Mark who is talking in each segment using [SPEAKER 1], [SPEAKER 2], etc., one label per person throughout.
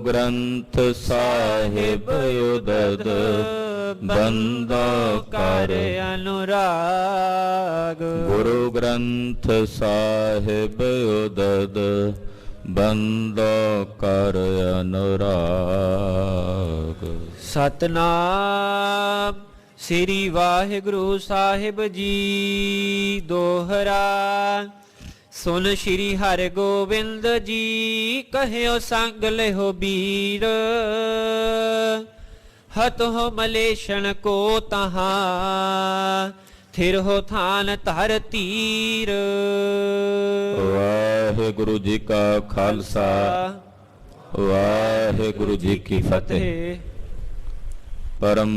[SPEAKER 1] ग्रंथ साहिब उदद बंदो
[SPEAKER 2] कर अनुराग।
[SPEAKER 1] गुरु ग्रंथ साहिब उदद बंदो कर अनुराग।
[SPEAKER 2] सतनाम श्री वाहिगुरु साहिब जी दोहरा। सुन श्री हरि गोविंद जी कहो संग लेहो बीर। हत हो मलेशन को तहाँ थिर हो थान धर तीर।
[SPEAKER 1] वाहिगुरु जी का खालसा वाहिगुरु जी की फतेह। परम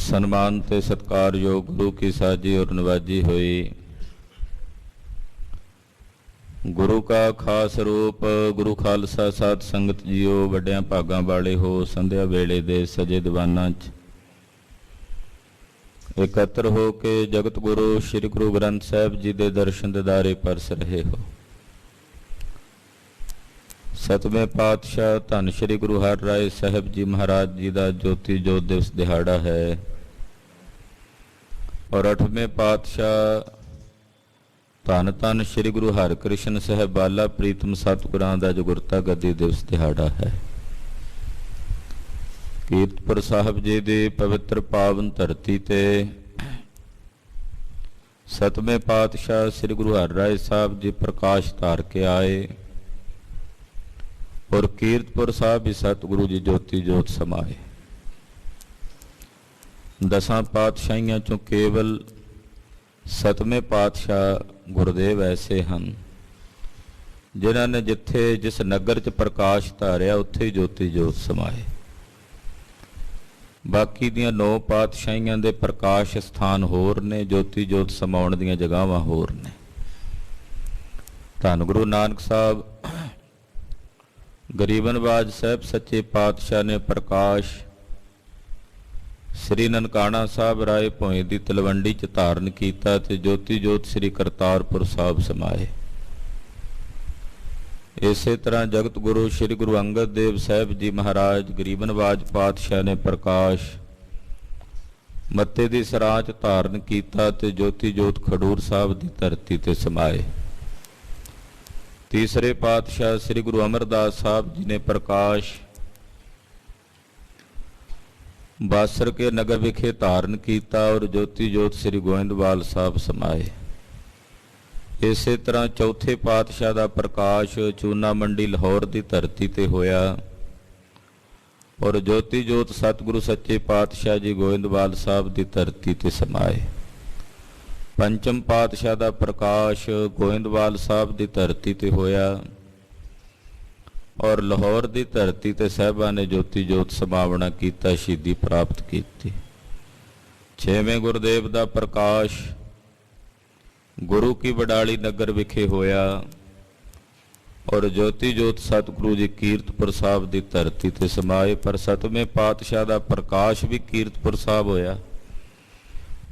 [SPEAKER 1] सन्मान ते सत्कारयोग गुरु की साजी और नवाजी हुई। गुरु का खास रूप गुरु खालसा साध संगत जीओ वड्डियां भागां वाले हो। संध्या वेले दे सजे दीवानां च एकत्र हो के जगत गुरु श्री गुरु ग्रंथ साहिब जी दे दर्शन दिदारे परस रहे हो। सतवें पातशाह धन श्री गुरु हर राय साहिब जी महाराज जी का ज्योति जोत दिवस दिहाड़ा है और 8वें पातशाह धन धन श्री गुरु हरकृष्ण साहिब बाला प्रीतम सतगुरां दा जगुरता गद्दी दिवस दिहाड़ा है। कीरतपुर साहिब जी दी पवित्र पावन धरती ते 7वें पातशाह श्री गुरु हर राय साहब जी प्रकाश धार के आए और कीरतपुर साहब भी सतगुरु जी ज्योति जोत समाए। 10 पातशाहियां चों केवल 7वें पातशाह गुरुदेव ऐसे हैं जिन्हां ने जिथे जिस नगर च प्रकाश धारिया उत्थे ज्योति जोत समाए। बाकी दियां 9 पातशाहियां दे प्रकाश स्थान होर ने, ज्योति जोत समाउण दियां जगहावां होर ने। धन गुरु नानक साहब गरीबनवाज साहब सच्चे पातशाह ने प्रकाश श्री ननकाना साहब राय भोए की तलवंडी च धारण किया ते ज्योति जोत श्री करतारपुर साहब समाए। इसे तरह जगत गुरु श्री गुरु अंगद देव साहब जी महाराज गरीबनवाज पातशाह ने प्रकाश मत्ते की सराह च धारण किया ते ज्योति जोत खडूर साहब की धरती ते समाए। तीसरे पातशाह श्री गुरु अमरदास साहब जी ने प्रकाश बासर के नगर विखे धारण किया और ज्योति जोत श्री गोविंदवाल साहब समाए। इसे तरह चौथे पातशाह का प्रकाश चूना मंडी लाहौर की धरती ते होया और ज्योति जोत सतगुरु सच्चे पातशाह जी गोविंदवाल साहब की धरती ते समाए। पंचम पातशाह का प्रकाश गोविंदवाल साहब की धरती ते होया और लाहौर की धरती ते साहिबा ने ज्योति जोत समावना किया, शहीदी प्राप्त की। 6वें गुरुदेव का प्रकाश गुरु की वडाली नगर विखे होया और ज्योति जोत सतगुरु जी कीरतपुर साहब की धरती ते समाए। पर 7वें पातशाह का प्रकाश भी कीरतपुर साहब होया,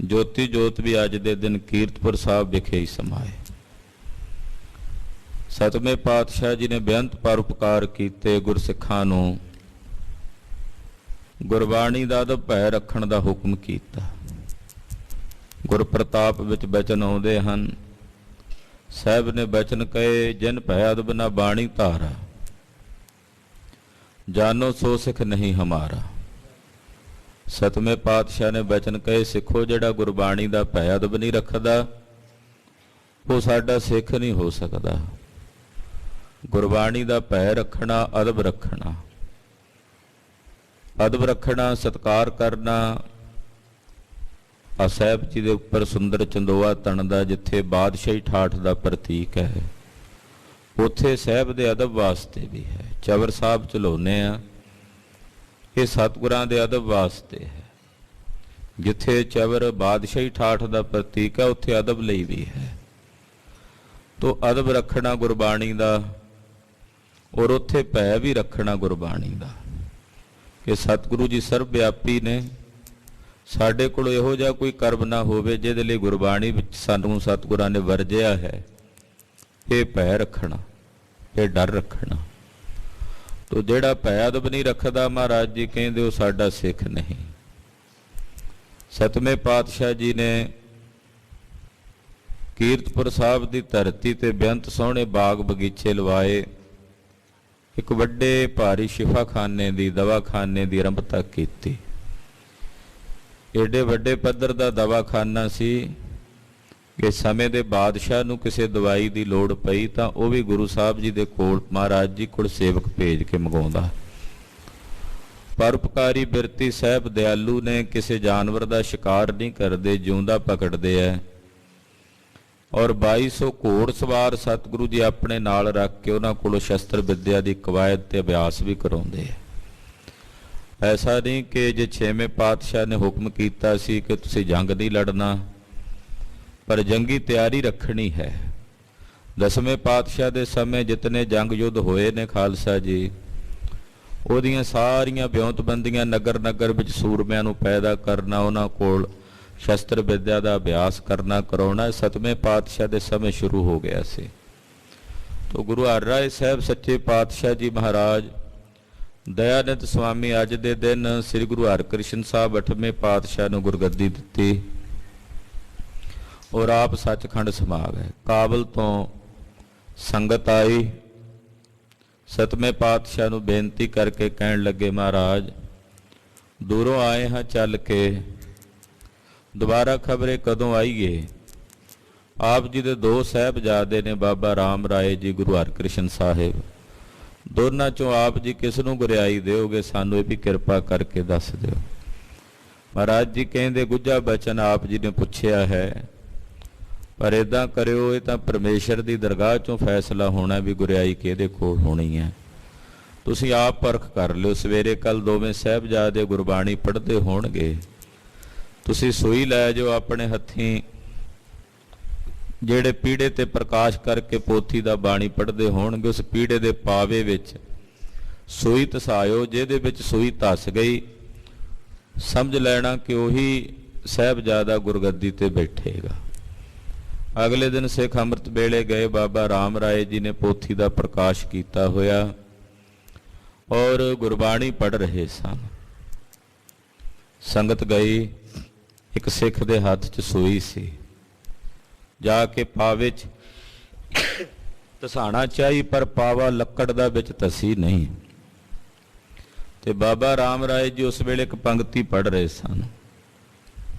[SPEAKER 1] ज्योति जोत भी अज दे दिन कीरतपुर साहब विखे ही समाए। 7वें पातशाह जी ने बेअंत परोपकार किए, गुरसिखां नूं गुरबाणी दा अदब भै रखण दा हुक्म कीता। गुर प्रताप विच बचन आउंदे हन, साहिब ने बचन कहे जिन भै अदब ना बाणी धारा, जानो सो सिख नहीं हमारा। 7वें पातशाह ने बचन कहे सिखो जिहड़ा गुरबाणी दा भै अदब नहीं रखदा वो साडा सिख नहीं हो सकदा। गुरबाणी का भै रखना, अदब रखना, अदब रखना, सत्कार करना। आ साहिब जी के उपर सुंदर चंदोआ तणदा जिथे बादशाही ठाठ का प्रतीक है, उथे साहिब के अदब वास्ते भी है। चवर साहब चलोने आ, ये सतगुरां दे अदब वास्ते है। जिथे चवर बादशाही ठाठ का प्रतीक है उथे अदब लई भी है। तो अदब रखना गुरबाणी का और उत्थे भै भी रखना गुरबाणी का कि सतगुरु जी सर्वव्यापी ने। साडे कोल इहो जिहा कोई कर्म ना होवे जिहदे लई गुरबाणी विच सानूं सतगुरां ने वरजिया है। ये भै रखना, ये डर रखना। ਤੋ ਜਿਹੜਾ ਭੈ ਅਦਬ ਨਹੀਂ ਰੱਖਦਾ ਮਹਾਰਾਜ ਜੀ ਕਹਿੰਦੇ ਉਹ ਸਾਡਾ ਸਿੱਖ ਨਹੀਂ। ਸਤਵੇਂ ਪਾਤਸ਼ਾਹ ਜੀ ਨੇ ਕੀਰਤਪੁਰ ਸਾਹਿਬ ਦੀ ਧਰਤੀ ਤੇ ਬੇਅੰਤ ਸੋਹਣੇ ਬਾਗ ਬਗੀਚੇ ਲਵਾਏ। ਇੱਕ ਵੱਡੇ ਭਾਰੀ ਸ਼ਿਫਾਖਾਨੇ ਦੀ ਦਵਾਖਾਨੇ ਦੀ ਆਰੰਭਤਾ ਕੀਤੀ। ਏਡੇ ਵੱਡੇ ਪੱਧਰ ਦਾ ਦਵਾਖਾਨਾ ਸੀ ਕਿ ਸਮੇਂ ਦੇ ਬਾਦਸ਼ਾਹ ਨੂੰ ਕਿਸੇ ਦਵਾਈ ਦੀ ਲੋੜ ਪਈ ਤਾਂ ਉਹ ਵੀ ਗੁਰੂ ਸਾਹਿਬ ਜੀ ਦੇ ਕੋਲ ਮਹਾਰਾਜ ਜੀ ਕੋਲ ਸੇਵਕ ਭੇਜ ਕੇ ਮੰਗਵਾਉਂਦਾ। ਪਰਉਪਕਾਰੀ ਬਿਰਤੀ ਸਾਹਿਬ ਦਿਆਲੂ ਨੇ, ਕਿਸੇ ਜਾਨਵਰ ਦਾ ਸ਼ਿਕਾਰ ਨਹੀਂ ਕਰਦੇ, ਜਿਉਂਦਾ ਪਕੜਦੇ ਐ। ਔਰ 2200 ਘੋੜ ਸਵਾਰ ਸਤਿਗੁਰੂ ਜੀ ਆਪਣੇ ਨਾਲ ਰੱਖ ਕੇ ਉਹਨਾਂ ਕੋਲੋਂ ਸ਼ਸਤਰ ਵਿੱਦਿਆ ਦੀ ਕਵਾਇਦ ਤੇ ਅਭਿਆਸ ਵੀ ਕਰਾਉਂਦੇ ਆ। ਐਸਾ ਨਹੀਂ ਕਿ ਜੇ 6ਵੇਂ ਪਾਤਸ਼ਾਹ ਨੇ ਹੁਕਮ ਕੀਤਾ ਸੀ ਕਿ ਤੁਸੀਂ ਜੰਗ ਨਹੀਂ ਲੜਨਾ, ਪਰ ਜੰਗੀ ਤਿਆਰੀ ਰੱਖਣੀ ਹੈ। 10ਵੇਂ ਪਾਤਸ਼ਾਹ ਦੇ ਸਮੇਂ ਜਿਤਨੇ ਜੰਗ ਯੁੱਧ ਹੋਏ ਨੇ ਖਾਲਸਾ ਜੀ, ਉਹਦੀਆਂ ਸਾਰੀਆਂ ਵਿਉਂਤਬੰਦੀਆਂ ਨਗਰ ਨਗਰ ਵਿੱਚ ਸੂਰਮਿਆਂ ਨੂੰ ਪੈਦਾ ਕਰਨਾ, ਉਹਨਾਂ ਕੋਲ ਸ਼ਸਤਰ ਵਿੱਦਿਆ ਦਾ ਅਭਿਆਸ ਕਰਨਾ, ਕਰਾਉਣਾ 7ਵੇਂ ਪਾਤਸ਼ਾਹ ਦੇ ਸਮੇਂ ਸ਼ੁਰੂ ਹੋ ਗਿਆ ਸੀ। ਤੋ ਗੁਰੂ ਹਰਿਰਾਏ ਸਾਹਿਬ ਸੱਚੇ ਪਾਤਸ਼ਾਹ ਜੀ ਮਹਾਰਾਜ ਦਇਆਨੰਦ ਸਵਾਮੀ ਅੱਜ ਦੇ ਦਿਨ ਸ੍ਰੀ ਗੁਰੂ ਹਰਿਕ੍ਰਿਸ਼ਨ ਸਾਹਿਬ 8ਵੇਂ ਪਾਤਸ਼ਾਹ ਨੂੰ ਗੁਰਗੱਦੀ ਦਿੱਤੀ ਔਰ ਆਪ ਸੱਚਖੰਡ ਸਮਾ ਗਏ। ਕਾਬਲ ਤੋਂ ਸੰਗਤ ਆਈ, 7ਵੇਂ ਪਾਤਸ਼ਾਹ ਨੂੰ ਬੇਨਤੀ ਕਰਕੇ ਕਹਿਣ ਲੱਗੇ, ਮਹਾਰਾਜ ਦੂਰੋਂ ਆਏ ਹਾਂ ਚੱਲ ਕੇ, ਦੁਬਾਰਾ ਖਬਰੇ ਕਦੋਂ ਆਈਏ। ਆਪ ਜੀ ਦੇ 2 ਸਾਹਿਬਜ਼ਾਦੇ ਨੇ, ਬਾਬਾ ਰਾਮ ਰਾਏ ਜੀ, ਗੁਰੂ ਹਰਿਕ੍ਰਿਸ਼ਨ ਸਾਹਿਬ। ਦੋਨਾਂ ਚੋਂ ਆਪ ਜੀ ਕਿਸ ਨੂੰ ਗੁਰਿਆਈ ਦਿਓਗੇ, ਸਾਨੂੰ ਇਹ ਵੀ ਕਿਰਪਾ ਕਰਕੇ ਦੱਸ ਦਿਓ। ਮਹਾਰਾਜ ਜੀ ਕਹਿੰਦੇ, ਗੁੱਝਾ ਬਚਨ ਆਪ ਜੀ ਨੇ ਪੁੱਛਿਆ ਹੈ, ਪਰ ਇਦਾਂ ਕਰਿਓ, ਇਹ ਤਾਂ ਪਰਮੇਸ਼ਰ ਦੀ ਦਰਗਾਹ ਚੋਂ ਫੈਸਲਾ ਹੋਣਾ ਵੀ ਗੁਰਿਆਈ ਕਿਹਦੇ ਕੋਲ ਹੋਣੀ ਹੈ। ਤੁਸੀਂ ਆਪ ਪਰਖ ਕਰ ਲਿਓ। ਸਵੇਰੇ ਕੱਲ ਦੋਵੇਂ ਸਾਹਿਬਜ਼ਾਦੇ ਗੁਰਬਾਣੀ ਪੜ੍ਹਦੇ ਹੋਣਗੇ, ਤੁਸੀਂ ਸੂਈ ਲੈ ਜਾਓ ਆਪਣੇ ਹੱਥੀਂ, ਜਿਹੜੇ ਪੀੜੇ ਤੇ ਪ੍ਰਕਾਸ਼ ਕਰਕੇ ਪੋਥੀ ਦਾ ਬਾਣੀ ਪੜ੍ਹਦੇ ਹੋਣਗੇ, ਉਸ ਪੀੜੇ ਦੇ ਪਾਵੇ ਵਿੱਚ ਸੂਈ ਧਸਾਇਓ। ਜਿਹਦੇ ਵਿੱਚ ਸੂਈ ਧਸ ਗਈ, ਸਮਝ ਲੈਣਾ ਕਿ ਉਹੀ ਸਾਹਿਬਜ਼ਾਦਾ ਗੁਰਗੱਦੀ ਤੇ ਬੈਠੇਗਾ। ਅਗਲੇ ਦਿਨ ਸਿੱਖ ਅੰਮ੍ਰਿਤ ਵੇਲੇ ਗਏ, ਬਾਬਾ ਰਾਮ ਰਾਏ ਜੀ ਨੇ ਪੋਥੀ ਦਾ ਪ੍ਰਕਾਸ਼ ਕੀਤਾ ਹੋਇਆ ਔਰ ਗੁਰਬਾਣੀ ਪੜ੍ਹ ਰਹੇ ਸਨ। ਸੰਗਤ ਗਈ, ਇੱਕ ਸਿੱਖ ਦੇ ਹੱਥ 'ਚ ਸੂਈ ਸੀ, ਜਾ ਕੇ ਪਾਵੇ 'ਚ ਧਸਾਣਾ ਚਾਹੀ, ਪਰ ਪਾਵਾ ਲੱਕੜ ਦਾ ਵਿੱਚ ਧਸੀ ਨਹੀਂ। ਤੇ ਬਾਬਾ ਰਾਮ ਰਾਏ ਜੀ ਉਸ ਵੇਲੇ ਇੱਕ ਪੰਕਤੀ ਪੜ੍ਹ ਰਹੇ ਸਨ।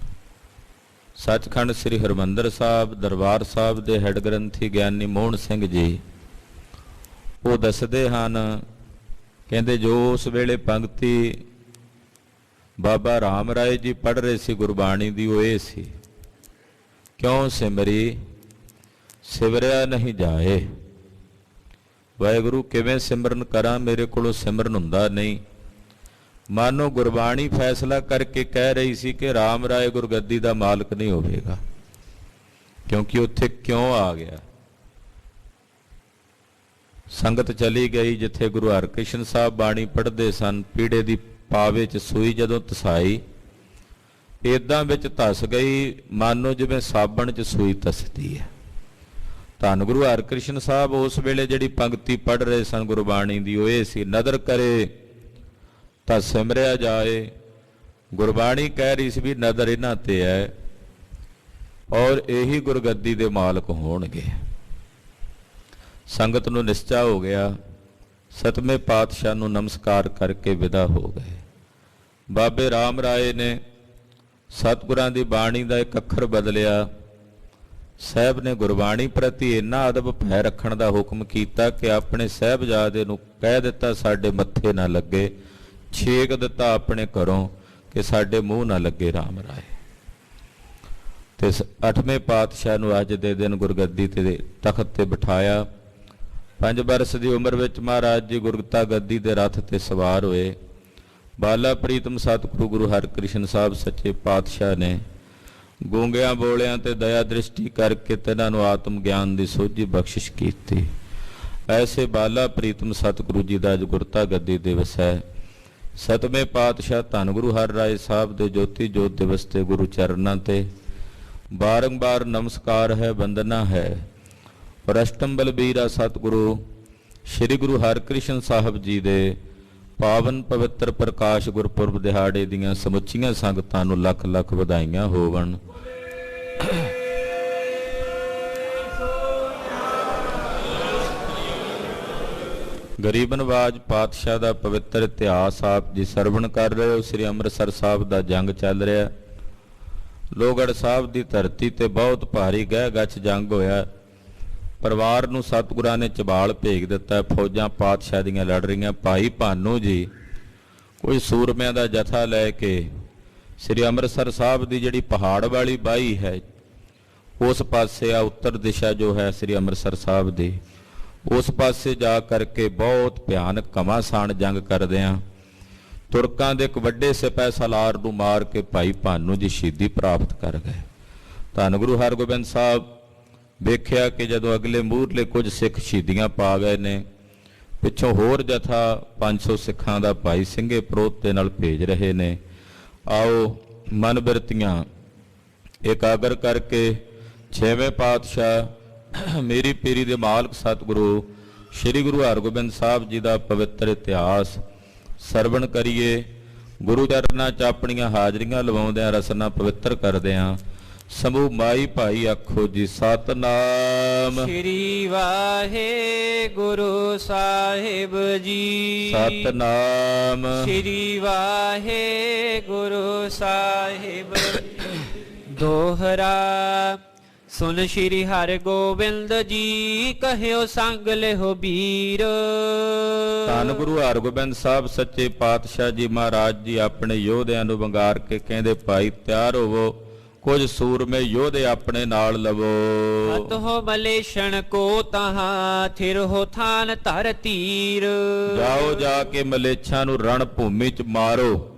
[SPEAKER 1] ਸੱਚਖੰਡ ਸ੍ਰੀ ਹਰਿਮੰਦਰ ਸਾਹਿਬ ਦਰਬਾਰ ਸਾਹਿਬ ਦੇ ਹੈਡ ਗ੍ਰੰਥੀ ਗਿਆਨੀ ਮੋਹਨ ਸਿੰਘ ਜੀ ਉਹ ਦੱਸਦੇ ਹਨ, ਕਹਿੰਦੇ ਜੋ ਉਸ ਵੇਲੇ ਪੰਕਤੀ ਬਾਬਾ ਰਾਮ ਰਾਏ ਜੀ ਪੜ੍ਹ ਰਹੇ ਸੀ ਗੁਰਬਾਣੀ ਦੀ, ਉਹ ਇਹ ਸੀ, ਕਿਉਂ ਸਿਮਰੀ ਸਿਮਰਿਆ ਨਹੀਂ ਜਾਏ। ਵਾਹਿਗੁਰੂ ਕਿਵੇਂ ਸਿਮਰਨ ਕਰਾਂ, ਮੇਰੇ ਕੋਲੋਂ ਸਿਮਰਨ ਹੁੰਦਾ ਨਹੀਂ। ਮਾਨੋ ਗੁਰਬਾਣੀ ਫੈਸਲਾ ਕਰਕੇ ਕਹਿ ਰਹੀ ਸੀ ਕਿ ਰਾਮ ਰਾਏ ਗੁਰਗੱਦੀ ਦਾ ਮਾਲਕ ਨਹੀਂ ਹੋਵੇਗਾ, ਕਿਉਂਕਿ ਉੱਥੇ ਕਿਉਂ ਆ ਗਿਆ। ਸੰਗਤ ਚਲੀ ਗਈ ਜਿੱਥੇ ਗੁਰੂ ਹਰਿਕ੍ਰਿਸ਼ਨ ਸਾਹਿਬ ਬਾਣੀ ਪੜ੍ਹਦੇ ਸਨ। ਪੀੜੇ ਦੀ ਪਾਵੇ 'ਚ ਸੂਈ ਜਦੋਂ ਧਸਾਈ, ਏਦਾਂ ਵਿੱਚ ਧਸ ਗਈ ਮਾਨੋ ਜਿਵੇਂ ਸਾਬਣ 'ਚ ਸੂਈ ਧਸਦੀ ਹੈ। ਧੰਨ ਗੁਰੂ ਹਰਿਕ੍ਰਿਸ਼ਨ ਸਾਹਿਬ ਉਸ ਵੇਲੇ ਜਿਹੜੀ ਪੰਕਤੀ ਪੜ੍ਹ ਰਹੇ ਸਨ ਗੁਰਬਾਣੀ ਦੀ, ਉਹ ਇਹ ਸੀ, ਨਦਰ ਕਰੇ ਤਾਂ ਸਿਮਰਿਆ ਜਾਏ। ਗੁਰਬਾਣੀ ਕਹਿ ਰਹੀ ਸੀ ਵੀ ਨਦਰ ਇਹਨਾਂ ਤੇ ਹੈ ਔਰ ਇਹੀ ਗੁਰਗੱਦੀ ਦੇ ਮਾਲਕ ਹੋਣਗੇ। ਸੰਗਤ ਨੂੰ ਨਿਸ਼ਚਾ ਹੋ ਗਿਆ, 7ਵੇਂ ਪਾਤਸ਼ਾਹ ਨੂੰ ਨਮਸਕਾਰ ਕਰਕੇ ਵਿਦਾ ਹੋ ਗਏ। ਬਾਬੇ ਰਾਮ ਰਾਏ ਨੇ ਸਤਿਗੁਰਾਂ ਦੀ ਬਾਣੀ ਦਾ ਇੱਕ ਅੱਖਰ ਬਦਲਿਆ। ਸਾਹਿਬ ਨੇ ਗੁਰਬਾਣੀ ਪ੍ਰਤੀ ਇੰਨਾ ਅਦਬ ਭੈ ਰੱਖਣ ਦਾ ਹੁਕਮ ਕੀਤਾ ਕਿ ਆਪਣੇ ਸਾਹਿਬਜ਼ਾਦੇ ਨੂੰ ਕਹਿ ਦਿੱਤਾ, ਸਾਡੇ ਮੱਥੇ ਨਾ ਲੱਗੇ। ਛੇਕ ਦਿੱਤਾ ਆਪਣੇ ਘਰੋਂ ਕਿ ਸਾਡੇ ਮੂੰਹ ਨਾ ਲੱਗੇ ਰਾਮ ਰਾਏ। ਤੇ 8ਵੇਂ ਪਾਤਸ਼ਾਹ ਨੂੰ ਅੱਜ ਦੇ ਦਿਨ ਗੁਰਗੱਦੀ ਤੇ ਤਖਤ ਤੇ ਬਿਠਾਇਆ। 5 ਬਰਸ ਦੀ ਉਮਰ ਵਿੱਚ ਮਹਾਰਾਜ ਜੀ ਗੁਰਗਤਾ ਗੱਦੀ ਦੇ ਰਥ ਤੇ ਸਵਾਰ ਹੋਏ। ਬਾਲਾ ਪ੍ਰੀਤਮ ਸਤਿਗੁਰੂ ਗੁਰੂ ਹਰਿਕ੍ਰਿਸ਼ਨ ਸਾਹਿਬ ਸੱਚੇ ਪਾਤਸ਼ਾਹ ਨੇ ਗੂੰਗਿਆਂ ਬੋਲਿਆਂ ਤੇ ਦਇਆ ਦ੍ਰਿਸ਼ਟੀ ਕਰਕੇ ਤਿਨਾਂ ਨੂੰ ਆਤਮ ਗਿਆਨ ਦੀ ਸੋਝੀ ਬਖਸ਼ਿਸ਼ ਕੀਤੀ। ਐਸੇ ਬਾਲਾ ਪ੍ਰੀਤਮ ਸਤਿਗੁਰੂ ਜੀ ਦਾ ਅੱਜ ਗੁਰਤਾ ਗੱਦੀ ਦਿਵਸ ਹੈ। 7ਵੇਂ ਪਾਤਸ਼ਾਹ ਧੰਨ ਗੁਰੂ ਹਰਿਰਾਏ ਸਾਹਿਬ ਦੇ ਜੋਤੀ ਜੋਤ ਦਿਵਸ ਤੇ ਗੁਰੂ ਚਰਨਾਂ ਤੇ ਬਾਰੰਬਾਰ ਨਮਸਕਾਰ ਹੈ, ਵੰਦਨਾ ਹੈ। ਔਰ ਅਸ਼ਟਮ ਬਲਬੀਰਾ ਸਤਿਗੁਰੂ ਸ੍ਰੀ ਗੁਰੂ ਹਰਿਕ੍ਰਿਸ਼ਨ ਸਾਹਿਬ ਜੀ ਦੇ ਪਾਵਨ ਪਵਿੱਤਰ ਪ੍ਰਕਾਸ਼ ਗੁਰਪੁਰਬ ਦਿਹਾੜੇ ਦੀਆਂ ਸਮੁੱਚੀਆਂ ਸੰਗਤਾਂ ਨੂੰ ਲੱਖ ਲੱਖ ਵਧਾਈਆਂ ਹੋਵਣ। ਗਰੀਬ ਨਵਾਜ ਪਾਤਸ਼ਾਹ ਦਾ ਪਵਿੱਤਰ ਇਤਿਹਾਸ ਆਪ ਜੀ ਸਰਵਣ ਕਰ ਰਹੇ ਹੋ। ਸ੍ਰੀ ਅੰਮ੍ਰਿਤਸਰ ਸਾਹਿਬ ਦਾ ਜੰਗ ਚੱਲ ਰਿਹਾ। ਲੋਹਗੜ੍ਹ ਸਾਹਿਬ ਦੀ ਧਰਤੀ ਤੇ ਬਹੁਤ ਭਾਰੀ ਗਹਿ ਗੱਚ ਜੰਗ ਹੋਇਆ। ਪਰਿਵਾਰ ਨੂੰ ਸਤਿਗੁਰਾਂ ਨੇ ਚਬਾਲ ਭੇਜ ਦਿੱਤਾ। ਫੌਜਾਂ ਪਾਤਸ਼ਾਹ ਦੀਆਂ ਲੜ ਰਹੀਆਂ। ਭਾਈ ਭਾਨੂ ਜੀ ਕੋਈ ਸੂਰਮਿਆਂ ਦਾ ਜਥਾ ਲੈ ਕੇ ਸ੍ਰੀ ਅੰਮ੍ਰਿਤਸਰ ਸਾਹਿਬ ਦੀ ਜਿਹੜੀ ਪਹਾੜ ਵਾਲੀ ਬਾਈ ਹੈ ਉਸ ਪਾਸੇ ਆ, ਉੱਤਰ ਦਿਸ਼ਾ ਜੋ ਹੈ ਸ੍ਰੀ ਅੰਮ੍ਰਿਤਸਰ ਸਾਹਿਬ ਦੀ, ਉਸ ਪਾਸੇ ਜਾ ਕਰਕੇ ਬਹੁਤ ਭਿਆਨਕ ਘਮਾਸਾਨ ਜੰਗ ਕਰਦੇ ਆ। ਤੁਰਕਾਂ ਦੇ ਇੱਕ ਵੱਡੇ ਸਿਪਾਹੀ ਸਾਲਾਰ ਨੂੰ ਮਾਰ ਕੇ ਭਾਈ ਭਾਨੂ ਜੀ ਸ਼ਹੀਦੀ ਪ੍ਰਾਪਤ ਕਰ ਗਏ। ਧੰਨ ਗੁਰੂ ਹਰਗੋਬਿੰਦ ਸਾਹਿਬ ਵੇਖਿਆ ਕਿ ਜਦੋਂ ਅਗਲੇ ਮੂਹਰਲੇ ਕੁਝ ਸਿੱਖ ਸ਼ਹੀਦੀਆਂ ਪਾ ਗਏ ਨੇ, ਪਿੱਛੋਂ ਹੋਰ ਜਥਾ 500 ਸਿੱਖਾਂ ਦਾ ਭਾਈ ਸਿੰਘੇ ਪ੍ਰੋਤ ਦੇ ਨਾਲ ਭੇਜ ਰਹੇ ਨੇ। ਆਓ ਮਨ ਬਿਰਤੀਆਂ ਇਕਾਗਰ ਕਰਕੇ ਛੇਵੇਂ ਪਾਤਸ਼ਾਹ ਮੇਰੀ ਪੀਰੀ ਦੇ ਮਾਲਕ ਸਤਿਗੁਰੂ ਸ੍ਰੀ ਗੁਰੂ ਹਰਗੋਬਿੰਦ ਸਾਹਿਬ ਜੀ ਦਾ ਪਵਿੱਤਰ ਇਤਿਹਾਸ ਸਰਵਣ ਕਰੀਏ। ਗੁਰੂ ਚਰਨਾਂ 'ਚ ਆਪਣੀਆਂ ਹਾਜ਼ਰੀਆਂ ਲਵਾਉਂਦਿਆਂ ਰਸਨਾ ਪਵਿੱਤਰ ਕਰਦਿਆਂ ਸਮੂਹ ਮਾਈ ਭਾਈ ਆਖੋ ਜੀ ਸਤਨਾਮ
[SPEAKER 2] ਸ੍ਰੀ ਵਾਹਿਗੁਰੂ ਸਾਹਿਬ ਜੀ।
[SPEAKER 1] ਸਤਨਾਮ
[SPEAKER 2] ਸ੍ਰੀ ਵਾਹਿਗੁਰੂ ਸਾਹਿਬ। ਦੋਹਰਾ ਸੁਨ ਸ੍ਰੀ ਹਰਿਗੋਬਿੰਦ ਜੀ ਕਹਿਓ ਸੰਗ ਲਿਓ ਵੀਰ।
[SPEAKER 1] ਧੰਨ ਗੁਰੂ ਹਰਗੋਬਿੰਦ ਸਾਹਿਬ ਸੱਚੇ ਪਾਤਸ਼ਾਹ ਜੀ ਮਹਾਰਾਜ ਜੀ ਆਪਣੇ ਯੋਧਿਆਂ ਨੂੰ ਵੰਗਾਰ ਕੇ ਕਹਿੰਦੇ ਭਾਈ ਤਿਆਰ ਹੋਵੋ, ਕੁਝ ਸੂਰਮੇ ਯੋਧੇ ਆਪਣੇ ਨਾਲ ਲਵੋ।
[SPEAKER 2] ਹਤ ਹੋ ਮਲੇਸ਼ਣ ਕੋ ਤਹਾਂ ਥਿਰ ਹੋ ਥਾਨ ਧਰ ਤੀਰ।
[SPEAKER 1] ਜਾਓ ਜਾ ਕੇ ਮਲੇਛਾਂ ਨੂੰ ਰਣ ਭੂਮੀ 'ਚ ਮਾਰੋ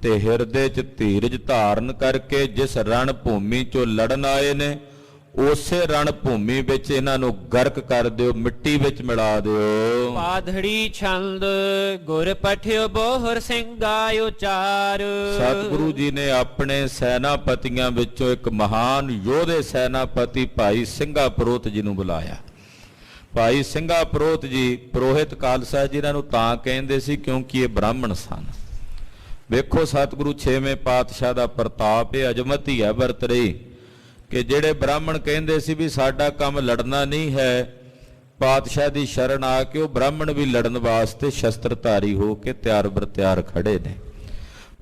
[SPEAKER 1] ਤੇ ਹਿਰਦੇ 'ਚ ਧੀਰਜ ਧਾਰਨ ਕਰਕੇ ਜਿਸ ਰਣ ਭੂਮੀ 'ਚੋਂ ਲੜਨ ਆਏ ਨੇ ਉਸੇ ਰਣ ਭੂਮੀ ਵਿੱਚ ਇਹਨਾਂ ਨੂੰ ਗਰਕ ਕਰ ਦਿਓ, ਮਿੱਟੀ ਵਿੱਚ ਮਿਲਾ ਦਿਓ।
[SPEAKER 2] ਪਾਧੜੀ ਛੰਦ ਗੁਰ ਪਠਿਓ ਬੋਹਰ ਸਿੰਘਾ ਉਚਾਰ।
[SPEAKER 1] ਸਤਿਗੁਰੂ ਜੀ ਨੇ ਆਪਣੇ ਸੈਨਾਪਤੀਆਂ ਵਿੱਚੋਂ ਇੱਕ ਮਹਾਨ ਯੋਧੇ ਸੈਨਾਪਤੀ ਭਾਈ ਸਿੰਘਾ ਪ੍ਰੋਤ ਜੀ ਨੂੰ ਬੁਲਾਇਆ। ਭਾਈ ਸਿੰਘਾ ਪ੍ਰੋਤ ਜੀ ਪੁਰੋਹਿਤ ਖਾਲਸਾ ਜੀ ਇਹਨਾਂ ਨੂੰ ਤਾਂ ਕਹਿੰਦੇ ਸੀ ਕਿਉਂਕਿ ਇਹ ਬ੍ਰਾਹਮਣ ਸਨ। ਵੇਖੋ ਸਤਿਗੁਰੂ ਛੇਵੇਂ ਪਾਤਸ਼ਾਹ ਦਾ ਪ੍ਰਤਾਪ ਇਹ ਅਜਮਤ ਹੀ ਹੈ ਵਰਤ ਰਹੀ ਕਿ ਜਿਹੜੇ ਬ੍ਰਾਹਮਣ ਕਹਿੰਦੇ ਸੀ ਵੀ ਸਾਡਾ ਕੰਮ ਲੜਨਾ ਨਹੀਂ ਹੈ, ਪਾਤਸ਼ਾਹ ਦੀ ਸ਼ਰਨ ਆ ਕੇ ਉਹ ਬ੍ਰਾਹਮਣ ਵੀ ਲੜਨ ਵਾਸਤੇ ਸ਼ਸਤਰਧਾਰੀ ਹੋ ਕੇ ਤਿਆਰ ਬਰ ਤਿਆਰ ਖੜੇ ਨੇ।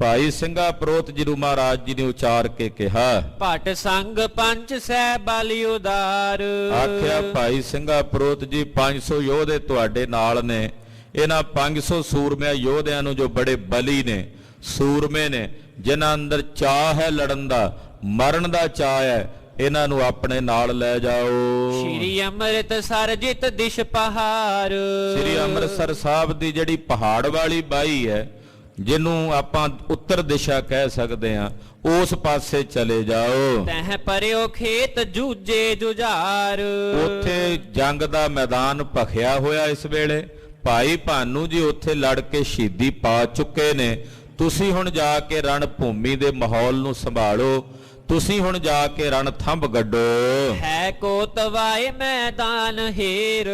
[SPEAKER 1] ਭਾਈ ਸਿੰਘਾ ਪ੍ਰੋਤ ਜੀ ਨੂੰ ਮਹਾਰਾਜ ਜੀ ਨੇ ਉਚਾਰ ਕੇ ਕਿਹਾ
[SPEAKER 2] ਭਟ ਸੰਗ ਪੰਚ ਸਹਿ ਬਲ ਉਦਾਰ।
[SPEAKER 1] ਆਖਿਆ ਭਾਈ ਸਿੰਘਾ ਪ੍ਰੋਤ ਜੀ 500 ਯੋਧੇ ਤੁਹਾਡੇ ਨਾਲ ਨੇ। ਇਹਨਾਂ 500 ਸੂਰਮਿਆਂ ਯੋਧਿਆਂ ਨੂੰ ਜੋ ਬੜੇ ਬਲੀ ਨੇ, ਸੂਰਮੇ ਨੇ, ਜਿਨ੍ਹਾਂ ਅੰਦਰ ਚਾਹ ਹੈ ਲੜਨ ਦਾ, ਮਰਨ ਦਾ ਚਾਹ ਹੈ, ਇਹਨਾਂ ਨੂੰ ਆਪਣੇ ਨਾਲ ਲੈ ਜਾਓ।
[SPEAKER 2] ਸ਼੍ਰੀ ਅੰਮ੍ਰਿਤਸਰ ਜਿਤ ਦਿਸ਼ ਪਹਾੜ।
[SPEAKER 1] ਸ੍ਰੀ ਅੰਮ੍ਰਿਤਸਰ ਸਾਹਿਬ ਦੀ ਜਿਹੜੀ ਪਹਾੜ ਵਾਲੀ ਬਾਈ ਹੈ, ਜਿਹਨੂੰ ਆਪਾਂ ਉੱਤਰ ਦਿਸ਼ਾ ਕਹਿ ਸਕਦੇ ਹਾਂ, ਉਸ ਪਾਸੇ ਚਲੇ ਜਾਓ।
[SPEAKER 2] ਤਹਿ ਪਰਿਓ ਖੇਤ ਜੂਝੇ ਜੁਝਾਰ।
[SPEAKER 1] ਉੱਥੇ ਜੰਗ ਦਾ ਮੈਦਾਨ ਭਖਿਆ ਹੋਇਆ ਇਸ ਵੇਲੇ। ਭਾਈ ਭਾਨੂ ਜੀ ਉੱਥੇ ਲੜ ਕੇ ਸ਼ਹੀਦੀ ਪਾ ਚੁੱਕੇ ਨੇ। ਤੁਸੀਂ ਹੁਣ ਜਾ ਕੇ ਰਣ ਭੂਮੀ ਦੇ ਮਾਹੌਲ ਨੂੰ ਸੰਭਾਲੋ। ਤੁਸੀਂ ਹੁਣ ਜਾ ਕੇ ਰਣ ਥੰਬ ਗੱਡੋ।
[SPEAKER 2] ਹੈ ਕੋਤਵਾਏ ਮੈਦਾਨ ਹੀਰ।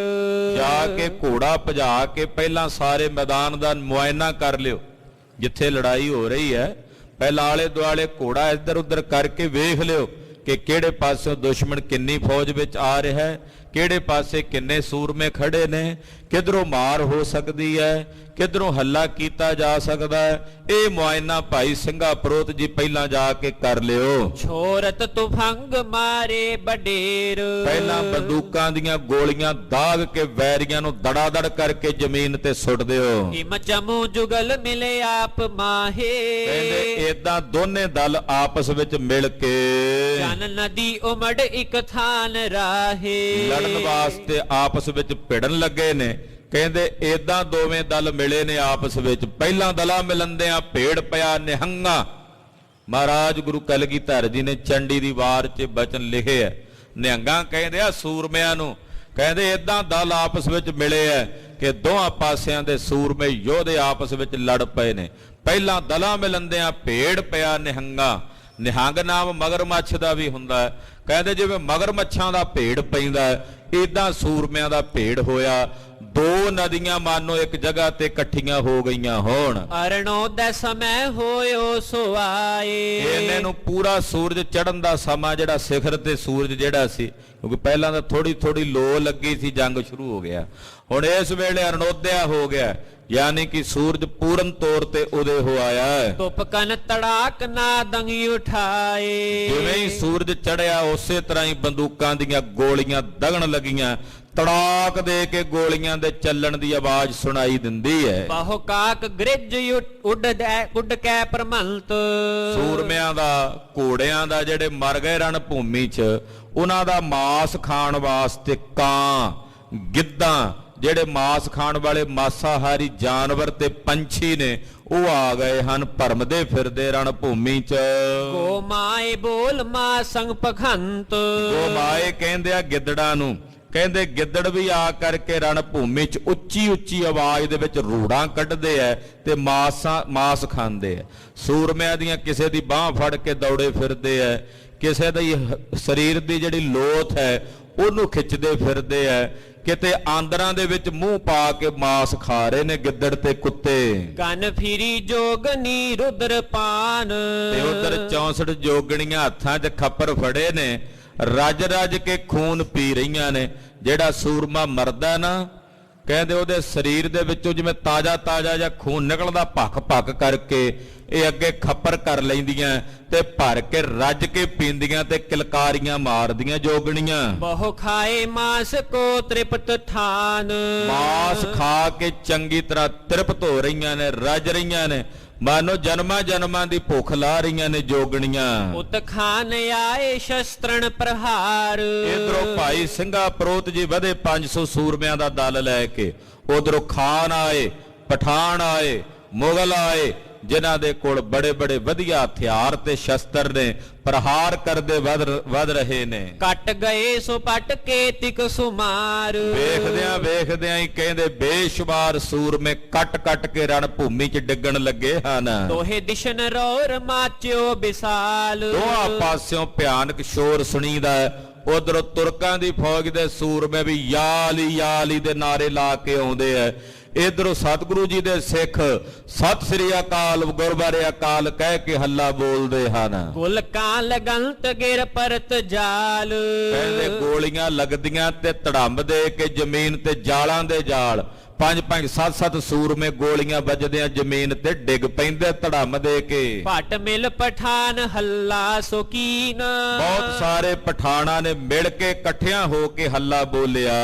[SPEAKER 1] ਜਾ ਕੇ ਘੋੜਾ ਭਜਾ ਕੇ ਪਹਿਲਾਂ ਸਾਰੇ ਮੈਦਾਨ ਦਾ ਮੁਆਇਨਾ ਕਰ ਲਿਓ। ਜਿੱਥੇ ਲੜਾਈ ਹੋ ਰਹੀ ਹੈ ਪਹਿਲਾਂ ਆਲੇ ਦੁਆਲੇ ਘੋੜਾ ਇੱਧਰ ਉੱਧਰ ਕਰਕੇ ਵੇਖ ਲਿਓ ਕਿ ਕਿਹੜੇ ਪਾਸਿਓਂ ਦੁਸ਼ਮਣ ਕਿੰਨੀ ਫੌਜ ਵਿੱਚ ਆ ਰਿਹਾ ਹੈ, ਕਿਹੜੇ ਪਾਸੇ ਕਿੰਨੇ ਸੂਰਮੇ ਖੜੇ ਨੇ, ਕਿਧਰੋਂ ਮਾਰ ਹੋ ਸਕਦੀ ਹੈ, ਕਿਧਰੋਂ ਹੱਲਾ ਕੀਤਾ ਜਾ ਸਕਦਾ ਹੈ। ਇਹ ਮੁਆਇਨਾ ਭਾਈ ਸਿੰਘਾ ਪ੍ਰੋਤ ਜੀ ਪਹਿਲਾਂ ਜਾ ਕੇ ਕਰ ਲਿਓ।
[SPEAKER 2] ਛੋਰਤ ਤੁਫੰਗ ਮਾਰੇ ਬਡੇਰ।
[SPEAKER 1] ਪਹਿਲਾਂ ਬੰਦੂਕਾਂ ਦੀਆਂ ਗੋਲੀਆਂ ਦਾਗ ਕੇ ਵੈਰੀਆਂ ਨੂੰ ਦੜਾ ਦੜ ਕਰਕੇ ਜ਼ਮੀਨ ਤੇ ਸੁੱਟ ਦਿਓ।
[SPEAKER 2] ਹਿਮ ਚਮੂ ਜੁਗਲ ਮਿਲੇ ਆਪ ਮਾਹੇ।
[SPEAKER 1] ਕਹਿੰਦੇ ਏਦਾਂ ਦੋਨੇ ਦਲ ਆਪਸ ਵਿੱਚ ਮਿਲ ਕੇ
[SPEAKER 2] ਜਨ ਨਦੀ ਉਮੜ ਇੱਕ ਥਾਨ ਰਾਹੇ।
[SPEAKER 1] ਲੜਨ ਵਾਸਤੇ ਆਪਸ ਵਿੱਚ ਭਿੜਨ ਲੱਗੇ ਨੇ। ਕਹਿੰਦੇ ਏਦਾਂ ਦੋਵੇਂ ਦਲ ਮਿਲੇ ਨੇ ਆਪਸ ਵਿੱਚ। ਪਹਿਲਾਂ ਦਲਾ ਮਿਲੰਦਿਆਂ ਭੇੜ ਪਿਆ ਨਿਹੰਗਾ। ਮਹਾਰਾਜ ਗੁਰੂ ਕਲਗੀਧਰ ਜੀ ਨੇ ਚੰਡੀ ਦੀ ਵਾਰ 'ਚ ਬਚਨ ਲਿਖੇ ਹੈ। ਨਿਹੰਗਾ ਕਹਿੰਦੇ ਆ ਸੂਰਮਿਆਂ ਨੂੰ, ਕਹਿੰਦੇ ਏਦਾਂ ਦਲ ਆਪਸ ਵਿੱਚ ਮਿਲੇ ਹੈ ਕਿ ਦੋਹਾਂ ਪਾਸਿਆਂ ਦੇ ਸੂਰਮੇ ਯੋਧੇ ਆਪਸ ਵਿੱਚ ਲੜ ਪਏ ਨੇ। ਪਹਿਲਾਂ ਦਲਾ ਮਿਲੰਦਿਆਂ ਭੇੜ ਪਿਆ ਨਿਹੰਗਾ। ਨਿਹੰਗ ਨਾਮ ਮਗਰਮੱਛ ਦਾ ਵੀ ਹੁੰਦਾ ਹੈ। ਕਹਿੰਦੇ ਜਿਵੇਂ ਮਗਰਮੱਛਾਂ ਦਾ ਭੇੜ ਪੈਂਦਾ ਏਦਾਂ ਸੂਰਮਿਆਂ ਦਾ ਭੇੜ ਹੋਇਆ। ਦੋ ਨਦੀਆਂ ਮਾਨੋ ਇੱਕ ਜਗ੍ਹਾ ਤੇ ਇਕੱਠੀਆਂ ਹੋ ਗਈਆਂ ਹੋਣ।
[SPEAKER 2] ਅਰਣੋਦੈ ਸਮੈ ਹੋਇਓ ਸੋ ਆਏ।
[SPEAKER 1] ਇਹਨੇ ਨੂੰ ਪੂਰਾ ਸੂਰਜ ਚੜ੍ਹਨ ਦਾ ਸਮਾਂ ਜਿਹੜਾ ਸਿਖਰ ਤੇ ਸੂਰਜ ਜਿਹੜਾ ਸੀ, ਕਿਉਂਕਿ ਪਹਿਲਾਂ ਤਾਂ ਥੋੜੀ ਥੋੜੀ ਲੋ ਲੱਗੀ ਸੀ, ਜੰਗ ਸ਼ੁਰੂ ਹੋ ਗਿਆ। ਹੁਣ ਇਸ ਵੇਲੇ ਅਰਣੋਦਿਆ ਹੋ ਗਿਆ, ਯਾਨੀ ਕਿ ਸੂਰਜ ਪੂਰਨ ਤੌਰ ਤੇ ਉਦੇ ਹੋ ਆਇਆ ਹੈ।
[SPEAKER 2] ਧੁੱਪ ਕਨ ਤੜਾਕ ਨਾ ਦੰਗੀ ਉਠਾਏ।
[SPEAKER 1] ਜਿਵੇਂ ਹੀ ਸੂਰਜ ਚੜਿਆ ਉਸੇ ਤਰ੍ਹਾਂ ਹੀ ਬੰਦੂਕਾਂ ਦੀਆਂ ਗੋਲੀਆਂ ਦਗਣ ਲੱਗੀਆਂ, ਤੜਾਕ ਦੇ ਕੇ ਗੋਲੀਆਂ ਦੇ ਚੱਲਣ ਦੀ ਆਵਾਜ਼ ਸੁਣਾਈ ਦਿੰਦੀ ਹੈ।
[SPEAKER 2] ਬਹੁ ਕਾਕ ਗ੍ਰਿਜ ਉੱਡ ਕੈ ਪਰਮੰਤ।
[SPEAKER 1] ਸੂਰਮਿਆਂ ਦਾ, ਘੋੜਿਆਂ ਦਾ ਜਿਹੜੇ ਮਰ ਗਏ ਰਣ ਭੂਮੀ 'ਚ, ਉਹਨਾਂ ਦਾ ਮਾਸ ਖਾਣ ਵਾਸਤੇ ਕਾਂ, ਗਿੱਧਾਂ, ਜਿਹੜੇ ਮਾਸ ਖਾਣ ਵਾਲੇ ਮਾਸਾਹਾਰੀ ਜਾਨਵਰ ਤੇ ਪੰਛੀ ਨੇ, ਉਹ ਆ ਗਏ ਹਨ ਭਰਮਦੇ ਫਿਰਦੇ ਰਣ ਭੂਮੀ 'ਚ।
[SPEAKER 2] ਗੋ ਮਾਏ ਬੋਲ ਮਾ ਸੰਗ ਪਖੰਤ।
[SPEAKER 1] ਗੋ ਮਾਏ ਕਹਿੰਦੇ ਆ ਗਿੱਦੜਾਂ ਨੂੰ, ਕਹਿੰਦੇ ਗਿੱਦੜ ਵੀ ਆ ਕਰਕੇ ਰਣ ਭੂਮੀ 'ਚ ਉੱਚੀ ਉੱਚੀ ਆਵਾਜ਼ ਦੇ ਵਿੱਚ ਰੂੜਾਂ ਕੱਢਦੇ ਐ ਤੇ ਮਾਸ ਖਾਂਦੇ ਐ। ਸੂਰਮਿਆਂ ਦੀਆਂ ਕਿਸੇ ਦੀ ਬਾਹ ਫੜ ਕੇ ਦੌੜੇ ਫਿਰਦੇ ਐ, ਕਿਸੇ ਦੀ ਸਰੀਰ ਦੀ ਜਿਹੜੀ ਲੋਥ ਹੈ ਉਹਨੂੰ ਖਿੱਚਦੇ ਫਿਰਦੇ ਐ, ਕਿਤੇ ਆਂਦਰਾਂ ਦੇ ਵਿੱਚ ਮੂੰਹ ਪਾ ਕੇ ਮਾਸ ਖਾ ਰਹੇ ਨੇ ਗਿੱਦੜ ਤੇ ਕੁੱਤੇ।
[SPEAKER 2] ਕੰਨ ਫਿਰੀ ਜੋਗਨੀ ਰੁਦਰ ਪਾਨ।
[SPEAKER 1] ਤੇ ਉਧਰ 64 ਜੋਗਣੀਆਂ ਹੱਥਾਂ 'ਚ ਖੱਪਰ ਫੜੇ ਨੇ, ਰੱਜ ਰੱਜ ਕੇ ਖੂਨ ਪੀ ਰਹੀਆਂ ਨੇ। ਜਿਹੜਾ ਸੂਰਮਾ ਮਰਦਾ ਨਾ, ਕਹਿੰਦੇ ਉਹਦੇ ਸਰੀਰ ਦੇ ਵਿੱਚੋਂ ਜਿਵੇਂ ਤਾਜ਼ਾ ਤਾਜ਼ਾ ਜਾਂ ਖੂਨ ਨਿਕਲਦਾ ਭੱਕ ਭੱਕ ਕਰਕੇ, ਇਹ ਅੱਗੇ ਖੱਪਰ ਕਰ ਲੈਂਦੀਆਂ ਤੇ ਭਰ ਕੇ ਰੱਜ ਕੇ ਪੀਂਦੀਆਂ ਤੇ ਕਿਲਕਾਰੀਆਂ ਮਾਰਦੀਆਂ ਜੋਗਣੀਆਂ।
[SPEAKER 2] ਬਹੁ ਖਾਏ ਮਾਸ ਕੋ ਤ੍ਰਿਪਤ ਠਾਨ।
[SPEAKER 1] ਮਾਸ ਖਾ ਕੇ ਚੰਗੀ ਤਰ੍ਹਾਂ ਤ੍ਰਿਪਤ ਹੋ ਰਹੀਆਂ ਨੇ, ਰੱਜ ਰਹੀਆਂ ਨੇ, ਮਾਨੋ ਜਨਮਾਂ ਜਨਮਾਂ ਦੀ ਭੁੱਖ ਲਾ ਰਹੀਆਂ ਨੇ ਜੋਗਣੀਆਂ।
[SPEAKER 2] ਉਤ ਖਾਨ ਆਏ ਸ਼ਸਤਰਣ ਪ੍ਰਹਾਰ।
[SPEAKER 1] ਇਧਰੋਂ ਭਾਈ ਸਿੰਘਾ ਪ੍ਰੋਤ ਜੀ ਵਧੇ 500 ਸੂਰਮਿਆਂ ਦਾ ਦਲ ਲੈ ਕੇ, ਉਧਰੋਂ ਖਾਨ ਆਏ, ਪਠਾਨ ਆਏ, ਮੁਗਲ ਆਏ, ਜਿਨ੍ਹਾਂ ਦੇ ਕੋਲ ਬੜੇ ਬੜੇ ਵਧੀਆ ਹਥਿਆਰ ਤੇ ਸ਼ਸਤਰ ਨੇ, ਪ੍ਰਹਾਰ ਕਰਦੇ ਵਧ ਰਹੇ ਨੇ।
[SPEAKER 2] ਕੱਟ ਗਏ ਸੋ ਪਟ ਕੇ ਤਿਕ ਸੁਮਾਰ।
[SPEAKER 1] ਵੇਖਦਿਆਂ ਵੇਖਦਿਆਂ ਹੀ ਕਹਿੰਦੇ ਬੇਸ਼ੁਮਾਰ ਸੂਰਮੇ ਕੱਟ ਕੱਟ ਕੇ ਰਣ ਭੂਮੀ 'ਚ ਡਿੱਗਣ ਲੱਗੇ ਹਨ।
[SPEAKER 2] ਦੋਹੇ ਦਿਸ਼ਨ ਰੋਰ ਮਾਚਿਓ ਵਿਸਾਲ।
[SPEAKER 1] ਦੋਹਾਂ ਪਾਸਿਓਂ ਭਿਆਨਕ ਸ਼ੋਰ ਸੁਣੀਦਾ। ਉਧਰੋਂ ਤੁਰਕਾਂ ਦੀ ਫੌਜ ਦੇ ਸੂਰਮੇ ਵੀ ਯਾਲੀ ਦੇ ਨਾਰੇ ਲਾ ਕੇ ਆਉਂਦੇ ਐ। ਇਧਰੋਂ ਸਤਿਗੁਰੂ ਜੀ ਦੇ ਸਿੱਖ ਸਤਿ ਸ੍ਰੀ ਅਕਾਲ, ਗੁਰਬਾਰੇ ਅਕਾਲ ਕਹਿ ਕੇ ਹੱਲਾ ਬੋਲਦੇ ਹਨ।
[SPEAKER 2] ਗੁਲ ਕਾਂ ਲਗੰਤ ਗਿਰ ਪਰਤ ਜਾਲ।
[SPEAKER 1] ਕਹਿੰਦੇ ਗੋਲੀਆਂ ਲੱਗਦੀਆਂ ਤੇ ਧੜੰਬ ਦੇ ਕੇ ਜ਼ਮੀਨ ਤੇ ਜਾਲਾਂ ਦੇ ਜਾਲ, 5-5 7-7 ਸੂਰਮੇ ਗੋਲੀਆਂ ਵੱਜਦਿਆਂ ਜ਼ਮੀਨ ਤੇ ਡਿੱਗ ਪੈਂਦੇ ਧੜੰਬ ਦੇ ਕੇ।
[SPEAKER 2] ਭਟ ਮਿਲ ਪਠਾਨ ਹੱਲਾ ਸੋਕੀਨ।
[SPEAKER 1] ਬਹੁਤ ਸਾਰੇ ਪਠਾਨਾਂ ਨੇ ਮਿਲ ਕੇ ਇਕੱਠਿਆਂ ਹੋ ਕੇ ਹੱਲਾ ਬੋਲਿਆ।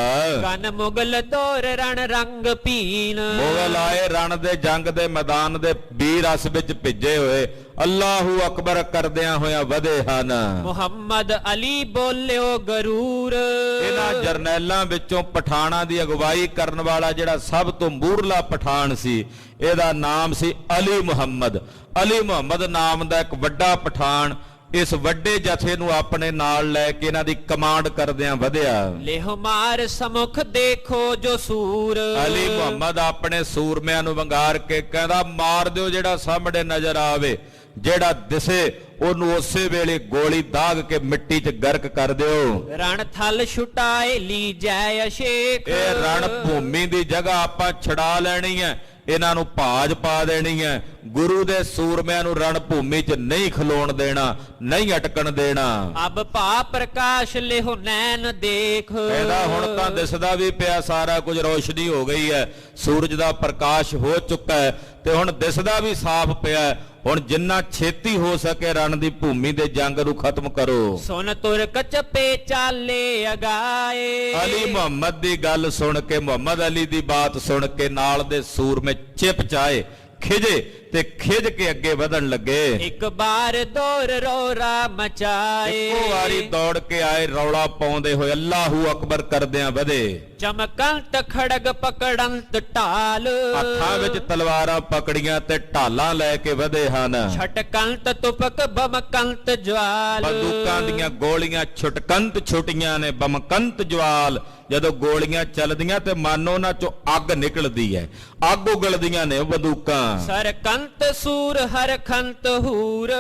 [SPEAKER 2] ਕਨ ਮੁਗਲ ਦੌਰ ਰਣ ਰੰਗ ਪੀਨ।
[SPEAKER 1] ਮੁਗਲ ਆਏ ਰਣ ਦੇ ਜੰਗ ਦੇ ਮੈਦਾਨ ਦੇ ਵੀਰ ਰਸ ਵਿੱਚ ਭਿੱਜੇ ਹੋਏ, ਅੱਲਾਹੂ ਅਕਬਰ ਕਰਦਿਆਂ ਹੋਇਆਂ ਵਧੇ ਹਨ।
[SPEAKER 2] ਮੁਹੰਮਦ ਅਲੀ ਬੋਲਿਓ ਗਰੂਰ।
[SPEAKER 1] ਇਹਨਾਂ ਜਰਨੈਲਾਂ ਵਿੱਚੋਂ ਪਠਾਨਾਂ ਦੀ ਅਗਵਾਈ ਕਰਨ ਵਾਲਾ ਜਿਹੜਾ ਸਭ ਤੋਂ ਮੂਹਰਲਾ ਪਠਾਨ ਸੀ, ਇਹਦਾ ਨਾਮ ਸੀ ਅਲੀ ਮੁਹੰਮਦ। ਅਲੀ ਮੁਹੰਮਦ ਨਾਮ ਦਾ ਇੱਕ ਵੱਡਾ ਪਠਾਨ ਇਸ ਵੱਡੇ ਜਥੇ ਨੂੰ ਆਪਣੇ ਨਾਲ ਲੈ ਕੇ ਇਹਨਾਂ ਦੀ ਕਮਾਂਡ ਕਰਦਿਆਂ ਵਧਿਆ।
[SPEAKER 2] ਲੇਹ ਮਾਰ ਸਮੁਖ ਦੇਖੋ ਜੋ ਸੂਰ।
[SPEAKER 1] ਅਲੀ ਮੁਹੰਮਦ ਆਪਣੇ ਸੂਰਮਿਆਂ ਨੂੰ ਵੰਗਾਰ ਕੇ ਕਹਿੰਦਾ, ਮਾਰ ਦਿਓ ਜਿਹੜਾ ਸਾਹਮਣੇ ਨਜ਼ਰ ਆਵੇ, ਜਿਹੜਾ ਦਿਸੇ ਉਹਨੂੰ ਉਸੇ ਵੇਲੇ ਗੋਲੀ ਦਾਗ ਕੇ ਮਿੱਟੀ 'ਚ ਗਰਕ ਕਰ ਦਿਓ।
[SPEAKER 2] ਰਣ ਥਲ ਛੁਟਾਏ ਲੀ ਜੈ ਅਸ਼ੇਖ।
[SPEAKER 1] ਇਹ ਰਣ ਭੂਮੀ ਦੀ ਜਗ੍ਹਾ ਆਪਾਂ ਛਡਾ ਲੈਣੀ ਹੈ, ਇਹਨਾਂ ਨੂੰ ਭਾਜ ਪਾ ਦੇਣੀ ਹੈ। ਗੁਰੂ ਦੇ ਸੂਰਮਿਆਂ ਨੂੰ ਰਣ ਭੂਮੀ 'ਚ ਨਹੀਂ ਖਲੋਣ ਦੇਣਾ, ਨਹੀਂ ਅਟਕਣ ਦੇਣਾ।
[SPEAKER 2] ਅਬ ਭਾ ਪ੍ਰਕਾਸ਼ ਲਿਹੁ ਨੈਣ ਦੇਖ।
[SPEAKER 1] ਕਹਿੰਦਾ ਹੁਣ ਤਾਂ ਦਿਸਦਾ ਵੀ ਪਿਆ, ਸਾਰਾ ਕੁਝ ਰੋਸ਼ਨੀ ਹੋ ਗਈ ਹੈ, ਸੂਰਜ ਦਾ ਪ੍ਰਕਾਸ਼ ਹੋ ਚੁੱਕਾ ਹੈ ਤੇ ਹੁਣ ਦਿਸਦਾ ਵੀ ਸਾਫ਼ ਪਿਆ। ਹੁਣ ਜਿੰਨਾ ਛੇਤੀ ਹੋ ਸਕੇ ਰਣ ਦੀ ਭੂਮੀ ਦੇ ਜੰਗ ਨੂੰ ਖਤਮ ਕਰੋ।
[SPEAKER 2] ਸੁਨ ਤੁਰਕ ਚਪੇ ਚਾਲੇ ਅਗਾਏ।
[SPEAKER 1] ਅਲੀ ਮੁਹੰਮਦ ਦੀ ਗੱਲ ਸੁਣ ਕੇ, ਮੁਹੰਮਦ ਅਲੀ ਦੀ ਬਾਤ ਸੁਣ ਕੇ ਨਾਲ ਦੇ ਸੂਰਮੇ ਚਿਪ ਚਾਏ, ਖਿਜੇ ਤੇ ਖਿਜ ਕੇ ਅੱਗੇ ਵਧਣ ਲੱਗੇ।
[SPEAKER 2] ਇੱਕ ਬਾਰ ਦੌਰ ਰੋਰਾ ਮਚਾਏ।
[SPEAKER 1] ਇੱਕੋ ਵਾਰੀ ਦੌੜ ਕੇ ਆਏ, ਰੌਲਾ ਪਾਉਂਦੇ ਹੋਏ ਅੱਲਾਹੂ ਅਕਬਰ ਕਰਦਿਆਂ ਵਧੇ।
[SPEAKER 2] ਚਮਕੰਤ ਖੜਗ ਪਕੜੰਤ ਢਾਲ।
[SPEAKER 1] ਹੱਥਾਂ ਵਿੱਚ ਤਲਵਾਰਾਂ ਪਕੜੀਆਂ ਤੇ ਢਾਲਾਂ ਲੈ ਕੇ ਵਧੇ ਹਨ।
[SPEAKER 2] ਛਟਕੰਤ ਤੁਪਕ ਬਮਕੰਤ ਜਵਾਲ।
[SPEAKER 1] ਬੰਦੂਕਾਂ ਦੀਆਂ ਗੋਲੀਆਂ ਛੁਟਕੰਤ ਛੁਟੀਆਂ ਨੇ, ਬਮਕੰਤ ਜਵਾਲ। ਜਦੋਂ ਗੋਲੀਆਂ ਚੱਲਦੀਆਂ ਤੇ ਮਾਨੋ ਉਹਨਾਂ ਚੋਂ ਅੱਗ ਨਿਕਲਦੀ ਹੈ, ਅੱਗ ਉਗਲਦੀਆਂ ਨੇ ਬੰਦੂਕਾਂ।
[SPEAKER 2] ਸਰਕੰਤ ਸੂਰ ਹਰਖੰਤ ਹੂਰ।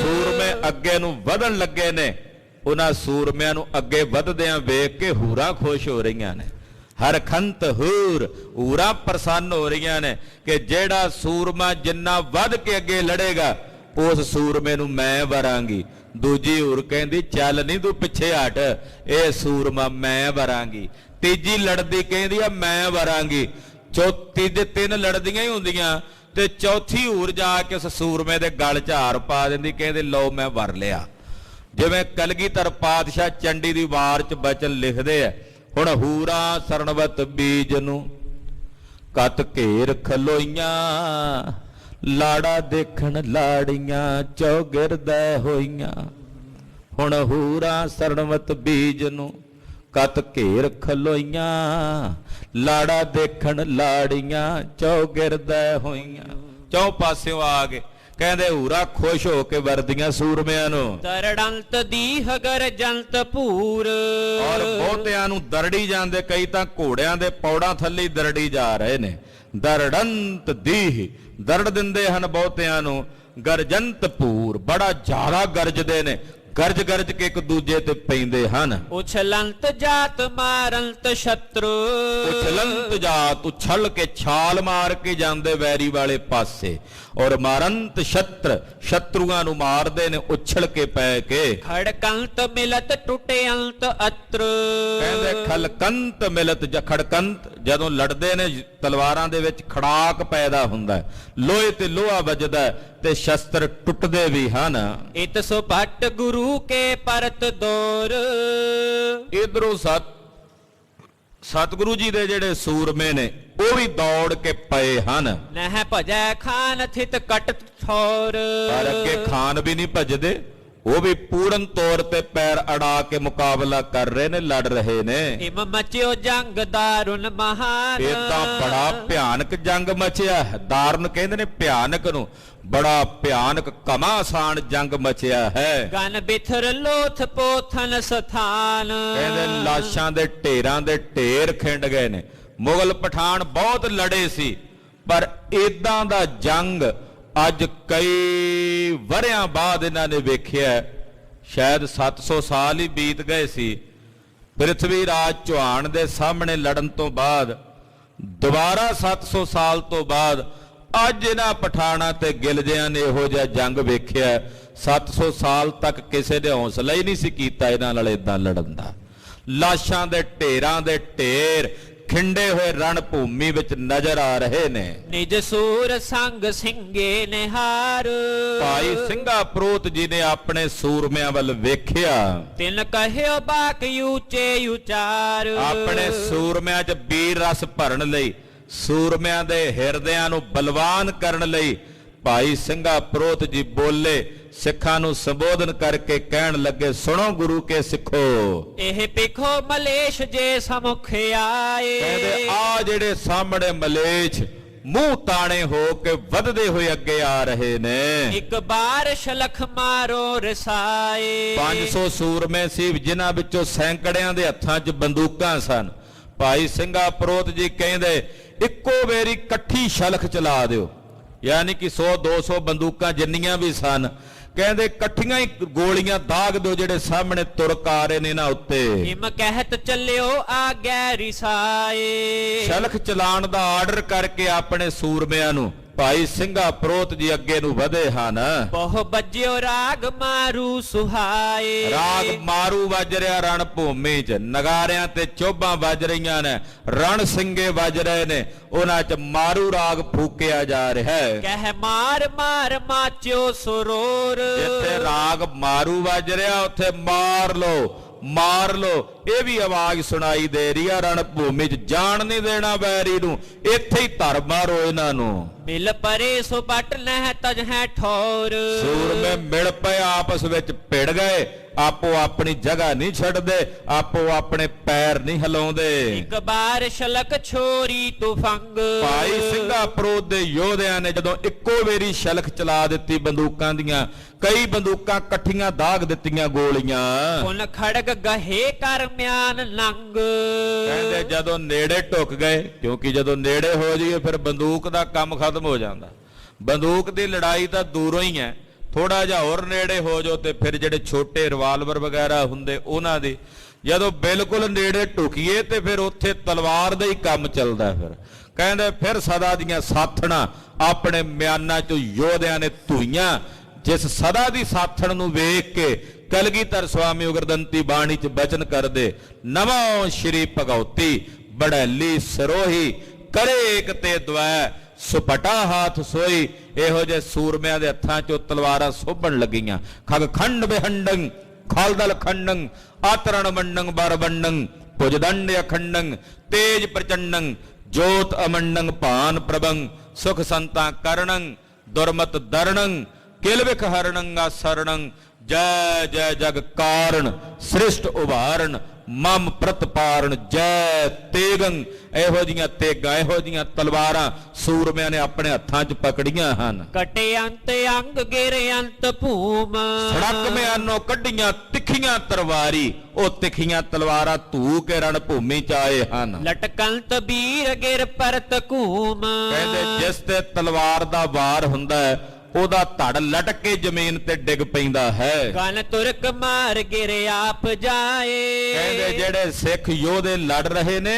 [SPEAKER 1] ਸੂਰਮੇ ਅੱਗੇ ਨੂੰ ਵਧਣ ਲੱਗੇ ਨੇ। ਉਹਨਾਂ ਸੂਰਮਿਆਂ ਨੂੰ ਅੱਗੇ ਵਧਦਿਆਂ ਵੇਖ ਕੇ ਹੂਰਾਂ ਖੁਸ਼ ਹੋ ਰਹੀਆਂ ਨੇ। ਹਰਖੰਤ ਹੂਰ। ਹੂਰਾਂ ਪ੍ਰਸੰਨ ਹੋ ਰਹੀਆਂ ਨੇ ਕਿ ਜਿਹੜਾ ਸੂਰਮਾ ਜਿੰਨਾ ਵੱਧ ਕੇ ਅੱਗੇ ਲੜੇਗਾ ਉਸ ਸੂਰਮੇ ਨੂੰ ਮੈਂ ਵਰਾਂਗੀ। ਦੂਜੀ ਹੂਰ ਕਹਿੰਦੀ ਚੱਲ ਨਹੀਂ ਤੂੰ ਪਿੱਛੇ ਹਟ, ਇਹ ਸੂਰਮਾ ਮੈਂ ਵਰਾਂਗੀ। ਤੀਜੀ ਲੜਦੀ ਕਹਿੰਦੀ ਆ ਮੈਂ ਵਰਾਂਗੀ। ਤੀਜੇ ਤਿੰਨ ਲੜਦੀਆਂ ਹੀ ਹੁੰਦੀਆਂ ਤੇ ਚੌਥੀ ਹੂਰ ਜਾ ਕੇ ਉਸ ਸੂਰਮੇ ਦੇ ਗਲ 'ਚ ਹਾਰ ਪਾ ਦਿੰਦੀ, ਕਹਿੰਦੇ ਲਓ ਮੈਂ ਵਰ ਲਿਆ। ਜਿਵੇਂ ਕਲਗੀਧਰ ਪਾਤਸ਼ਾਹ ਚੰਡੀ ਦੀ ਵਾਰ 'ਚ ਬਚਨ ਲਿਖਦੇ ਆ, ਹੁਣ ਹੂਰਾਂ ਸਰਣਵਤ ਬੀਜ ਨੂੰ ਕਤ ਘੇਰ ਖਲੋਈਆਂ, ਲਾੜਾ ਦੇਖਣ ਲਾੜੀਆਂ ਚੌਗਿਰਦਾ ਹੋਈਆਂ। ਹੁਣ ਹੂਰਾਂ ਸਰਣਵਤ ਬੀਜ ਨੂੰ ਕਤ ਘੇਰ ਖਲੋਈਆਂ, ਲਾੜਾ ਦੇਖਣ ਲਾੜੀਆਂ ਚੌਗਿਰਦਾ ਹੋਈਆਂ। ਚੌ ਪਾਸਿਓਂ ਆ ਗਏ, ਕਹਿੰਦੇ ਹੂਰਾ ਖੁਸ਼ ਹੋ ਕੇ ਵਰਦੀਆਂ ਸੂਰਮਿਆਂ ਨੂੰ।
[SPEAKER 2] ਦਰੜੰਤ ਦੀ ਹਗਰ ਜੰਤ ਭੂਰ।
[SPEAKER 1] ਔਰ ਬਹੁਤਿਆਂ ਨੂੰ ਦਰੜੀ ਜਾਂਦੇ, ਕਈ ਤਾਂ ਘੋੜਿਆਂ ਦੇ ਪੌੜਾਂ ਥੱਲੇ ਦਰੜੀ ਜਾ ਰਹੇ ਨੇ। ਦਰੜੰਤ ਦੀ ਦਰੜ ਦਿੰਦੇ ਹਨ ਬਹੁਤਿਆਂ ਨੂੰ। ਗਰਜੰਤ ਭੂਰ ਬੜਾ ਜ਼ਿਆਦਾ ਗਰਜਦੇ ਨੇ, ਗਰਜ ਗਰਜ ਕੇ ਇੱਕ ਦੂਜੇ ਤੇ ਪੈਂਦੇ ਹਨ।
[SPEAKER 2] ਉਛਲੰਤ ਜਾਤ ਮਾਰੰਤ ਸ਼ਤਰੂ।
[SPEAKER 1] ਉਛਲੰਤ ਜਾਤ ਉਛਲ ਕੇ ਛਾਲ ਮਾਰ ਕੇ ਜਾਂਦੇ ਵੈਰੀ ਵਾਲੇ ਪਾਸੇ। ਔਰ ਮਾਰੰਤ ਸ਼ਤਰ ਸ਼ਤਰੂਆਂ ਨੂੰ ਮਾਰਦੇ ਨੇ ਉਛਲ ਕੇ ਪੈ ਕੇ।
[SPEAKER 2] ਖੜਕੰਤ ਮਿਲਤ ਟੁੱਟੇ ਅੰਤ ਅਤਰ।
[SPEAKER 1] ਕਹਿੰਦੇ ਖਲਕੰਤ ਮਿਲਤ ਜਾਂ ਖੜਕੰਤ, ਜਦੋਂ ਲੜਦੇ ਨੇ ਤਲਵਾਰਾਂ ਦੇ ਵਿੱਚ ਖੜਾਕ ਪੈਦਾ ਹੁੰਦਾ, ਲੋਹੇ ਤੇ ਲੋਹਾ ਵੱਜਦਾ ਤੇ ਸ਼ਸਤਰ ਟੁੱਟਦੇ ਵੀ ਹਨ।
[SPEAKER 2] ਇਤ ਸੋ ਭੱਟ ਗੁਰੂ ਕੇ ਪਰਤ ਦੌਰ।
[SPEAKER 1] ਇਧਰੋਂ ਸਤਿਗੁਰੂ ਜੀ ਦੇ ਜਿਹੜੇ ਸੂਰਮੇ ਨੇ ਉਹ ਵੀ ਦੌੜ ਕੇ ਪਏ ਹਨ।
[SPEAKER 2] ਨਹਿ ਭਜੈ ਖਾਨ ਥਿਤ ਕਟ ਠੌਰ।
[SPEAKER 1] ਪਰ ਅੱਗੇ ਖਾਨ ਵੀ ਨਹੀਂ ਭਜਦੇ, ਉਹ ਵੀ ਪੂਰਨ ਤੌਰ ਤੇ ਪੈਰ ਅੜਾ ਕੇ ਮੁਕਾਬਲਾ ਕਰ ਰਹੇ ਨੇ, ਲੜ ਰਹੇ ਨੇ।
[SPEAKER 2] ਇਮ ਮਚਿਓ ਜੰਗ ਦਾਰੁਨ ਮਹਾਨ।
[SPEAKER 1] ਇਹ ਤਾਂ ਬੜਾ ਭਿਆਨਕ ਜੰਗ ਮਚਿਆ ਹੈ। ਦਾਰਨ ਕਹਿੰਦੇ ਨੇ ਭਿਆਨਕ ਨੂੰ, ਬੜਾ ਭਿਆਨਕ ਘਮਾਸਾਨ ਜੰਗ ਮਚਿਆ ਹੈ।
[SPEAKER 2] ਗਨ ਬਿਥਰ ਲੋਥ ਪੋਥਨ ਸਥਾਨ।
[SPEAKER 1] ਕਹਿੰਦੇ ਲਾਸ਼ਾਂ ਦੇ ਢੇਰਾਂ ਦੇ ਢੇਰ ਖਿੰਡ ਗਏ ਨੇ। ਮੁਗਲ ਪਠਾਨ ਬਹੁਤ ਲੜੇ ਸੀ, ਪਰ ਇਦਾਂ ਦਾ ਜੰਗ ਅੱਜ ਕਈ ਵਰਿਆਂ ਬਾਅਦ ਇਹਨਾਂ ਨੇ ਵੇਖਿਆ। ਸ਼ਾਇਦ 700 ਸਾਲ ਹੀ ਬੀਤ ਗਏ ਸੀ ਪ੍ਰਿਥਵੀ ਰਾਜ ਚੌਹਾਨ ਦੇ ਸਾਹਮਣੇ ਲੜਨ ਤੋਂ ਬਾਅਦ। ਦੁਬਾਰਾ 700 ਸਾਲ ਤੋਂ ਬਾਅਦ ਅੱਜ ਇਹਨਾਂ ਪਠਾਨਾਂ ਤੇ ਗਿਲਜਿਆਂ ਨੇ ਇਹੋ ਜਿਹਾ ਜੰਗ ਵੇਖਿਆ। 700 ਸਾਲ ਤੱਕ ਕਿਸੇ ਨੇ ਹੌਸਲਾ ਹੀ ਨਹੀਂ ਸੀ ਕੀਤਾ ਇਹਨਾਂ ਨਾਲ ਇਦਾਂ ਲੜਨ ਦਾ। ਲਾਸ਼ਾਂ ਦੇ ਢੇਰਾਂ ਦੇ ਢੇਰ ਖਿੰਡੇ ਹੋਏ ਰਣ ਭੂਮੀ ਵਿੱਚ ਨਜ਼ਰ ਆ ਰਹੇ ਨੇ।
[SPEAKER 2] ਨਿਜ ਸੂਰ ਸੰਗ ਸਿੰਘੇ ਨਿਹਾਰ।
[SPEAKER 1] ਭਾਈ ਸਿੰਘਾ ਪ੍ਰੋਤ ਜੀ ਨੇ ਆਪਣੇ ਸੂਰਮਿਆਂ ਵੱਲ ਵੇਖਿਆ।
[SPEAKER 2] ਤਿਨ ਕਹਿਓ ਬਾਕ ਉੱਚੇ ਉਚਾਰ।
[SPEAKER 1] ਆਪਣੇ ਸੂਰਮਿਆਂ 'ਚ ਵੀਰ ਰਸ ਭਰਨ ਲਈ, ਸੂਰਮਿਆਂ ਦੇ ਹਿਰਦਿਆਂ ਨੂੰ ਬਲਵਾਨ ਕਰਨ ਲਈ ਭਾਈ ਸਿੰਘਾ ਪ੍ਰੋਤ ਜੀ ਬੋਲੇ। ਸਿੱਖਾਂ ਨੂੰ ਸੰਬੋਧਨ ਕਰਕੇ ਕਹਿਣ ਲੱਗੇ, ਸੁਣੋ ਗੁਰੂ ਕੇ ਸਿੱਖੋ,
[SPEAKER 2] ਇਹ ਪਿਖੋ ਮਲੇਸ਼ ਜੇ ਸਮੁਖ ਆਏ।
[SPEAKER 1] ਕਹਿੰਦੇ ਆ ਜਿਹੜੇ ਸਾਹਮਣੇ ਮਲੇਛ ਮੂੰਹ ਤਾਣੇ ਹੋ ਕੇ ਵਧਦੇ ਹੋਏ ਅੱਗੇ ਆ ਰਹੇ ਨੇ।
[SPEAKER 2] ਇੱਕ ਬਾਰ ਸ਼ਲਖ ਮਾਰੋ ਰਸਾਏ।
[SPEAKER 1] 500 ਸੂਰਮੇ ਸੀ, ਜਿਨ੍ਹਾਂ ਵਿੱਚੋਂ ਸੈਂਕੜਿਆਂ ਦੇ ਹੱਥਾਂ 'ਚ ਬੰਦੂਕਾਂ ਸਨ। ਭਾਈ ਸਿੰਘਾ ਪ੍ਰੋਤ ਜੀ ਕਹਿੰਦੇ ਇੱਕੋ ਵੇਰੀ ਇਕੱਠੀ ਸ਼ਲਖ ਚਲਾ ਦਿਓ, ਯਾਨੀ ਕਿ 100-200 ਬੰਦੂਕਾਂ ਜਿੰਨੀਆਂ ਵੀ ਸਨ, ਕਹਿੰਦੇ ਇਕੱਠੀਆਂ ਹੀ ਗੋਲੀਆਂ ਦਾਗ ਦਿਓ ਜਿਹੜੇ ਸਾਹਮਣੇ ਤੁਰਕ ਆ ਰਹੇ ਨੇ ਇਹਨਾਂ ਉੱਤੇ।
[SPEAKER 2] ਹਿਮ ਕਹਿਤ ਚੱਲਿਓ ਆਗੈ ਰਿਸਾਏ।
[SPEAKER 1] ਸ਼ਲਖ ਚਲਾਉਣ ਦਾ ਆਰਡਰ ਕਰਕੇ ਆਪਣੇ ਸੂਰਮਿਆਂ ਨੂੰ ਭਾਈ ਸਿੰਘਾ ਪ੍ਰੋਤ ਜੀ ਅੱਗੇ ਨੂੰ ਵਧੇ ਹਨ।
[SPEAKER 2] ਬਹੁ ਬੱਜਿਓ ਰਾਗ ਮਾਰੂ ਸੁਹਾਏ।
[SPEAKER 1] ਰਾਗ ਮਾਰੂ ਵੱਜ ਰਿਹਾ ਰਣ ਭੂਮੀ 'ਚ, ਨਗਾਰਿਆਂ ਤੇ ਚੋਭਾਂ ਵੱਜ ਰਹੀਆਂ ਨੇ, ਰਣ ਸਿੰਘੇ ਵੱਜ ਰਹੇ ਨੇ, ਉਹਨਾਂ 'ਚ ਮਾਰੂ ਰਾਗ ਫੂਕਿਆ ਜਾ ਰਿਹਾ ਹੈ।
[SPEAKER 2] ਕਹਿ ਮਾਰ ਮਾਰ ਮਾਚਿਓ ਸੁਰੋਰ।
[SPEAKER 1] ਜਿੱਥੇ ਰਾਗ ਮਾਰੂ ਵੱਜ ਰਿਹਾ ਉੱਥੇ ਮਾਰ ਲੋ, ਮਾਰ ਲੋ, ਇਹ ਵੀ ਆਵਾਜ਼ ਸੁਣਾਈ ਦੇ ਰਹੀ ਆ। ਰਣ ਭੂਮੀ 'ਚ ਜਾਣ ਨਹੀਂ ਦੇਣਾ ਵੈਰੀ ਨੂੰ, ਇੱਥੇ ਹੀ ਧਰ ਮਾਰੋ ਇਹਨਾਂ ਨੂੰ।
[SPEAKER 2] ਮਿਲ ਪਰੇ ਸੋ ਪਟ ਨਹਿ ਤਜ ਹੈ ਠੌਰ।
[SPEAKER 1] ਸੂਰਮੇ ਮਿਲ ਪਏ, ਆਪਸ ਵਿੱਚ ਭਿੜ ਗਏ, ਆਪੋ ਆਪਣੀ ਜਗ੍ਹਾ ਨਹੀਂ ਛੱਡਦੇ, ਆਪੋ ਆਪਣੇ ਪੈਰ ਨਹੀਂ ਹਿਲਾਉਂਦੇ।
[SPEAKER 2] ਇੱਕ ਬਾਰ ਸ਼ਲਕ ਛੋਰੀ ਤੁਫੰਗ।
[SPEAKER 1] ਭਾਈ ਸਿੰਘਾ ਪ੍ਰੋਤ ਦੇ ਯੋਧਿਆਂ ਨੇ ਜਦੋਂ ਇੱਕੋ ਵੇਰੀ ਸ਼ਲਖ ਚਲਾ ਦਿੱਤੀ ਬੰਦੂਕਾਂ ਦੀਆਂ, ਕਈ ਬੰਦੂਕਾਂ ਇਕੱਠੀਆਂ ਦਾਗ ਦਿੱਤੀਆਂ ਗੋਲੀਆਂ।
[SPEAKER 2] ਹੁਣ ਖੜਗ ਗਹੇ ਕਰ ਮਿਆਨ ਨੰਗ।
[SPEAKER 1] ਕਹਿੰਦੇ ਜਦੋਂ ਨੇੜੇ ਢੁੱਕ ਗਏ, ਕਿਉਂਕਿ ਜਦੋਂ ਨੇੜੇ ਹੋ ਜਾਈਏ ਫਿਰ ਬੰਦੂਕ ਦਾ ਕੰਮ ਖਤਮ ਹੋ ਜਾਂਦਾ। ਬੰਦੂਕ ਦੀ ਲੜਾਈ ਤਾਂ ਦੂਰੋਂ ਹੀ ਹੈ, ਥੋੜਾ ਜਿਹਾ ਹੋਰ ਨੇੜੇ ਹੋ ਜਾਓ ਤੇ ਫਿਰ ਜਿਹੜੇ ਛੋਟੇ ਰਿਵਾਲਵਰ ਵਗੈਰਾ ਹੁੰਦੇ ਉਹਨਾਂ ਦੀ। ਜਦੋਂ ਬਿਲਕੁਲ ਨੇੜੇ ਢੁਕੀਏ ਤੇ ਫਿਰ ਉੱਥੇ ਤਲਵਾਰ ਦਾ ਹੀ ਕੰਮ ਚੱਲਦਾ। ਫਿਰ ਕਹਿੰਦੇ ਫਿਰ ਸਦਾ ਦੀਆਂ ਸਾਥਣਾ ਆਪਣੇ ਮਿਆਨਾਂ ਚੋਂ ਯੋਧਿਆਂ ਨੇ ਧੂਈਆਂ। ਜਿਸ ਸਦਾ ਦੀ ਸਾਥਣ ਨੂੰ ਵੇਖ ਕੇ ਕਲਗੀਧਰ ਸਵਾਮੀ ਉਗਰਦੰਤੀ ਬਾਣੀ ਚ ਬਚਨ ਕਰਦੇ, ਨਮੋ ਸ਼੍ਰੀ ਭਗਉਤੀ ਬੜੈਲੀ ਸਰੋਹੀ ਕਰੇ ਏਕ ਤੇ ਦਵੈ ਸੁਪਟਾ ਹਾਥ ਸੋਈ। ਇਹੋ ਜਿਹੇ ਸੂਰਮਿਆਂ ਦੇ ਹੱਥਾਂ ਚੋਂ ਤਲਵਾਰਾਂ ਸੋਭਣ ਲੱਗੀਆਂ। ਖਗ ਖੰਡ ਬਿਹੰਡੰ ਖਾਲਦਲ ਖੰਡੰ ਆਤਰਣ ਮੰਡੰ ਬਰਬੰਡੰ ਭੁਜਦੰਡ ਅਖੰਡੰ ਤੇਜ ਪ੍ਰਚੰਡੰ ਜੋਤ ਅਮੰਡੰ ਭਾਨ ਪ੍ਰਭੰ ਸੁਖ ਸੰਤਾ ਕਰਣੰ ਦੁਰਮਤ ਦਰਣੰ ਕਿਲ ਵਿਖ ਹਰਣੰ ਸਰਣੰ ਜੈ ਜੈ ਜਗ ਕਾਰਣ ਸ੍ਰਿਸ਼ਟ ਉਭਾਰਨ ਮਮ ਪ੍ਰਤਪਾਰਨ ਜੈ ਤੇਗੰ। ਇਹੋ ਜੀਆਂ ਤੇਗਾਂ ਇਹੋ ਜੀਆਂ ਤਲਵਾਰਾਂ ਸੂਰਮਿਆਂ ਨੇ ਆਪਣੇ ਹੱਥਾਂ 'ਚ ਪਕੜੀਆਂ ਹਨ।
[SPEAKER 2] ਕਟੇ ਅੰਤ ਅੰਗ ਗਿਰੇ ਅੰਤ ਭੂਮ
[SPEAKER 1] ਸੜਕ ਮਿਆਨੋਂ ਕੱਢੀਆਂ ਤਿੱਖੀਆਂ ਤਲਵਾਰੀ। ਉਹ ਤਿੱਖੀਆਂ ਤਲਵਾਰਾਂ ਧੂ ਕੇ ਰਣ ਭੂਮੀ 'ਚ ਆਏ ਹਨ।
[SPEAKER 2] ਲਟਕੰਤ ਬੀਰ ਗਿਰ ਪਰਤ ਘੂਮ
[SPEAKER 1] ਕਹਿੰਦੇ ਜਿਸ ਤੇ ਤਲਵਾਰ ਦਾ ਵਾਰ ਹੁੰਦਾ ਹੈ ਉਹਦਾ ਧੜ ਲਟਕ ਕੇ ਜ਼ਮੀਨ ਤੇ ਡਿੱਗ ਪੈਂਦਾ ਹੈ।
[SPEAKER 2] ਗਨ ਤੁਰਕ ਮਾਰ ਗਿਰੇ ਆਪ ਜਾਏ।
[SPEAKER 1] ਕਹਿੰਦੇ ਜਿਹੜੇ ਸਿੱਖ ਯੋਧੇ ਲੜ ਰਹੇ ਨੇ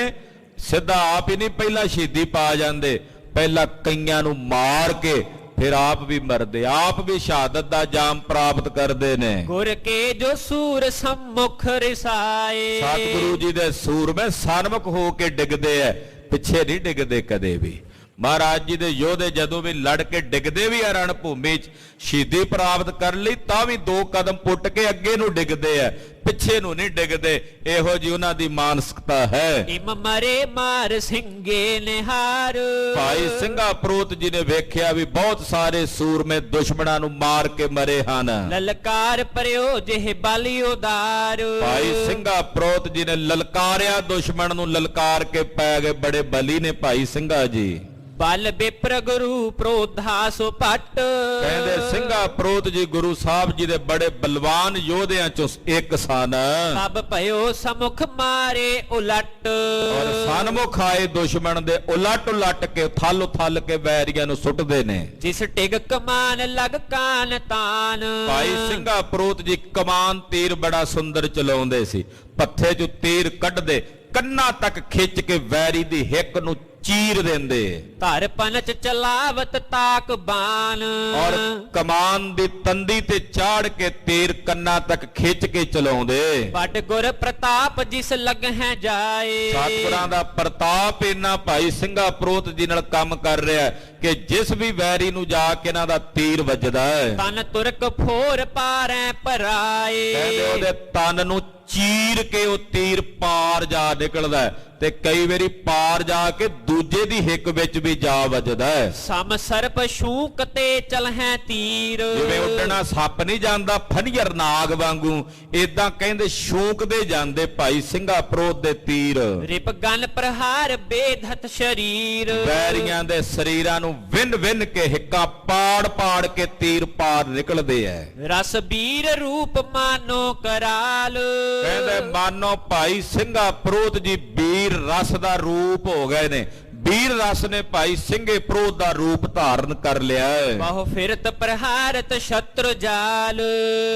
[SPEAKER 1] ਸਿੱਧਾ ਆਪ ਹੀ ਨਹੀਂ ਪਹਿਲਾਂ ਸ਼ਹੀਦੀ ਪਾ ਜਾਂਦੇ, ਪਹਿਲਾਂ ਕਈਆਂ ਨੂੰ ਮਾਰ ਕੇ ਫਿਰ ਆਪ ਵੀ ਮਰਦੇ, ਆਪ ਵੀ ਸ਼ਹਾਦਤ ਦਾ ਜਾਮ ਪ੍ਰਾਪਤ ਕਰਦੇ ਨੇ।
[SPEAKER 2] ਗੁਰ ਕੇ ਜੋ ਸੂਰ ਸੰਮੁਖ ਰਿਸਾਏ।
[SPEAKER 1] ਸਤਿਗੁਰੂ ਜੀ ਦੇ ਸੂਰਮੇ ਸਨਮੁਖ ਹੋ ਕੇ ਡਿੱਗਦੇ ਐ, ਪਿੱਛੇ ਨਹੀਂ ਡਿੱਗਦੇ ਕਦੇ ਵੀ। ਮਹਾਰਾਜ ਜੀ ਦੇ ਯੋਧੇ ਜਦੋਂ ਵੀ ਲੜ ਕੇ ਡਿੱਗਦੇ ਵੀ ਆ ਰਣ ਭੂਮੀ 'ਚ ਸ਼ਹੀਦੀ ਪ੍ਰਾਪਤ ਕਰਨ ਲਈ ਤਾਂ ਵੀ 2 ਕਦਮ ਪੁੱਟ ਕੇ ਅੱਗੇ ਨੂੰ ਡਿੱਗਦੇ ਆ, ਪਿੱਛੇ ਨੂੰ ਨਹੀਂ ਡਿੱਗਦੇ। ਇਹੋ ਜੀ ਉਹਨਾਂ ਦੀ ਮਾਨਸਿਕਤਾ ਹੈ।
[SPEAKER 2] ਇਮ ਮਰੇ ਮਾਰ ਸਿੰਘੇ ਨਿਹਾਰ।
[SPEAKER 1] ਭਾਈ ਸਿੰਘਾ ਪ੍ਰੋਤ ਜੀ ਨੇ ਵੇਖਿਆ ਵੀ ਬਹੁਤ ਸਾਰੇ ਸੂਰਮੇ ਦੁਸ਼ਮਣਾਂ ਨੂੰ ਮਾਰ ਕੇ ਮਰੇ ਹਨ।
[SPEAKER 2] ਲਲਕਾਰ ਪਰਿਓ ਜਿਹੇ ਬਾਲੀ ਉਦਾਰ।
[SPEAKER 1] ਭਾਈ ਸਿੰਘਾ ਪ੍ਰੋਤ ਜੀ ਨੇ ਲਲਕਾਰਿਆ, ਦੁਸ਼ਮਣ ਨੂੰ ਲਲਕਾਰ ਕੇ ਪੈ ਗਏ, ਬੜੇ ਬਲੀ ਨੇ ਭਾਈ ਸਿੰਘਾ ਜੀ।
[SPEAKER 2] ਬਲ ਬਿਪਰ ਗੁਰੂ ਪ੍ਰੋਧਾ ਸੋ ਪਟ।
[SPEAKER 1] ਕਹਿੰਦੇ ਸਿੰਘਾ ਪ੍ਰੋਤ ਜੀ ਗੁਰੂ ਸਾਹਿਬ ਜੀ ਦੇ ਬੜੇ ਬਲਵਾਨ ਯੋਧਿਆਂ ਚੋਂ ਇੱਕ ਸਨ।
[SPEAKER 2] ਸਭ ਭਇਓ ਸਮੁਖ ਮਾਰੇ ਉਲਟ।
[SPEAKER 1] ਔਰ ਸਨਮੁਖ ਆਏ ਦੁਸ਼ਮਣ ਦੇ ਉਲਟ ਉਲਟ ਕੇ ਥਲ ਥਲ ਕੇ ਵੈਰੀਆਂ ਨੂੰ ਸੁੱਟਦੇ ਨੇ।
[SPEAKER 2] ਜਿਸ ਟਿਗ ਕਮਾਨ ਲਗ ਕਾਨ ਤਾਨ।
[SPEAKER 1] ਭਾਈ ਸਿੰਘਾ ਪ੍ਰੋਤ ਜੀ ਕਮਾਨ ਤੀਰ ਬੜਾ ਸੁੰਦਰ ਚਲਾਉਂਦੇ ਸੀ। ਪੱਥੇ ਚੋਂ ਤੀਰ ਕੱਢਦੇ, ਕੰਨਾਂ ਤੱਕ ਖਿੱਚ ਕੇ ਵੈਰੀ ਦੀ ਹਿੱਕ ਨੂੰ ਚੀਰ ਦਿੰਦੇ।
[SPEAKER 2] ਧਰ ਪਨਚ ਚਲਾਵਤ ਤਾਕ ਬਾਨ।
[SPEAKER 1] ਔਰ ਕਮਾਨ ਦੀ ਤੰਦੀ ਤੇ ਚਾੜ ਕੇ ਤੀਰ ਕੰਨਾਂ ਤੱਕ ਖਿੱਚ ਕੇ ਚਲਾਉਂਦੇ।
[SPEAKER 2] ਵੱਡ ਗੁਰ ਪ੍ਰਤਾਪ ਜਿਸ ਲਗਹਿ ਜਾਏ।
[SPEAKER 1] ਸਤਿਗੁਰਾਂ ਦਾ ਪ੍ਰਤਾਪ ਇੰਨਾ ਭਾਈ ਸਿੰਘਾ ਪ੍ਰੋਤ ਜੀ ਨਾਲ ਕੰਮ ਕਰ ਰਿਹਾ ਕਿ ਜਿਸ ਵੀ ਵੈਰੀ ਨੂੰ ਜਾ ਕੇ ਇਹਨਾਂ ਦਾ ਤੀਰ ਵੱਜਦਾ ਹੈ,
[SPEAKER 2] ਤਨ ਤੁਰਕ ਫੋਰ ਪਾਰੈ ਪਰਾਏ।
[SPEAKER 1] ਕਹਿੰਦੇ ਉਹਦੇ ਤਨ ਨੂੰ ਚੀਰ ਕੇ ਉਹ ਤੀਰ ਪਾਰ ਜਾ ਨਿਕਲਦਾ ਤੇ ਕਈ ਵਾਰੀ ਪਾਰ ਜਾ ਕੇ ਦੂਜੇ ਦੀ ਹਿੱਕ ਵਿੱਚ ਵੀ ਜਾ ਵੱਜਦਾ ਹੈ।
[SPEAKER 2] ਸਮ ਸਰਪ ਸ਼ੂਕ ਤੇ ਚਲਹਿ ਤੀਰ।
[SPEAKER 1] ਜਿਵੇਂ ਉੱਡਣਾ ਸੱਪ ਨਹੀਂ ਜਾਂਦਾ ਫਨੀਅਰ ਨਾਗ ਵਾਂਗੂ, ਏਦਾਂ ਕਹਿੰਦੇ ਸ਼ੂਕਦੇ ਜਾਂਦੇ ਭਾਈ ਸਿੰਘਾ ਪ੍ਰੋਤ ਦੇ ਤੀਰ।
[SPEAKER 2] ਰਿਪ ਗਨ ਪ੍ਰਹਾਰ ਬੇਧਤ ਸ਼ਰੀਰ।
[SPEAKER 1] ਵੈਰੀਆਂ ਦੇ ਸਰੀਰਾਂ ਨੂੰ ਵਿੰਨ ਵਿੰਨ ਕੇ ਹਿੱਕਾਂ ਪਾੜ ਪਾੜ ਕੇ ਤੀਰ ਪਾਰ ਨਿਕਲਦੇ ਐ।
[SPEAKER 2] ਰਸ ਬੀਰ ਰੂਪ ਮਾਨੋ ਕਰਾਲ।
[SPEAKER 1] ਕਹਿੰਦੇ ਮਾਨੋ ਭਾਈ ਸਿੰਘਾ ਪ੍ਰੋਤ ਜੀ ਵੀਰ ਰਸ ਦਾ ਰੂਪ ਹੋ ਗਏ ਨੇ। ਵੀਰ ਰਸ ਨੇ ਭਾਈ ਸਿੰਘੇ ਪ੍ਰੋਤ ਦਾ ਰੂਪ ਧਾਰਨ ਕਰ ਲਿਆ ਹੈ।
[SPEAKER 2] ਬਹੁ ਫਿਰਤ ਪ੍ਰਹਾਰਤ ਸ਼ਤਰ ਜਾਲ।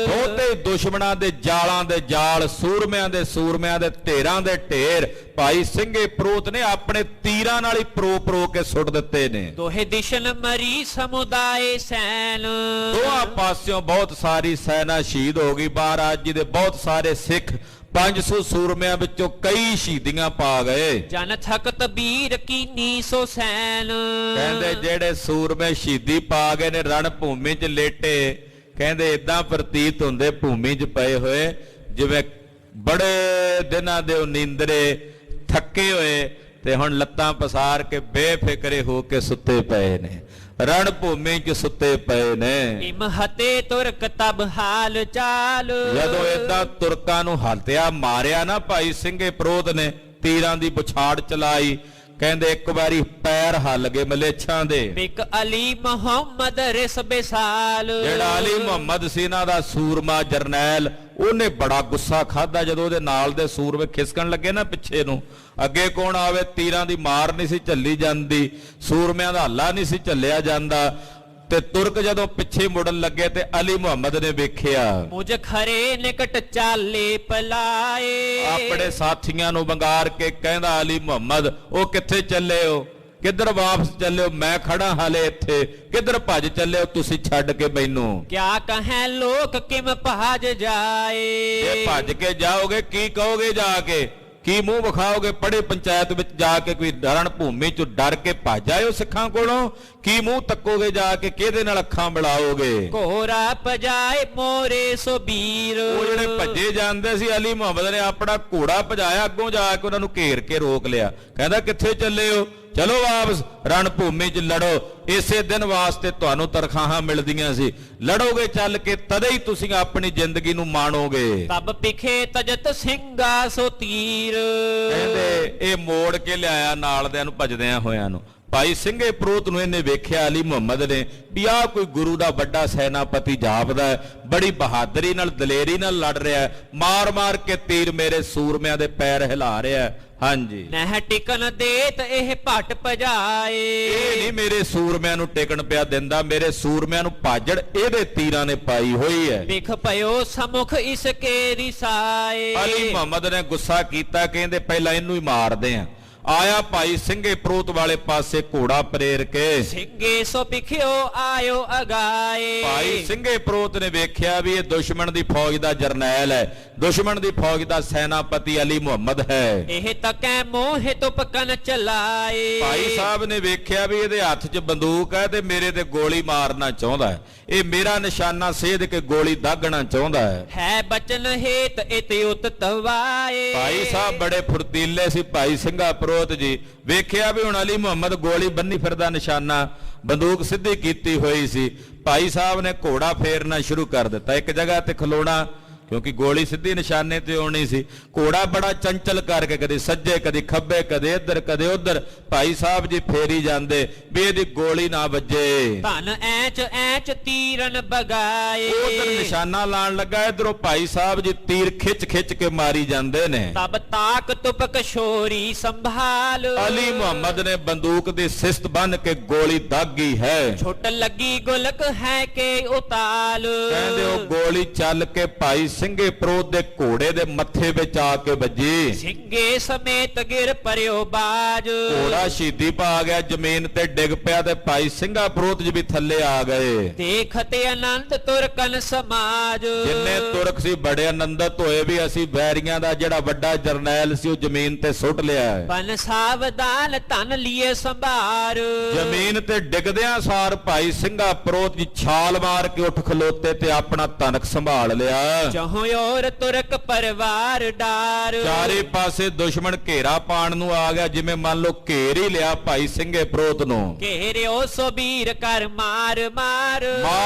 [SPEAKER 1] ਬਹੁਤੇ ਦੁਸ਼ਮਣਾਂ ਦੇ ਜਾਲਾਂ ਦੇ ਜਾਲ, ਸੂਰਮਿਆਂ ਦੇ ਢੇਰਾਂ ਦੇ ਢੇਰ ਭਾਈ ਸਿੰਘੇ ਪ੍ਰੋਤ ਨੇ ਆਪਣੇ ਤੀਰਾਂ ਨਾਲ ਹੀ ਪ੍ਰੋ ਕੇ ਸੁੱਟ ਦਿੱਤੇ ਨੇ।
[SPEAKER 2] ਦੋਹੇ ਦਿਸ਼ਨ ਮਰੀ ਸਮੁਦਾਏ ਸੈਨ।
[SPEAKER 1] ਦੋਹਾਂ ਪਾਸਿਓਂ ਬਹੁਤ ਸਾਰੀ ਸੈਨਾ ਸ਼ਹੀਦ ਹੋ ਗਈ। ਮਹਾਰਾਜ ਜੀ ਦੇ ਬਹੁਤ ਸਾਰੇ ਸਿੱਖ 500 ਸੂਰਮਿਆਂ ਵਿੱਚੋਂ ਕਈ ਸ਼ਹੀਦੀਆਂ ਪਾ ਗਏ।
[SPEAKER 2] ਜਨ ਥਕਤ ਬੀਰ ਕੀਨੀ ਸੋ ਸੈਨ।
[SPEAKER 1] ਕਹਿੰਦੇ ਜਿਹੜੇ ਸੂਰਮੇ ਸ਼ਹੀਦੀ ਪਾ ਗਏ ਨੇ ਰਣ ਭੂਮੀ 'ਚ ਲੇਟੇ, ਕਹਿੰਦੇ ਇਦਾਂ ਪ੍ਰਤੀਤ ਹੁੰਦੇ ਭੂਮੀ 'ਚ ਪਏ ਹੋਏ ਜਿਵੇਂ ਬੜੇ ਦਿਨਾਂ ਦੇ ਨੀਂਦਰੇ ਥੱਕੇ ਹੋਏ ਤੇ ਹੁਣ ਲੱਤਾਂ ਪਸਾਰ ਕੇ ਬੇਫਿਕਰੇ ਹੋ ਕੇ ਸੁੱਤੇ ਪਏ ਨੇ, ਰਣ ਭੂਮੀ 'ਚ ਸੁੱਤੇ ਪਏ ਨੇ।
[SPEAKER 2] ਇਮ ਹਤੇ ਤੁਰਕ ਤਬ ਹਾਲ ਚਾਲ।
[SPEAKER 1] ਜਦੋਂ ਏਦਾਂ ਤੁਰਕਾਂ ਨੂੰ ਹਲਤਿਆ ਮਾਰਿਆ ਨਾ ਭਾਈ ਸਿੰਘੇ ਪ੍ਰੋਤ ਨੇ, ਤੀਰਾਂ ਦੀ ਬੁਛਾੜ ਚਲਾਈ, ਕਹਿੰਦੇ ਇੱਕ ਵਾਰੀ ਪੈਰ ਹੱਲ ਗਏ ਮਲੇਛਾਂ ਦੇ।
[SPEAKER 2] ਬਿਕ ਅਲੀ ਮੁਹੰਮਦ ਰਿਸ ਬਿਸਾਲ।
[SPEAKER 1] ਜਿਹੜਾ ਅਲੀ ਮੁਹੰਮਦ ਸੀ ਇਹਨਾਂ ਦਾ ਸੂਰਮਾ ਜਰਨੈਲ, ਉਹਨੇ ਬੜਾ ਗੁੱਸਾ ਖਾਦਾ ਜਦੋਂ ਉਹਦੇ ਨਾਲ ਦੇ ਸੂਰਮੇ ਖਿਸਕਣ ਲੱਗੇ ਨਾ ਪਿੱਛੇ ਨੂੰ। ਅੱਗੇ ਕੌਣ ਆਵੇ, ਤੀਰਾਂ ਦੀ ਮਾਰ ਨਹੀਂ ਸੀ ਝੱਲੀ ਜਾਂਦੀ, ਸੂਰਮਿਆਂ ਦਾ ਹੱਲਾ ਨਹੀਂ ਸੀ ਝੱਲਿਆ ਜਾਂਦਾ। ਤੇ ਤੁਰਕ ਜਦੋਂ ਪਿੱਛੇ ਮੁੜਨ ਲੱਗੇ ਤੇ ਅਲੀ ਮੁਹੰਮਦ ਨੇ ਵੇਖਿਆ,
[SPEAKER 2] ਮੁਝ ਖਰੇ ਨਿਕਟ ਚਾਲੇ ਪਲਾਏ।
[SPEAKER 1] ਆਪਣੇ ਸਾਥੀਆਂ ਨੂੰ ਵੰਗਾਰ ਕੇ ਕਹਿੰਦਾ, ਅਲੀ ਮੁਹੰਮਦ ਉਹ ਕਿੱਥੇ ਚੱਲੇ ਹੋ, ਕਿੱਧਰ ਵਾਪਸ ਚੱਲੇ ਹੋ, ਮੈਂ ਖੜਾ ਹਾਲੇ ਇੱਥੇ, ਕਿੱਧਰ ਭੱਜ ਚੱਲੇ ਹੋ ਤੁਸੀਂ ਛੱਡ ਕੇ ਮੈਨੂੰ।
[SPEAKER 2] ਕਿਆ ਕਹੈ ਲੋਕ ਕਿਮ ਭਾਜ ਜਾਏ।
[SPEAKER 1] ਜੇ ਭੱਜ ਕੇ ਜਾਓਗੇ ਕੀ ਕਹੋਗੇ, ਜਾ ਕੇ ਕੀ ਮੂੰਹ ਵਿਖਾਓਗੇ, ਪੜੇ ਪੰਚਾਇਤ ਵਿੱਚ ਜਾ ਕੇ ਕੋਈ ਰਣ ਭੂਮੀ ਚੋਂ ਡਰ ਕੇ ਭੱਜ ਆਇਓ ਸਿੱਖਾਂ ਕੋਲੋਂ, ਕੀ ਮੂੰਹ ਤੱਕੋਗੇ ਜਾ ਕੇ, ਕਿਹਦੇ ਨਾਲ ਅੱਖਾਂ ਮਿਲਾਓਗੇ।
[SPEAKER 2] ਘੋੜਾ ਭਜਾਏ ਮੋਰੇ ਸੋ ਵੀਰ।
[SPEAKER 1] ਉਹ ਜਿਹੜੇ ਭੱਜੇ ਜਾਂਦੇ ਸੀ, ਅਲੀ ਮੁਹੰਮਦ ਨੇ ਆਪਣਾ ਘੋੜਾ ਭਜਾਇਆ, ਅੱਗੋਂ ਜਾ ਕੇ ਉਹਨਾਂ ਨੂੰ ਘੇਰ ਕੇ ਰੋਕ ਲਿਆ, ਕਹਿੰਦਾ ਕਿੱਥੇ ਚੱਲੇ ਹੋ, ਚਲੋ ਵਾਪਸ ਰਣ ਭੂਮੀ 'ਚ ਲੜੋ, ਇਸੇ ਦਿਨ ਵਾਸਤੇ ਤੁਹਾਨੂੰ ਤਨਖਾਹਾਂ ਮਿਲਦੀਆਂ ਸੀ, ਲੜੋਗੇ ਚੱਲ ਕੇ ਤਦੇ ਹੀ ਤੁਸੀਂ ਆਪਣੀ ਜ਼ਿੰਦਗੀ ਨੂੰ ਮਾਣੋਗੇ।
[SPEAKER 2] ਤਬ ਪਿਖੇ ਤਜਤ ਸਿੰਘਾ ਸੋ ਤੀਰ।
[SPEAKER 1] ਕਹਿੰਦੇ ਇਹ ਮੋੜ ਕੇ ਲਿਆਇਆ ਨਾਲ ਦਿਆਂ ਨੂੰ ਭਜਦਿਆਂ ਹੋਇਆਂ ਨੂੰ। ਭਾਈ ਸਿੰਘੇ ਪ੍ਰੋਤ ਨੂੰ ਇਹਨੇ ਵੇਖਿਆ ਅਲੀ ਮੁਹੰਮਦ ਨੇ ਵੀ ਆਹ ਕੋਈ ਗੁਰੂ ਦਾ ਵੱਡਾ ਸੈਨਾਪਤੀ ਜਾਪਦਾ, ਬੜੀ ਬਹਾਦਰੀ ਨਾਲ ਦਲੇਰੀ ਨਾਲ ਲੜ ਰਿਹਾ, ਮਾਰ ਮਾਰ ਕੇ ਤੀਰ ਮੇਰੇ ਸੂਰਮਿਆਂ ਦੇ ਪੈਰ ਹਿਲਾ ਰਿਹਾ। ਹਾਂਜੀ,
[SPEAKER 2] ਨਹਿ ਟਿਕਨ ਦੇਤ ਇਹ ਭਟ ਭਜਾਏ।
[SPEAKER 1] ਇਹ ਨਹੀਂ ਮੇਰੇ ਸੂਰਮਿਆਂ ਨੂੰ ਟਿਕਣ ਪਿਆ ਦਿੰਦਾ, ਮੇਰੇ ਸੂਰਮਿਆਂ ਨੂੰ ਭਾਜੜ ਇਹਦੇ ਤੀਰਾਂ ਨੇ ਪਾਈ ਹੋਈ ਹੈ।
[SPEAKER 2] ਵਿਖ ਪਇਓ ਸਮੁਖ ਇਸ ਕੇ ਰਿਸਾਏ।
[SPEAKER 1] ਅਲੀ ਮੁਹੰਮਦ ਨੇ ਗੁੱਸਾ ਕੀਤਾ, ਕਹਿੰਦੇ ਪਹਿਲਾਂ ਇਹਨੂੰ ਹੀ ਮਾਰਦੇ ਆ। ਆਇਆ ਭਾਈ ਸਿੰਘੇ ਪ੍ਰੋਤ ਵਾਲੇ ਪਾਸੇ ਘੋੜਾ ਪ੍ਰੇਰ ਕੇ,
[SPEAKER 2] ਸਿੰਘੇ ਸੋ ਪਿਖਿਓ ਆਇਓ ਅਗਾਏ।
[SPEAKER 1] ਭਾਈ ਸਿੰਘੇ ਪ੍ਰੋਤ ਨੇ ਵੇਖਿਆ ਵੀ ਇਹ ਦੁਸ਼ਮਣ ਦੀ ਫੌਜ ਦਾ ਜਰਨੈਲ ਹੈ, ਦੁਸ਼ਮਣ ਦੀ ਫੌਜ ਦਾ ਸੈਨਾਪਤੀ ਅਲੀ ਮੁਹੰਮਦ ਹੈ।
[SPEAKER 2] ਇਹ ਤਕੈ ਮੋਹਿ ਤੁਪਕਨ ਚਲਾਏ।
[SPEAKER 1] ਭਾਈ ਸਾਹਿਬ ਨੇ ਵੇਖਿਆ ਵੀ ਇਹਦੇ ਹੱਥ 'ਚ ਬੰਦੂਕ ਹੈ ਤੇ ਮੇਰੇ ਤੇ ਗੋਲੀ ਮਾਰਨਾ ਚਾਹੁੰਦਾ ਹੈ, ਇਹ ਮੇਰਾ ਨਿਸ਼ਾਨਾ ਸੇਧ ਕੇ ਗੋਲੀ ਦਾਗਣਾ ਚਾਹੁੰਦਾ
[SPEAKER 2] ਹੈ ਬਚਨ ਹੇਤ ਇਤਿ ਉਤ ਤਵਾਏ।
[SPEAKER 1] ਭਾਈ ਸਾਹਿਬ ਬੜੇ ਫੁਰਤੀਲੇ ਸੀ ਭਾਈ ਸਿੰਘਾ ਪ੍ਰੋਤ ਜੀ, ਵੇਖਿਆ ਵੀ ਹੁਣ ਅਲੀ ਮੁਹੰਮਦ ਗੋਲੀ ਬੰਨੀ ਫਿਰਦਾ, ਨਿਸ਼ਾਨਾ ਬੰਦੂਕ ਸਿੱਧੀ ਕੀਤੀ ਹੋਈ ਸੀ। ਭਾਈ ਸਾਹਿਬ ਨੇ ਘੋੜਾ ਫੇਰਨਾ ਸ਼ੁਰੂ ਕਰ ਦਿੱਤਾ, ਇੱਕ ਜਗ੍ਹਾ ਤੇ ਖਲੋਣਾ ਕਿਉਂਕਿ ਗੋਲੀ ਸਿੱਧੀ ਨਿਸ਼ਾਨੇ ਤੇ ਆਉਣੀ ਸੀ। ਘੋੜਾ ਬੜਾ ਚੰਚਲ ਕਰਕੇ ਕਦੇ ਸੱਜੇ ਕਦੇ ਖੱਬੇ, ਕਦੇ ਇੱਧਰ ਕਦੇ ਉੱਧਰ ਭਾਈ ਸਾਹਿਬ ਜੀ ਫੇਰੀ ਜਾਂਦੇ ਵੀ ਇਹਦੀ ਗੋਲੀ ਨਾ ਵੱਜੇ।
[SPEAKER 2] ਧਨ ਐਚ ਐਚ ਤੀਰਨ ਬਗਾਏ।
[SPEAKER 1] ਉਧਰ ਨਿਸ਼ਾਨਾ ਲਾਣ ਲੱਗਾ, ਇਧਰੋਂ ਭਾਈ ਸਾਹਿਬ ਜੀ ਤੀਰ ਖਿੱਚ ਖਿੱਚ ਕੇ ਮਾਰੀ ਜਾਂਦੇ ਨੇ।
[SPEAKER 2] ਤਬ ਤਾਕ ਤੁਪਕ ਸ਼ੋਰੀ ਸੰਭਾਲ।
[SPEAKER 1] ਅਲੀ ਮੁਹੰਮਦ ਨੇ ਬੰਦੂਕ ਦੀ ਸਿਸਤ ਬੰਨ ਕੇ ਗੋਲੀ ਦਾਗੀ ਹੈ।
[SPEAKER 2] ਛੁੱਟ ਲੱਗੀ ਗੁਲਕ ਹੈ ਕੇ ਉਤਾਲ।
[SPEAKER 1] ਕਹਿੰਦੇ ਉਹ ਗੋਲੀ ਚੱਲ ਕੇ ਭਾਈ ਸਿੰਘੇ ਪ੍ਰੋਤ ਦੇ ਘੋੜੇ ਦੇ ਮੱਥੇ ਵਿੱਚ ਆ ਕੇ ਵੱਜੀ।
[SPEAKER 2] ਸਿੰਘੇ ਸਮੇਤ ਗਿਰ ਪਰਿਓ ਬਾਜ।
[SPEAKER 1] ਘੋੜਾ ਸ਼ਹੀਦੀ ਪਾ ਗਿਆ, ਜ਼ਮੀਨ ਤੇ ਡਿੱਗ ਪਿਆ ਤੇ ਭਾਈ ਸਿੰਘਾ ਪ੍ਰੋਤ ਜੀ ਵੀ ਥੱਲੇ ਆ ਗਏ।
[SPEAKER 2] ਦੇਖਤੇ ਅਨੰਤ ਤੁਰਕਨ ਸਮਾਜ।
[SPEAKER 1] ਜਿੰਨੇ ਤੁਰਕ ਸੀ ਬੜੇ ਆਨੰਦਿਤ ਹੋਏ ਵੀ ਅਸੀਂ ਵੈਰੀਆਂ ਦਾ ਜਿਹੜਾ ਵੱਡਾ ਜਰਨੈਲ ਸੀ ਉਹ ਜ਼ਮੀਨ ਤੇ ਸੁੱਟ ਲਿਆ।
[SPEAKER 2] ਬਨ ਸਾਵਧਾਨ ਧਨ ਲਿਏ ਸੰਭਾਰ।
[SPEAKER 1] ਜ਼ਮੀਨ ਤੇ ਡਿੱਗਦਿਆਂ ਸਾਰ ਭਾਈ ਸਿੰਘਾ ਪ੍ਰੋਤ ਜੀ ਛਾਲ ਮਾਰ ਕੇ ਉੱਠ ਖਲੋਤੇ ਤੇ ਆਪਣਾ ਤਨਕ ਸੰਭਾਲ ਲਿਆ।
[SPEAKER 2] ਚਹੁਓਰ ਤੁਰਕ ਪਰਿਵਾਰ ਡਾਰ।
[SPEAKER 1] ਚਾਰੇ ਪਾਸੇ ਦੁਸ਼ਮਣ ਘੇਰਾ ਪਾਣ ਨੂੰ ਆ ਗਿਆ, ਜਿਵੇਂ ਮੰਨ ਲਓ ਘੇਰ ਹੀ ਲਿਆ ਭਾਈ ਸਿੰਘੇ ਪ੍ਰੋਤ ਨੂੰ।
[SPEAKER 2] ਘੇਰਿਓ ਸੋ ਵੀਰ ਕਰ ਮਾਰ ਮਾਰ।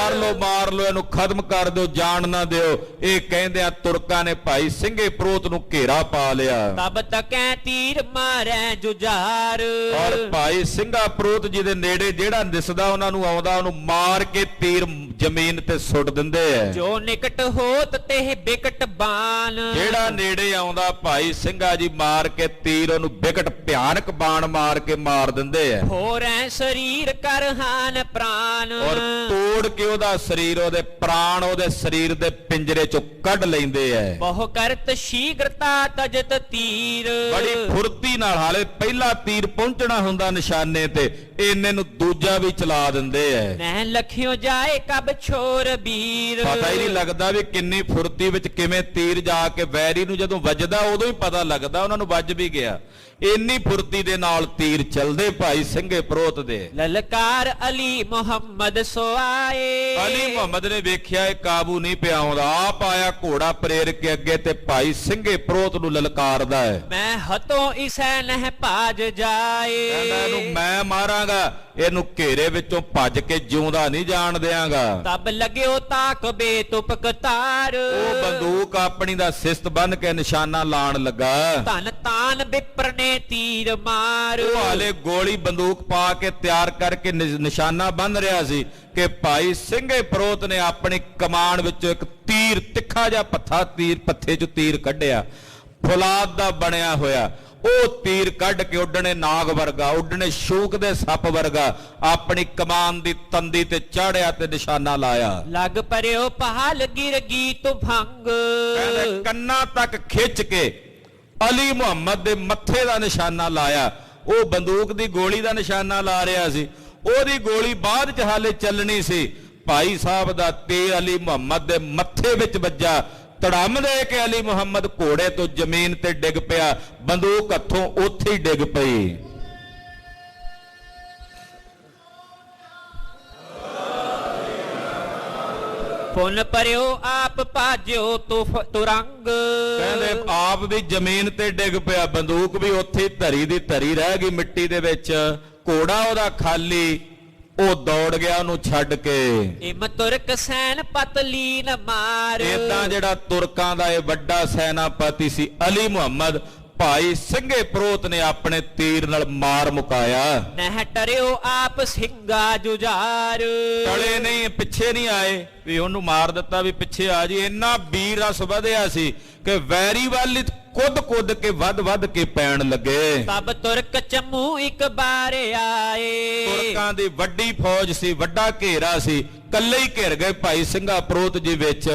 [SPEAKER 1] ਮਾਰ ਲਓ ਇਹਨੂੰ ਖਤਮ ਕਰ ਦਿਓ, ਜਾਣ ਨਾ ਦਿਓ। ਇਹ ਕਹਿੰਦਿਆਂ ਤੁਰਕਾਂ ਨੇ ਭਾਈ ਸਿੰਘੇ ਪ੍ਰੋਤ ਨੂੰ ਘੇਰਾ ਪਾ ਲਿਆ।
[SPEAKER 2] ਤਬ ਤਕੈ ਤੀਰ ਮਾਰੈ ਜੁਝਾਰ।
[SPEAKER 1] ਔਰ ਭਾਈ ਸਿੰਘਾ ਪ੍ਰੋਤ ਜੀ ਦੇ ਨੇੜੇ ਜਿਹੜਾ ਦਿਸਦਾ ਉਹਨਾਂ ਨੂੰ ਆਉਂਦਾ ਉਹਨੂੰ ਮਾਰ ਕੇ ਤੀਰ ਜ਼ਮੀਨ ਤੇ ਸੁੱਟ ਦਿੰਦੇ ਐ।
[SPEAKER 2] ਜੋ ਨਿਕਟ ਹੋਤ ਤੇ ਬਿਕਟ ਬਾਣ।
[SPEAKER 1] ਜਿਹੜਾ ਨੇੜੇ ਆਉਂਦਾ ਭਾਈ ਸਿੰਘਾ ਜੀ ਮਾਰ ਕੇ ਤੀਰ ਉਹਨੂੰ ਬਿਕਟ ਭਿਆਨਕ ਬਾਣ ਮਾਰ ਕੇ ਮਾਰ ਦਿੰਦੇ ਐ।
[SPEAKER 2] ਹੋਰੈ ਸਰੀਰ ਕਰ ਹਾਨ ਪ੍ਰਾਨ।
[SPEAKER 1] ਔਰ ਤੋੜ ਕੇ ਉਹਦਾ ਸਰੀਰ, ਉਹਦੇ ਪ੍ਰਾਣ ਉਹਦੇ ਸਰੀਰ ਦੇ ਪਿੰਜਰੇ ਚੋਂ ਕੱਢ ਲੈਂਦੇ ਐ।
[SPEAKER 2] ਬਹੁ ਕਰਤ ਸ਼ੀਘਰਤਾ ਤਜਤ ਤੀਰ।
[SPEAKER 1] ਬੜੀ ਫੁਰਤੀ ਨਾਲ, ਹਾਲੇ ਪਹਿਲਾ ਤੀਰ ਪਹੁੰਚਣਾ ਹੁੰਦਾ ਨਿਸ਼ਾਨੇ ਤੇ, ਇਹਨੇ ਨੂੰ ਦੂਜਾ ਵੀ ਚਲਾ ਦਿੰਦੇ ਐ।
[SPEAKER 2] ਨਹਿ ਲਖਿਓ ਜਾਏ ਕਬ ਛੋਰ ਵੀਰ।
[SPEAKER 1] ਪਤਾ ਹੀ ਨਹੀਂ ਲੱਗਦਾ ਵੀ ਕਿੰਨੀ ਫੁਰਤੀ ਵਿੱਚ ਕਿਵੇਂ ਤੀਰ ਜਾ ਕੇ ਵੈਰੀ ਨੂੰ ਜਦੋਂ ਵੱਜਦਾ ਉਦੋਂ ਹੀ ਪਤਾ ਲੱਗਦਾ ਉਹਨਾਂ ਨੂੰ ਵੱਜ ਵੀ ਗਿਆ। ਇੰਨੀ ਫੁਰਤੀ ਦੇ ਨਾਲ ਤੀਰ ਚੱਲਦੇ ਭਾਈ ਸਿੰਘੇ ਪ੍ਰੋਤ ਦੇ।
[SPEAKER 2] ਲਲਕਾਰ ਅਲੀ ਮੁਹੰਮਦ ਸੋ ਆਏ।
[SPEAKER 1] ਅਲੀ ਮੁਹੰਮਦ ਨੇ ਵੇਖਿਆ ਇਹ ਕਾਬੂ ਨਹੀਂ ਪਿਆ ਆਉਂਦਾ, ਆਪ ਆਇਆ ਘੋੜਾ ਪ੍ਰੇਰ ਕੇ ਅੱਗੇ ਤੇ ਭਾਈ ਸਿੰਘੇ ਪ੍ਰੋਤ ਨੂੰ ਲਲਕਾਰਦਾ ਹੈ।
[SPEAKER 2] ਮੈਂ ਹਤੋਂ ਇਸੈ ਨਹਿ ਭਾਜ ਜਾਏ।
[SPEAKER 1] ਕਹਿੰਦਾ ਇਹਨੂੰ ਮੈਂ ਮਾਰਾਂਗਾ, ਇਹਨੂੰ ਘੇਰੇ ਵਿੱਚੋਂ ਭੱਜ ਕੇ ਜਿਉਂਦਾ ਨਹੀਂ ਜਾਣ ਦਿਆਂਗਾ।
[SPEAKER 2] ਤਬ ਲਗਿਓ ਤਾਕ ਬੇਤੁਪਕ ਤਾਰ।
[SPEAKER 1] ਉਹ ਬੰਦੂਕ ਆਪਣੀ ਦਾ ਸਿਸਤ ਬੰਨ ਕੇ ਨਿਸ਼ਾਨਾ ਲਾਣ ਲੱਗਾ।
[SPEAKER 2] ਧਨ ਤਾਨ ਵਿਪਰ ਨੇ ਤੀਰ ਮਾਰ।
[SPEAKER 1] ਉਹ ਹਾਲੇ ਗੋਲੀ ਬੰਦੂਕ ਪਾ ਕੇ ਤਿਆਰ ਕਰਕੇ ਨਿਸ਼ਾਨਾ ਬੰਨ ਰਿਹਾ ਸੀ ਕਿ ਭਾਈ ਸਿੰਘੇ ਪ੍ਰੋਤ ਨੇ ਆਪਣੀ ਕਮਾਨ ਵਿੱਚੋਂ ਇੱਕ ਤੀਰ, ਤਿੱਖਾ ਜਿਹਾ ਪੱਥਾ ਤੀਰ, ਪੱਥੇ ਚੋਂ ਤੀਰ ਕੱਢਿਆ, ਫੌਲਾਦ ਦਾ ਬਣਿਆ ਹੋਇਆ। ਉਹ ਤੀਰ ਕੱਢ ਕੇ ਉੱਡਣੇ ਨਾਗ ਵਰਗਾ, ਉੱਡਣੇ ਸ਼ੂਕ ਦੇ ਸੱਪ ਵਰਗਾ ਆਪਣੀ ਕਮਾਨ ਦੀ ਤੰਦੀ ਤੇ ਚਾੜਿਆ ਤੇ ਨਿਸ਼ਾਨਾ ਲਾਇਆ।
[SPEAKER 2] ਲਗ ਪਰਿਓ ਪਹਾਲ ਗਿਰ ਗੀ ਤੁਫੰਗ,
[SPEAKER 1] ਕਹਿੰਦੇ ਕੰਨਾਂ ਤੱਕ ਖਿੱਚ ਕੇ ਅਲੀ ਮੁਹੰਮਦ ਦੇ ਮੱਥੇ ਦਾ ਨਿਸ਼ਾਨਾ ਲਾਇਆ। ਉਹ ਬੰਦੂਕ ਦੀ ਗੋਲੀ ਦਾ ਨਿਸ਼ਾਨਾ ਲਾ ਰਿਹਾ ਸੀ, ਉਹਦੀ ਗੋਲੀ ਬਾਅਦ ਚ ਹਾਲੇ ਚੱਲਣੀ ਸੀ। ਭਾਈ ਸਾਹਿਬ ਦਾ ਤੀਰ ਅਲੀ ਮੁਹੰਮਦ ਦੇ ਮੱਥੇ ਵਿੱਚ ਵੱਜਾ। ਧੜਮ ਦੇ ਕੇ ਅਲੀ ਮੁਹੰਮਦ ਘੋੜੇ ਤੋਂ ਜ਼ਮੀਨ ਤੇ ਡਿੱਗ ਪਿਆ, ਬੰਦੂਕ ਹੱਥੋਂ ਉੱਥੇ ਹੀ ਡਿੱਗ ਪਈ।
[SPEAKER 2] ਪੁੰਨ ਪਰਿਓ ਆਪ ਭਾਜਿਓ ਤੁਰੰਗ,
[SPEAKER 1] ਕਹਿੰਦੇ ਆਪ ਵੀ ਜ਼ਮੀਨ ਤੇ ਡਿੱਗ ਪਿਆ, ਬੰਦੂਕ ਵੀ ਉੱਥੇ ਧਰੀ ਦੀ ਧਰੀ ਰਹਿ ਗਈ ਮਿੱਟੀ ਦੇ ਵਿੱਚ। ਘੋੜਾ ਉਹਦਾ ਖਾਲੀ, ਉਹ ਦੌੜ ਗਿਆ ਉਹਨੂੰ ਛੱਡ ਕੇ।
[SPEAKER 2] ਇਮ ਤੁਰਕ ਸੈਨ ਪਤਲੀ ਨ ਮਾਰ,
[SPEAKER 1] ਏਦਾਂ ਜਿਹੜਾ ਤੁਰਕਾਂ ਦਾ ਇਹ ਵੱਡਾ ਸੈਨਾਪਤੀ ਸੀ ਅਲੀ ਮੁਹੰਮਦ, ਭਾਈ ਸਿੰਘੇ ਪ੍ਰੋਤ ਨੇ ਆਪਣੇ ਤੀਰ ਨਾਲ ਮਾਰ ਮੁਕਾਇਆ।
[SPEAKER 2] ਨਹਿ ਟਰਿਓ ਆਪ ਸਿੰਘਾ ਜੁਝਾਰ,
[SPEAKER 1] ਟਲੇ ਨਹੀਂ, ਪਿੱਛੇ ਨਹੀਂ ਆਏ ਵੀ ਉਹਨੂੰ ਮਾਰ ਦਿੱਤਾ ਵੀ ਪਿੱਛੇ ਆ ਜੀ। ਇੰਨਾ ਵੀਰ ਰਸ ਵਧਿਆ ਸੀ ਕਿ ਵੈਰੀ ਵੱਲ ਕੁੱਦ ਕੇ ਵੱਧ ਕੇ ਪੈਣ ਲੱਗੇ।
[SPEAKER 2] ਤਬ ਤੁਰਕ ਚਮੂ ਇੱਕ ਬਾਰ ਆਏ,
[SPEAKER 1] ਤੁਰਕਾਂ ਦੀ ਵੱਡੀ ਫੌਜ ਸੀ, ਵੱਡਾ ਘੇਰਾ ਸੀ, ਕੱਲੇ ਹੀ ਘਿਰ ਗਏ ਭਾਈ ਸਿੰਘਾ ਪ੍ਰੋਤ ਜੀ ਵਿੱਚ।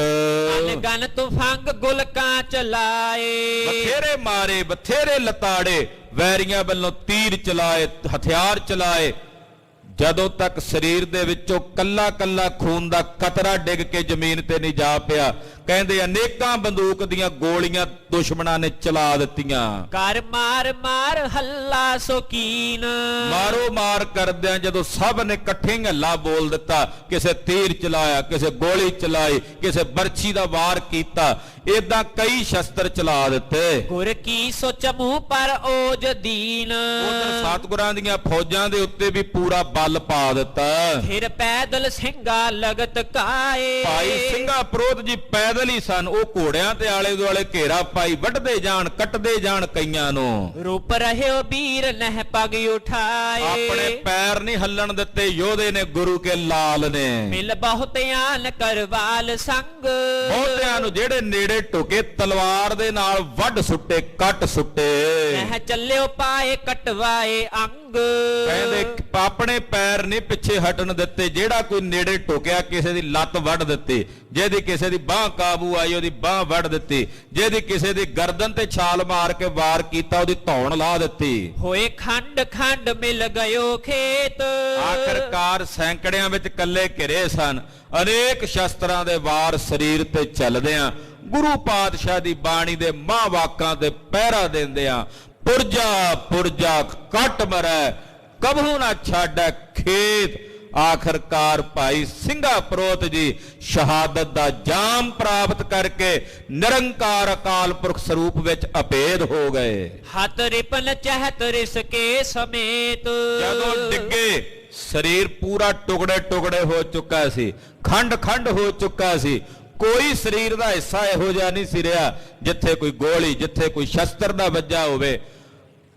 [SPEAKER 2] ਗਨ ਤੁਫੰਗ ਗੁਲਕਾਂ ਚਲਾਏ,
[SPEAKER 1] ਬਥੇਰੇ ਮਾਰੇ, ਬਥੇਰੇ ਲਤਾੜੇ, ਵੈਰੀਆਂ ਵੱਲੋਂ ਤੀਰ ਚਲਾਏ, ਹਥਿਆਰ ਚਲਾਏ। ਜਦੋਂ ਤੱਕ ਸਰੀਰ ਦੇ ਵਿੱਚੋਂ ਕੱਲਾ ਕੱਲਾ ਖੂਨ ਦਾ ਕਤਰਾ ਡਿੱਗ ਕੇ ਜ਼ਮੀਨ ਤੇ ਨਹੀਂ ਜਾ ਪਿਆ। ਕਹਿੰਦੇ ਅਨੇਕਾਂ ਬੰਦੂਕ ਦੀਆਂ ਗੋਲੀਆਂ ਦੁਸ਼ਮਣਾਂ ਨੇ ਚਲਾ ਦਿੱਤੀਆਂ।
[SPEAKER 2] ਕਰ ਮਾਰ ਹੱਲਾ ਸੋਕੀਨ,
[SPEAKER 1] ਮਾਰੋ ਮਾਰ ਕਰਦਿਆਂ ਜਦੋਂ ਸਭ ਨੇ ਇਕੱਠੇ ਹੱਲਾ ਬੋਲ ਦਿੱਤਾ, ਕਿਸੇ ਤੀਰ ਚਲਾਇਆ, ਕਿਸੇ ਗੋਲੀ ਚਲਾਈ, ਕਿਸੇ ਬਰਛੀ ਦਾ ਵਾਰ ਕੀਤਾ, ਏਦਾਂ ਕਈ ਸ਼ਸਤਰ ਚਲਾ ਦਿੱਤੇ।
[SPEAKER 2] ਗੁਰ ਕੀ ਸੋਚ ਮੂੰਹ ਪਰ ਓਜ ਦੀਨ,
[SPEAKER 1] ਉਧਰ ਸਤਿਗੁਰਾਂ ਦੀਆਂ ਫੌਜਾਂ ਦੇ ਉੱਤੇ ਵੀ ਪੂਰਾ ਬਲ ਪਾ ਦਿੱਤਾ।
[SPEAKER 2] ਫਿਰ ਪੈਦਲ ਸਿੰਘਾ ਲਗਤ ਕਾਏ,
[SPEAKER 1] ਭਾਈ ਸਿੰਘਾ ਪ੍ਰੋਤ ਜੀ ਪੈਦਲ ਹੀ ਸਨ। ਉਹ ਘੋੜਿਆਂ ਤੇ ਆਲੇ ਦੁਆਲੇ ਘੇਰਾ ਪਾਈ, ਵੱਢਦੇ ਜਾਣ, ਕੱਟਦੇ ਜਾਣ ਕਈਆਂ ਨੂੰ।
[SPEAKER 2] ਰੂਪ ਰਹਿਓ ਵੀਰ ਨਹਿ ਪਗ ਉਠਾਏ,
[SPEAKER 1] ਆਪਣੇ ਪੈਰ ਨਹੀਂ ਹੱਲਣ ਦਿੱਤੇ ਯੋਧੇ ਨੇ ਗੁਰੂ ਕੇ ਲਾਲ ਨੇ।
[SPEAKER 2] ਮਿਲ ਬਹੁਤਿਆਂ ਨ ਕਰਵਾਲ ਸੰਗ,
[SPEAKER 1] ਬਹੁਤਿਆਂ ਨੂੰ ਜਿਹੜੇ ਨੇੜੇ ਟੁਕੇ ਤਲਵਾਰ ਦੇ ਨਾਲ ਵੱਢ ਸੁੱਟੇ, ਕੱਟ ਸੁੱਟੇ।
[SPEAKER 2] ਨਹਿ ਚੱਲਿਓ ਪਾਏ ਕਟਵਾਏ ਅੰਗ,
[SPEAKER 1] ਕਹਿੰਦੇ ਆਪਣੇ ਪੈਰ ਨਹੀਂ ਪਿੱਛੇ ਹਟਣ ਦਿੱਤੇ। ਜਿਹੜਾ ਕੋਈ ਨੇੜੇ ਟੁਕਿਆ ਕਿਸੇ ਦੀ ਲੱਤ ਵੱਢ ਦਿੱਤੀ, ਜਿਹਦੀ ਕਿਸੇ ਦੀ ਬਾਹ ਕਾਬੂ ਆਈ ਉਹਦੀ ਬਾਹ ਵੱਢ ਦਿੱਤੀ, ਜਿਹਦੀ ਕਿਸੇ ਦੀ ਗਰਦਨ ਤੇ ਛਾਲ ਮਾਰ ਕੇ ਵਾਰ ਕੀਤਾ ਉਹਦੀ ਧੌਣ ਲਾ ਦਿੱਤੀ।
[SPEAKER 2] ਹੋਏ ਖੰਡ ਖੰਡ ਮਿਲ ਗਇਓ ਖੇਤ,
[SPEAKER 1] ਆਖਰਕਾਰ ਸੈਂਕੜਿਆਂ ਵਿੱਚ ਕੱਲੇ ਘਿਰੇ ਸਨ। ਅਨੇਕ ਸ਼ਸਤਰਾਂ ਦੇ ਵਾਰ ਸਰੀਰ ਤੇ ਚੱਲਦਿਆਂ ਗੁਰੂ ਪਾਤਸ਼ਾਹ ਦੀ ਬਾਣੀ ਦੇ ਮਾਂ ਵਾਕਾਂ ਤੇ ਪਹਿਰਾ ਦਿੰਦਿਆਂ ਪੁਰਜਾ ਪੁਰਜਾ ਕੱਟ ਮਰੈ ਕਬਹੂ ਨਾ ਛਾੜੈ ਖੇਤ। ਆਖਰਕਾਰ ਭਾਈ ਸਿੰਘਾ ਪ੍ਰੋਤ ਜੀ ਸ਼ਹਾਦਤ ਦਾ ਜਾਮ ਪ੍ਰਾਪਤ ਕਰਕੇ ਨਿਰੰਕਾਰ ਅਕਾਲ ਪੁਰਖ ਸਰੂਪ ਵਿੱਚ ਅਭੇਦ ਹੋ ਗਏ।
[SPEAKER 2] ਹੱਥ ਰਿਪਨ ਚਹਿਤ ਰਿਸਕੇ ਸਮੇਤ,
[SPEAKER 1] ਜਦੋਂ ਡਿੱਗੇ ਸਰੀਰ ਪੂਰਾ ਟੁਕੜੇ ਟੁਕੜੇ ਹੋ ਚੁੱਕਾ ਸੀ, ਖੰਡ ਖੰਡ ਹੋ ਚੁੱਕਾ ਸੀ। ਕੋਈ ਸਰੀਰ ਦਾ ਹਿੱਸਾ ਇਹੋ ਜਿਹਾ ਨਹੀਂ ਸੀ ਰਿਹਾ ਜਿੱਥੇ ਕੋਈ ਗੋਲੀ, ਜਿੱਥੇ ਕੋਈ ਸ਼ਸਤਰ ਦਾ ਵੱਜਾ ਹੋਵੇ।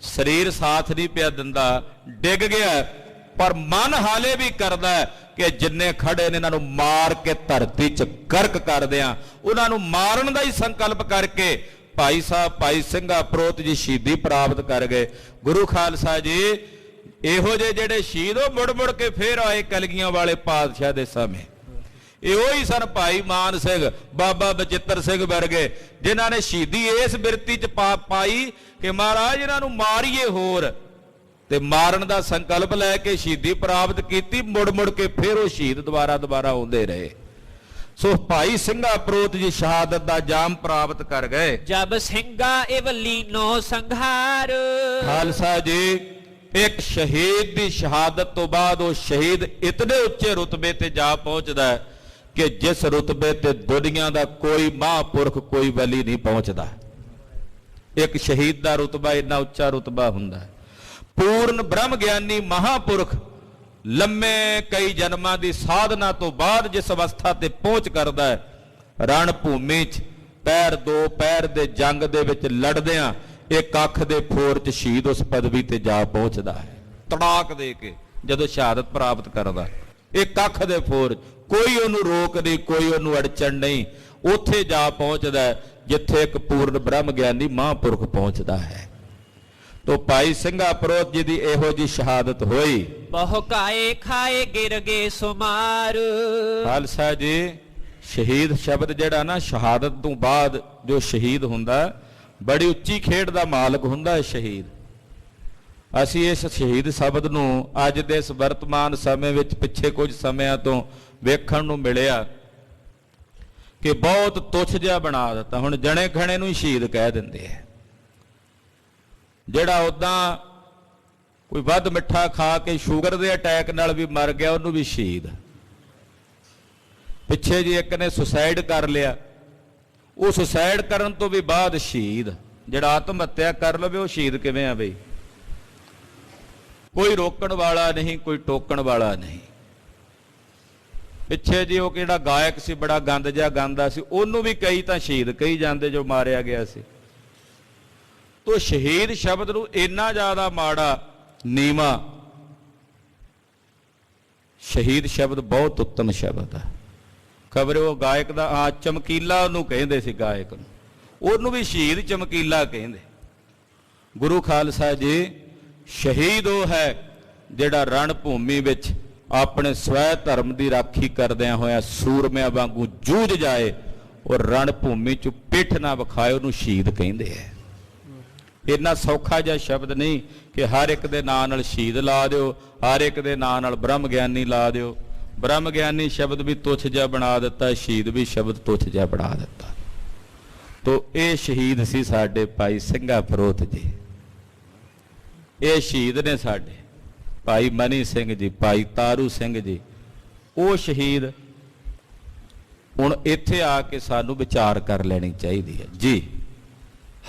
[SPEAKER 1] ਸਰੀਰ ਸਾਥ ਨਹੀਂ ਪਿਆ ਦਿੰਦਾ, ਡਿੱਗ ਗਿਆ। ਪਰ ਮਨ ਹਾਲੇ ਵੀ ਕਰਦਾ ਕਿ ਜਿੰਨੇ ਖੜੇ ਨੇ ਇਹਨਾਂ ਨੂੰ ਮਾਰ ਕੇ ਧਰਤੀ 'ਚ ਗਰਕ ਕਰ ਦਿਆਂ। ਉਹਨਾਂ ਨੂੰ ਮਾਰਨ ਦਾ ਹੀ ਸੰਕਲਪ ਕਰਕੇ ਭਾਈ ਸਾਹਿਬ ਭਾਈ ਸਿੰਘਾ ਪ੍ਰੋਤ ਜੀ ਸ਼ਹੀਦੀ ਪ੍ਰਾਪਤ ਕਰ ਗਏ। ਗੁਰੂ ਖਾਲਸਾ ਜੀ ਇਹੋ ਜਿਹੇ ਜਿਹੜੇ ਸ਼ਹੀਦ ਉਹ ਮੁੜ ਮੁੜ ਕੇ ਫੇਰ ਆਏ ਕਲਗੀਆਂ ਵਾਲੇ ਪਾਤਸ਼ਾਹ ਦੇ ਸਮੇਂ। ਇਹ ਉਹੀ ਸਨ ਭਾਈ ਮਾਨ ਸਿੰਘ, ਬਾਬਾ ਬਚਿੱਤਰ ਸਿੰਘ ਵਰਗੇ, ਜਿਨ੍ਹਾਂ ਨੇ ਸ਼ਹੀਦੀ ਇਸ ਬਿਰਤੀ 'ਚ ਪਾਈ ਕਿ ਮਹਾਰਾਜ ਇਹਨਾਂ ਨੂੰ ਮਾਰੀਏ ਹੋਰ, ਤੇ ਮਾਰਨ ਦਾ ਸੰਕਲਪ ਲੈ ਕੇ ਸ਼ਹੀਦੀ ਪ੍ਰਾਪਤ ਕੀਤੀ। ਮੁੜ ਮੁੜ ਕੇ ਫਿਰ ਉਹ ਸ਼ਹੀਦ ਦੁਬਾਰਾ ਆਉਂਦੇ ਰਹੇ। ਸੋ ਭਾਈ ਸਿੰਘਾ ਪ੍ਰੋਤ ਜੀ ਸ਼ਹਾਦਤ ਦਾ ਜਾਮ ਪ੍ਰਾਪਤ ਕਰ ਗਏ।
[SPEAKER 2] ਜਬ ਸਿੰਘਾ ਇਵਲੀਨੋ ਸੰਘਾਰ,
[SPEAKER 1] ਖਾਲਸਾ ਜੀ ਇੱਕ ਸ਼ਹੀਦ ਦੀ ਸ਼ਹਾਦਤ ਤੋਂ ਬਾਅਦ ਉਹ ਸ਼ਹੀਦ ਇਤਨੇ ਉੱਚੇ ਰੁਤਬੇ ਤੇ ਜਾ ਪਹੁੰਚਦਾ ਹੈ ਕਿ ਜਿਸ ਰੁਤਬੇ ਤੇ ਦੁਨੀਆ ਦਾ ਕੋਈ ਮਹਾਂਪੁਰਖ, ਕੋਈ ਵਲੀ ਨਹੀਂ ਪਹੁੰਚਦਾ। ਇੱਕ ਸ਼ਹੀਦ ਦਾ ਰੁਤਬਾ ਇੰਨਾ ਉੱਚਾ ਰੁਤਬਾ ਹੁੰਦਾ ਹੈ। ਪੂਰਨ ਬ੍ਰਹਮ ਗਿਆਨੀ ਮਹਾਂਪੁਰਖ ਲੰਮੇ ਕਈ ਜਨਮਾਂ ਦੀ ਸਾਧਨਾ ਤੋਂ ਬਾਅਦ ਜਿਸ ਅਵਸਥਾ ਤੇ ਪਹੁੰਚ ਕਰਦਾ ਹੈ, ਰਣ ਭੂਮੀ 'ਚ ਪੈਰ ਦੋ ਪੈਰ ਦੇ ਜੰਗ ਦੇ ਵਿੱਚ ਲੜਦਿਆਂ ਇੱਕ ਅੱਖ ਦੇ ਫੋਰ 'ਚ ਸ਼ਹੀਦ ਉਸ ਪਦਵੀ ਤੇ ਜਾ ਪਹੁੰਚਦਾ ਹੈ। ਤੜਾਕ ਦੇ ਕੇ ਜਦੋਂ ਸ਼ਹਾਦਤ ਪ੍ਰਾਪਤ ਕਰਦਾ, ਇੱਕ ਅੱਖ ਦੇ ਫੋਰ, ਕੋਈ ਉਹਨੂੰ ਰੋਕ ਨਹੀਂ, ਕੋਈ ਉਹਨੂੰ ਅੜਚਣ ਨਹੀਂ। ਉੱਥੇ ਜਾ ਪਹੁੰਚਦਾ ਜਿੱਥੇ ਇੱਕ ਪੂਰਨ ਬ੍ਰਹਮ ਗਿਆਨੀ ਮਹਾਂਪੁਰਖ ਪਹੁੰਚਦਾ ਹੈ। ਤੋ ਭਾਈ ਸਿੰਘਾ ਪ੍ਰੋਤ ਜੀ ਦੀ ਇਹੋ ਜੀ ਸ਼ਹਾਦਤ ਹੋਈ।
[SPEAKER 2] ਬਹੁ ਕਾਏ ਖਾਏ ਗਿਰ ਗਏ ਸੁਮਾਰ।
[SPEAKER 1] ਖਾਲਸਾ ਜੀ ਸ਼ਹੀਦ ਸ਼ਬਦ ਜਿਹੜਾ ਨਾ ਸ਼ਹਾਦਤ ਤੋਂ ਬਾਅਦ ਜੋ ਸ਼ਹੀਦ ਹੁੰਦਾ ਬੜੀ ਉੱਚੀ ਖੇਡ ਦਾ ਮਾਲਕ ਹੁੰਦਾ ਹੈ ਸ਼ਹੀਦ। ਅਸੀਂ ਇਸ ਸ਼ਹੀਦ ਸ਼ਬਦ ਨੂੰ ਅੱਜ ਦੇ ਇਸ ਵਰਤਮਾਨ ਸਮੇਂ ਵਿੱਚ ਪਿੱਛੇ ਕੁਝ ਸਮਿਆਂ ਤੋਂ ਵੇਖਣ ਨੂੰ ਮਿਲਿਆ ਕਿ ਬਹੁਤ ਤੁੱਛ ਜਿਹਾ ਬਣਾ ਦਿੱਤਾ। ਹੁਣ ਜਣੇ ਖਣੇ ਨੂੰ ਹੀ ਸ਼ਹੀਦ ਕਹਿ ਦਿੰਦੇ ਆ। ਜਿਹੜਾ ਉਦਾਂ ਕੋਈ ਵੱਧ ਮਿੱਠਾ ਖਾ ਕੇ ਸ਼ੂਗਰ ਦੇ ਅਟੈਕ ਨਾਲ ਵੀ ਮਰ ਗਿਆ ਉਹਨੂੰ ਵੀ ਸ਼ਹੀਦ। ਪਿੱਛੇ ਜੀ ਇੱਕ ਨੇ ਸੁਸਾਈਡ ਕਰ ਲਿਆ, ਉਹ ਸੁਸਾਈਡ ਕਰਨ ਤੋਂ ਵੀ ਬਾਅਦ ਸ਼ਹੀਦ। ਜਿਹੜਾ ਆਤਮ ਹੱਤਿਆ ਕਰ ਲਵੇ ਉਹ ਸ਼ਹੀਦ ਕਿਵੇਂ ਆ ਬਈ? ਕੋਈ ਰੋਕਣ ਵਾਲਾ ਨਹੀਂ, ਕੋਈ ਟੋਕਣ ਵਾਲਾ ਨਹੀਂ। ਪਿੱਛੇ ਜੀ ਉਹ ਕਿਹੜਾ ਗਾਇਕ ਸੀ ਬੜਾ ਗੰਦ ਜਿਹਾ ਗਾਉਂਦਾ ਸੀ, ਉਹਨੂੰ ਵੀ ਕਈ ਤਾਂ ਸ਼ਹੀਦ ਕਹੀ ਜਾਂਦੇ ਜੋ ਮਾਰਿਆ ਗਿਆ ਸੀ। ਤੋ ਸ਼ਹੀਦ ਸ਼ਬਦ ਨੂੰ ਇੰਨਾ ਜ਼ਿਆਦਾ ਮਾੜਾ ਨੀਵਾਂ, ਸ਼ਹੀਦ ਸ਼ਬਦ ਬਹੁਤ ਉੱਤਮ ਸ਼ਬਦ ਹੈ। ਖਬਰ ਉਹ ਗਾਇਕ ਦਾ ਚਮਕੀਲਾ ਉਹਨੂੰ ਕਹਿੰਦੇ ਸੀ, ਗਾਇਕ ਨੂੰ, ਉਹਨੂੰ ਵੀ ਸ਼ਹੀਦ ਚਮਕੀਲਾ ਕਹਿੰਦੇ। ਗੁਰੂ ਖਾਲਸਾ ਜੀ ਸ਼ਹੀਦ ਉਹ ਹੈ ਜਿਹੜਾ ਰਣ ਭੂਮੀ ਵਿੱਚ ਆਪਣੇ ਸਵੈ ਧਰਮ ਦੀ ਰਾਖੀ ਕਰਦਿਆਂ ਹੋਇਆ ਸੂਰਮਿਆਂ ਵਾਂਗੂ ਜੂਝ ਜਾਏ ਔਰ ਰਣ ਭੂਮੀ 'ਚ ਪਿੱਠ ਨਾ ਵਿਖਾਏ, ਉਹਨੂੰ ਸ਼ਹੀਦ ਕਹਿੰਦੇ ਹੈ। ਇੰਨਾ ਸੌਖਾ ਜਿਹਾ ਸ਼ਬਦ ਨਹੀਂ ਕਿ ਹਰ ਇੱਕ ਦੇ ਨਾਂ ਨਾਲ ਸ਼ਹੀਦ ਲਾ ਦਿਓ, ਹਰ ਇੱਕ ਦੇ ਨਾਂ ਨਾਲ ਬ੍ਰਹਮ ਗਿਆਨੀ ਲਾ ਦਿਓ। ਬ੍ਰਹਮ ਗਿਆਨੀ ਸ਼ਬਦ ਵੀ ਤੁੱਛ ਜਿਹਾ ਬਣਾ ਦਿੱਤਾ, ਸ਼ਹੀਦ ਵੀ ਸ਼ਬਦ ਤੁੱਛ ਜਿਹਾ ਬਣਾ ਦਿੱਤਾ। ਤੋ ਇਹ ਸ਼ਹੀਦ ਸੀ ਸਾਡੇ ਭਾਈ ਸਿੰਘਾ ਪ੍ਰੋਤ ਜੀ। ਇਹ ਸ਼ਹੀਦ ਨੇ ਸਾਡੇ ਭਾਈ ਮਨੀ ਸਿੰਘ ਜੀ, ਭਾਈ ਤਾਰੂ ਸਿੰਘ ਜੀ, ਉਹ ਸ਼ਹੀਦ। ਹੁਣ ਇੱਥੇ ਆ ਕੇ ਸਾਨੂੰ ਵਿਚਾਰ ਕਰ ਲੈਣੀ ਚਾਹੀਦੀ ਹੈ ਜੀ।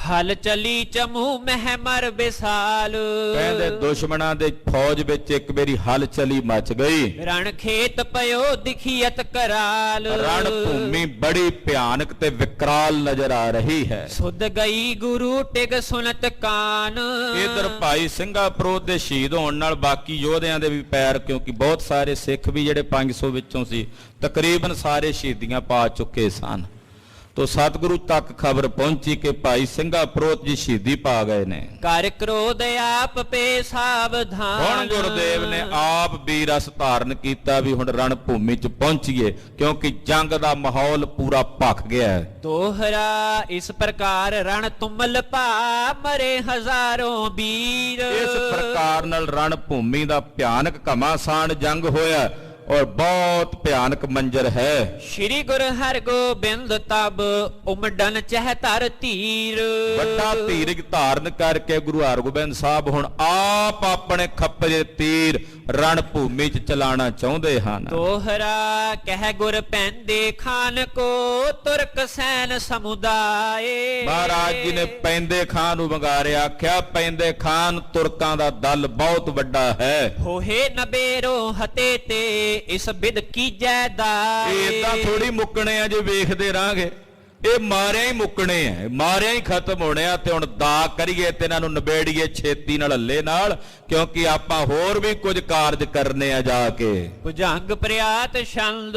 [SPEAKER 2] ਹਲ ਚਲੀ ਚਮੂ ਮਹਿ ਮਰ ਬਿਸਾਲ।
[SPEAKER 1] ਕਹਿੰਦੇ ਦੁਸ਼ਮਣਾਂ ਦੇ ਫੌਜ ਵਿੱਚ ਇੱਕ ਮੇਰੀ ਹਲ ਚਲੀ ਮਚ ਗਈ।
[SPEAKER 2] ਰਣ ਖੇਤ ਪਇਓ ਦਿਖੀਅਤ ਕਰਾਲ।
[SPEAKER 1] ਰਣ ਭੂਮੀ ਬੜੀ ਭਿਆਨਕ ਤੇ ਵਿਕਰਾਲ ਨਜ਼ਰ ਆ ਰਹੀ ਹੈ।
[SPEAKER 2] ਸੁਧ ਗਈ ਗੁਰੂ ਟਿਗ ਸੁਨਤ ਕਾਨ।
[SPEAKER 1] ਇਧਰ ਭਾਈ ਸਿੰਘਾ ਪ੍ਰੋਤ ਦੇ ਸ਼ਹੀਦ ਹੋਣ ਨਾਲ ਬਾਕੀ ਯੋਧਿਆਂ ਦੇ ਵੀ ਪੈਰ, ਕਿਉਂਕਿ ਬਹੁਤ ਸਾਰੇ ਸਿੱਖ ਵੀ ਜਿਹੜੇ 500 ਵਿੱਚੋਂ ਸੀ ਤਕਰੀਬਨ ਸਾਰੇ ਸ਼ਹੀਦੀਆਂ ਪਾ ਚੁੱਕੇ ਸਨ। ਤੋ ਸਤਿਗੁਰੂ ਤੱਕ ਖਬਰ ਪਹੁੰਚੀ ਕਿ ਭਾਈ ਸਿੰਘਾ ਪ੍ਰੋਤ ਜੀ ਸ਼ਹੀਦੀ ਪਾ ਗਏ ਨੇ।
[SPEAKER 2] ਕਰ ਕ੍ਰੋਧ ਆਪ ਪੇ ਸਾਵਧਾਨ।
[SPEAKER 1] ਹੁਣ ਗੁਰਦੇਵ ਨੇ ਆਪ ਵੀ ਰਸ ਧਾਰਨ ਕੀਤਾ ਵੀ ਹੁਣ ਰਣ ਭੂਮੀ 'ਚ ਪਹੁੰਚੀਏ, ਕਿਉਂਕਿ ਜੰਗ ਦਾ ਮਾਹੌਲ ਪੂਰਾ ਭਖ ਗਿਆ ਹੈ।
[SPEAKER 2] ਦੋਹਰਾ ਇਸ ਪ੍ਰਕਾਰ ਰਣ ਤੁਮਲ ਭਾ ਮਰੇ ਹਜ਼ਾਰੋਂ ਵੀਰ।
[SPEAKER 1] ਇਸ ਪ੍ਰਕਾਰ ਨਾਲ ਰਣ ਭੂਮੀ ਦਾ ਭਿਆਨਕ ਘਮਾਸਾਨ ਜੰਗ ਹੋਇਆ ਔਰ ਬਹੁਤ ਭਿਆਨਕ ਮੰਜ਼ਰ ਹੈ।
[SPEAKER 2] ਸ਼੍ਰੀ ਗੁਰੂ ਹਰਗੋਬਿੰਦ ਤਬ ਉਮਡਨ ਚਹਿ ਧਰ ਧੀਰ।
[SPEAKER 1] ਵੱਡਾ ਧੀਰਜ ਧਾਰਨ ਕਰਕੇ ਗੁਰੂ ਹਰਗੋਬਿੰਦ ਸਾਹਿਬ ਹੁਣ ਆਪ ਆਪਣੇ ਖੱਪੇ ਤੀਰ ਰਣ ਭੂਮੀ 'ਚ ਚਲਾਣਾ ਚਾਹੁੰਦੇ ਹਨ।
[SPEAKER 2] ਦੋਹਰਾ ਕਹਿ ਗੁਰ ਪੈਂਦੇ ਖਾਨ ਕੋ ਤੁਰਕ ਸੈਨ ਸਮੁਦਾਏ।
[SPEAKER 1] ਮਹਾਰਾਜ ਜੀ ਨੇ ਪੈਂਦੇ ਖਾਨ ਨੂੰ ਵੰਗਾਰਿਆ, ਆਖਿਆ ਪੈਂਦੇ ਖਾਨ ਤੁਰਕਾਂ ਦਾ ਦਲ ਬਹੁਤ ਵੱਡਾ ਹੈ।
[SPEAKER 2] ਹੋਏ ਨਬੇਰੋ ਹਤੇ ਤੇ ਇਸ ਬਿਦ ਕੀਜੈ ਦਾਏ।
[SPEAKER 1] ਇਹ ਤਾਂ ਥੋੜੀ ਮੁੱਕਣੇ ਆ ਜੇ ਵੇਖਦੇ ਰਾਂਗੇ, ਇਹ ਮਾਰਿਆ ਹੀ ਮੁੱਕਣੇ ਆ, ਮਾਰਿਆ ਹੀ ਖਤਮ ਹੋਣੇ ਆ। ਤੇ ਹੁਣ ਦਾ ਕਰੀਏ ਤੇ ਇਹਨਾਂ ਨੂੰ ਨਿਬੇੜੀਏ ਛੇਤੀ ਨਾਲ ਹੱਲੇ ਨਾਲ, ਕਿਉਂਕਿ ਆਪਾਂ ਹੋਰ ਵੀ ਕੁਝ ਕਾਰਜ ਕਰਨੇ ਆ ਜਾ ਕੇ।
[SPEAKER 2] ਭੁਜੰਗ ਪ੍ਰਿਆਤ ਛੰਦ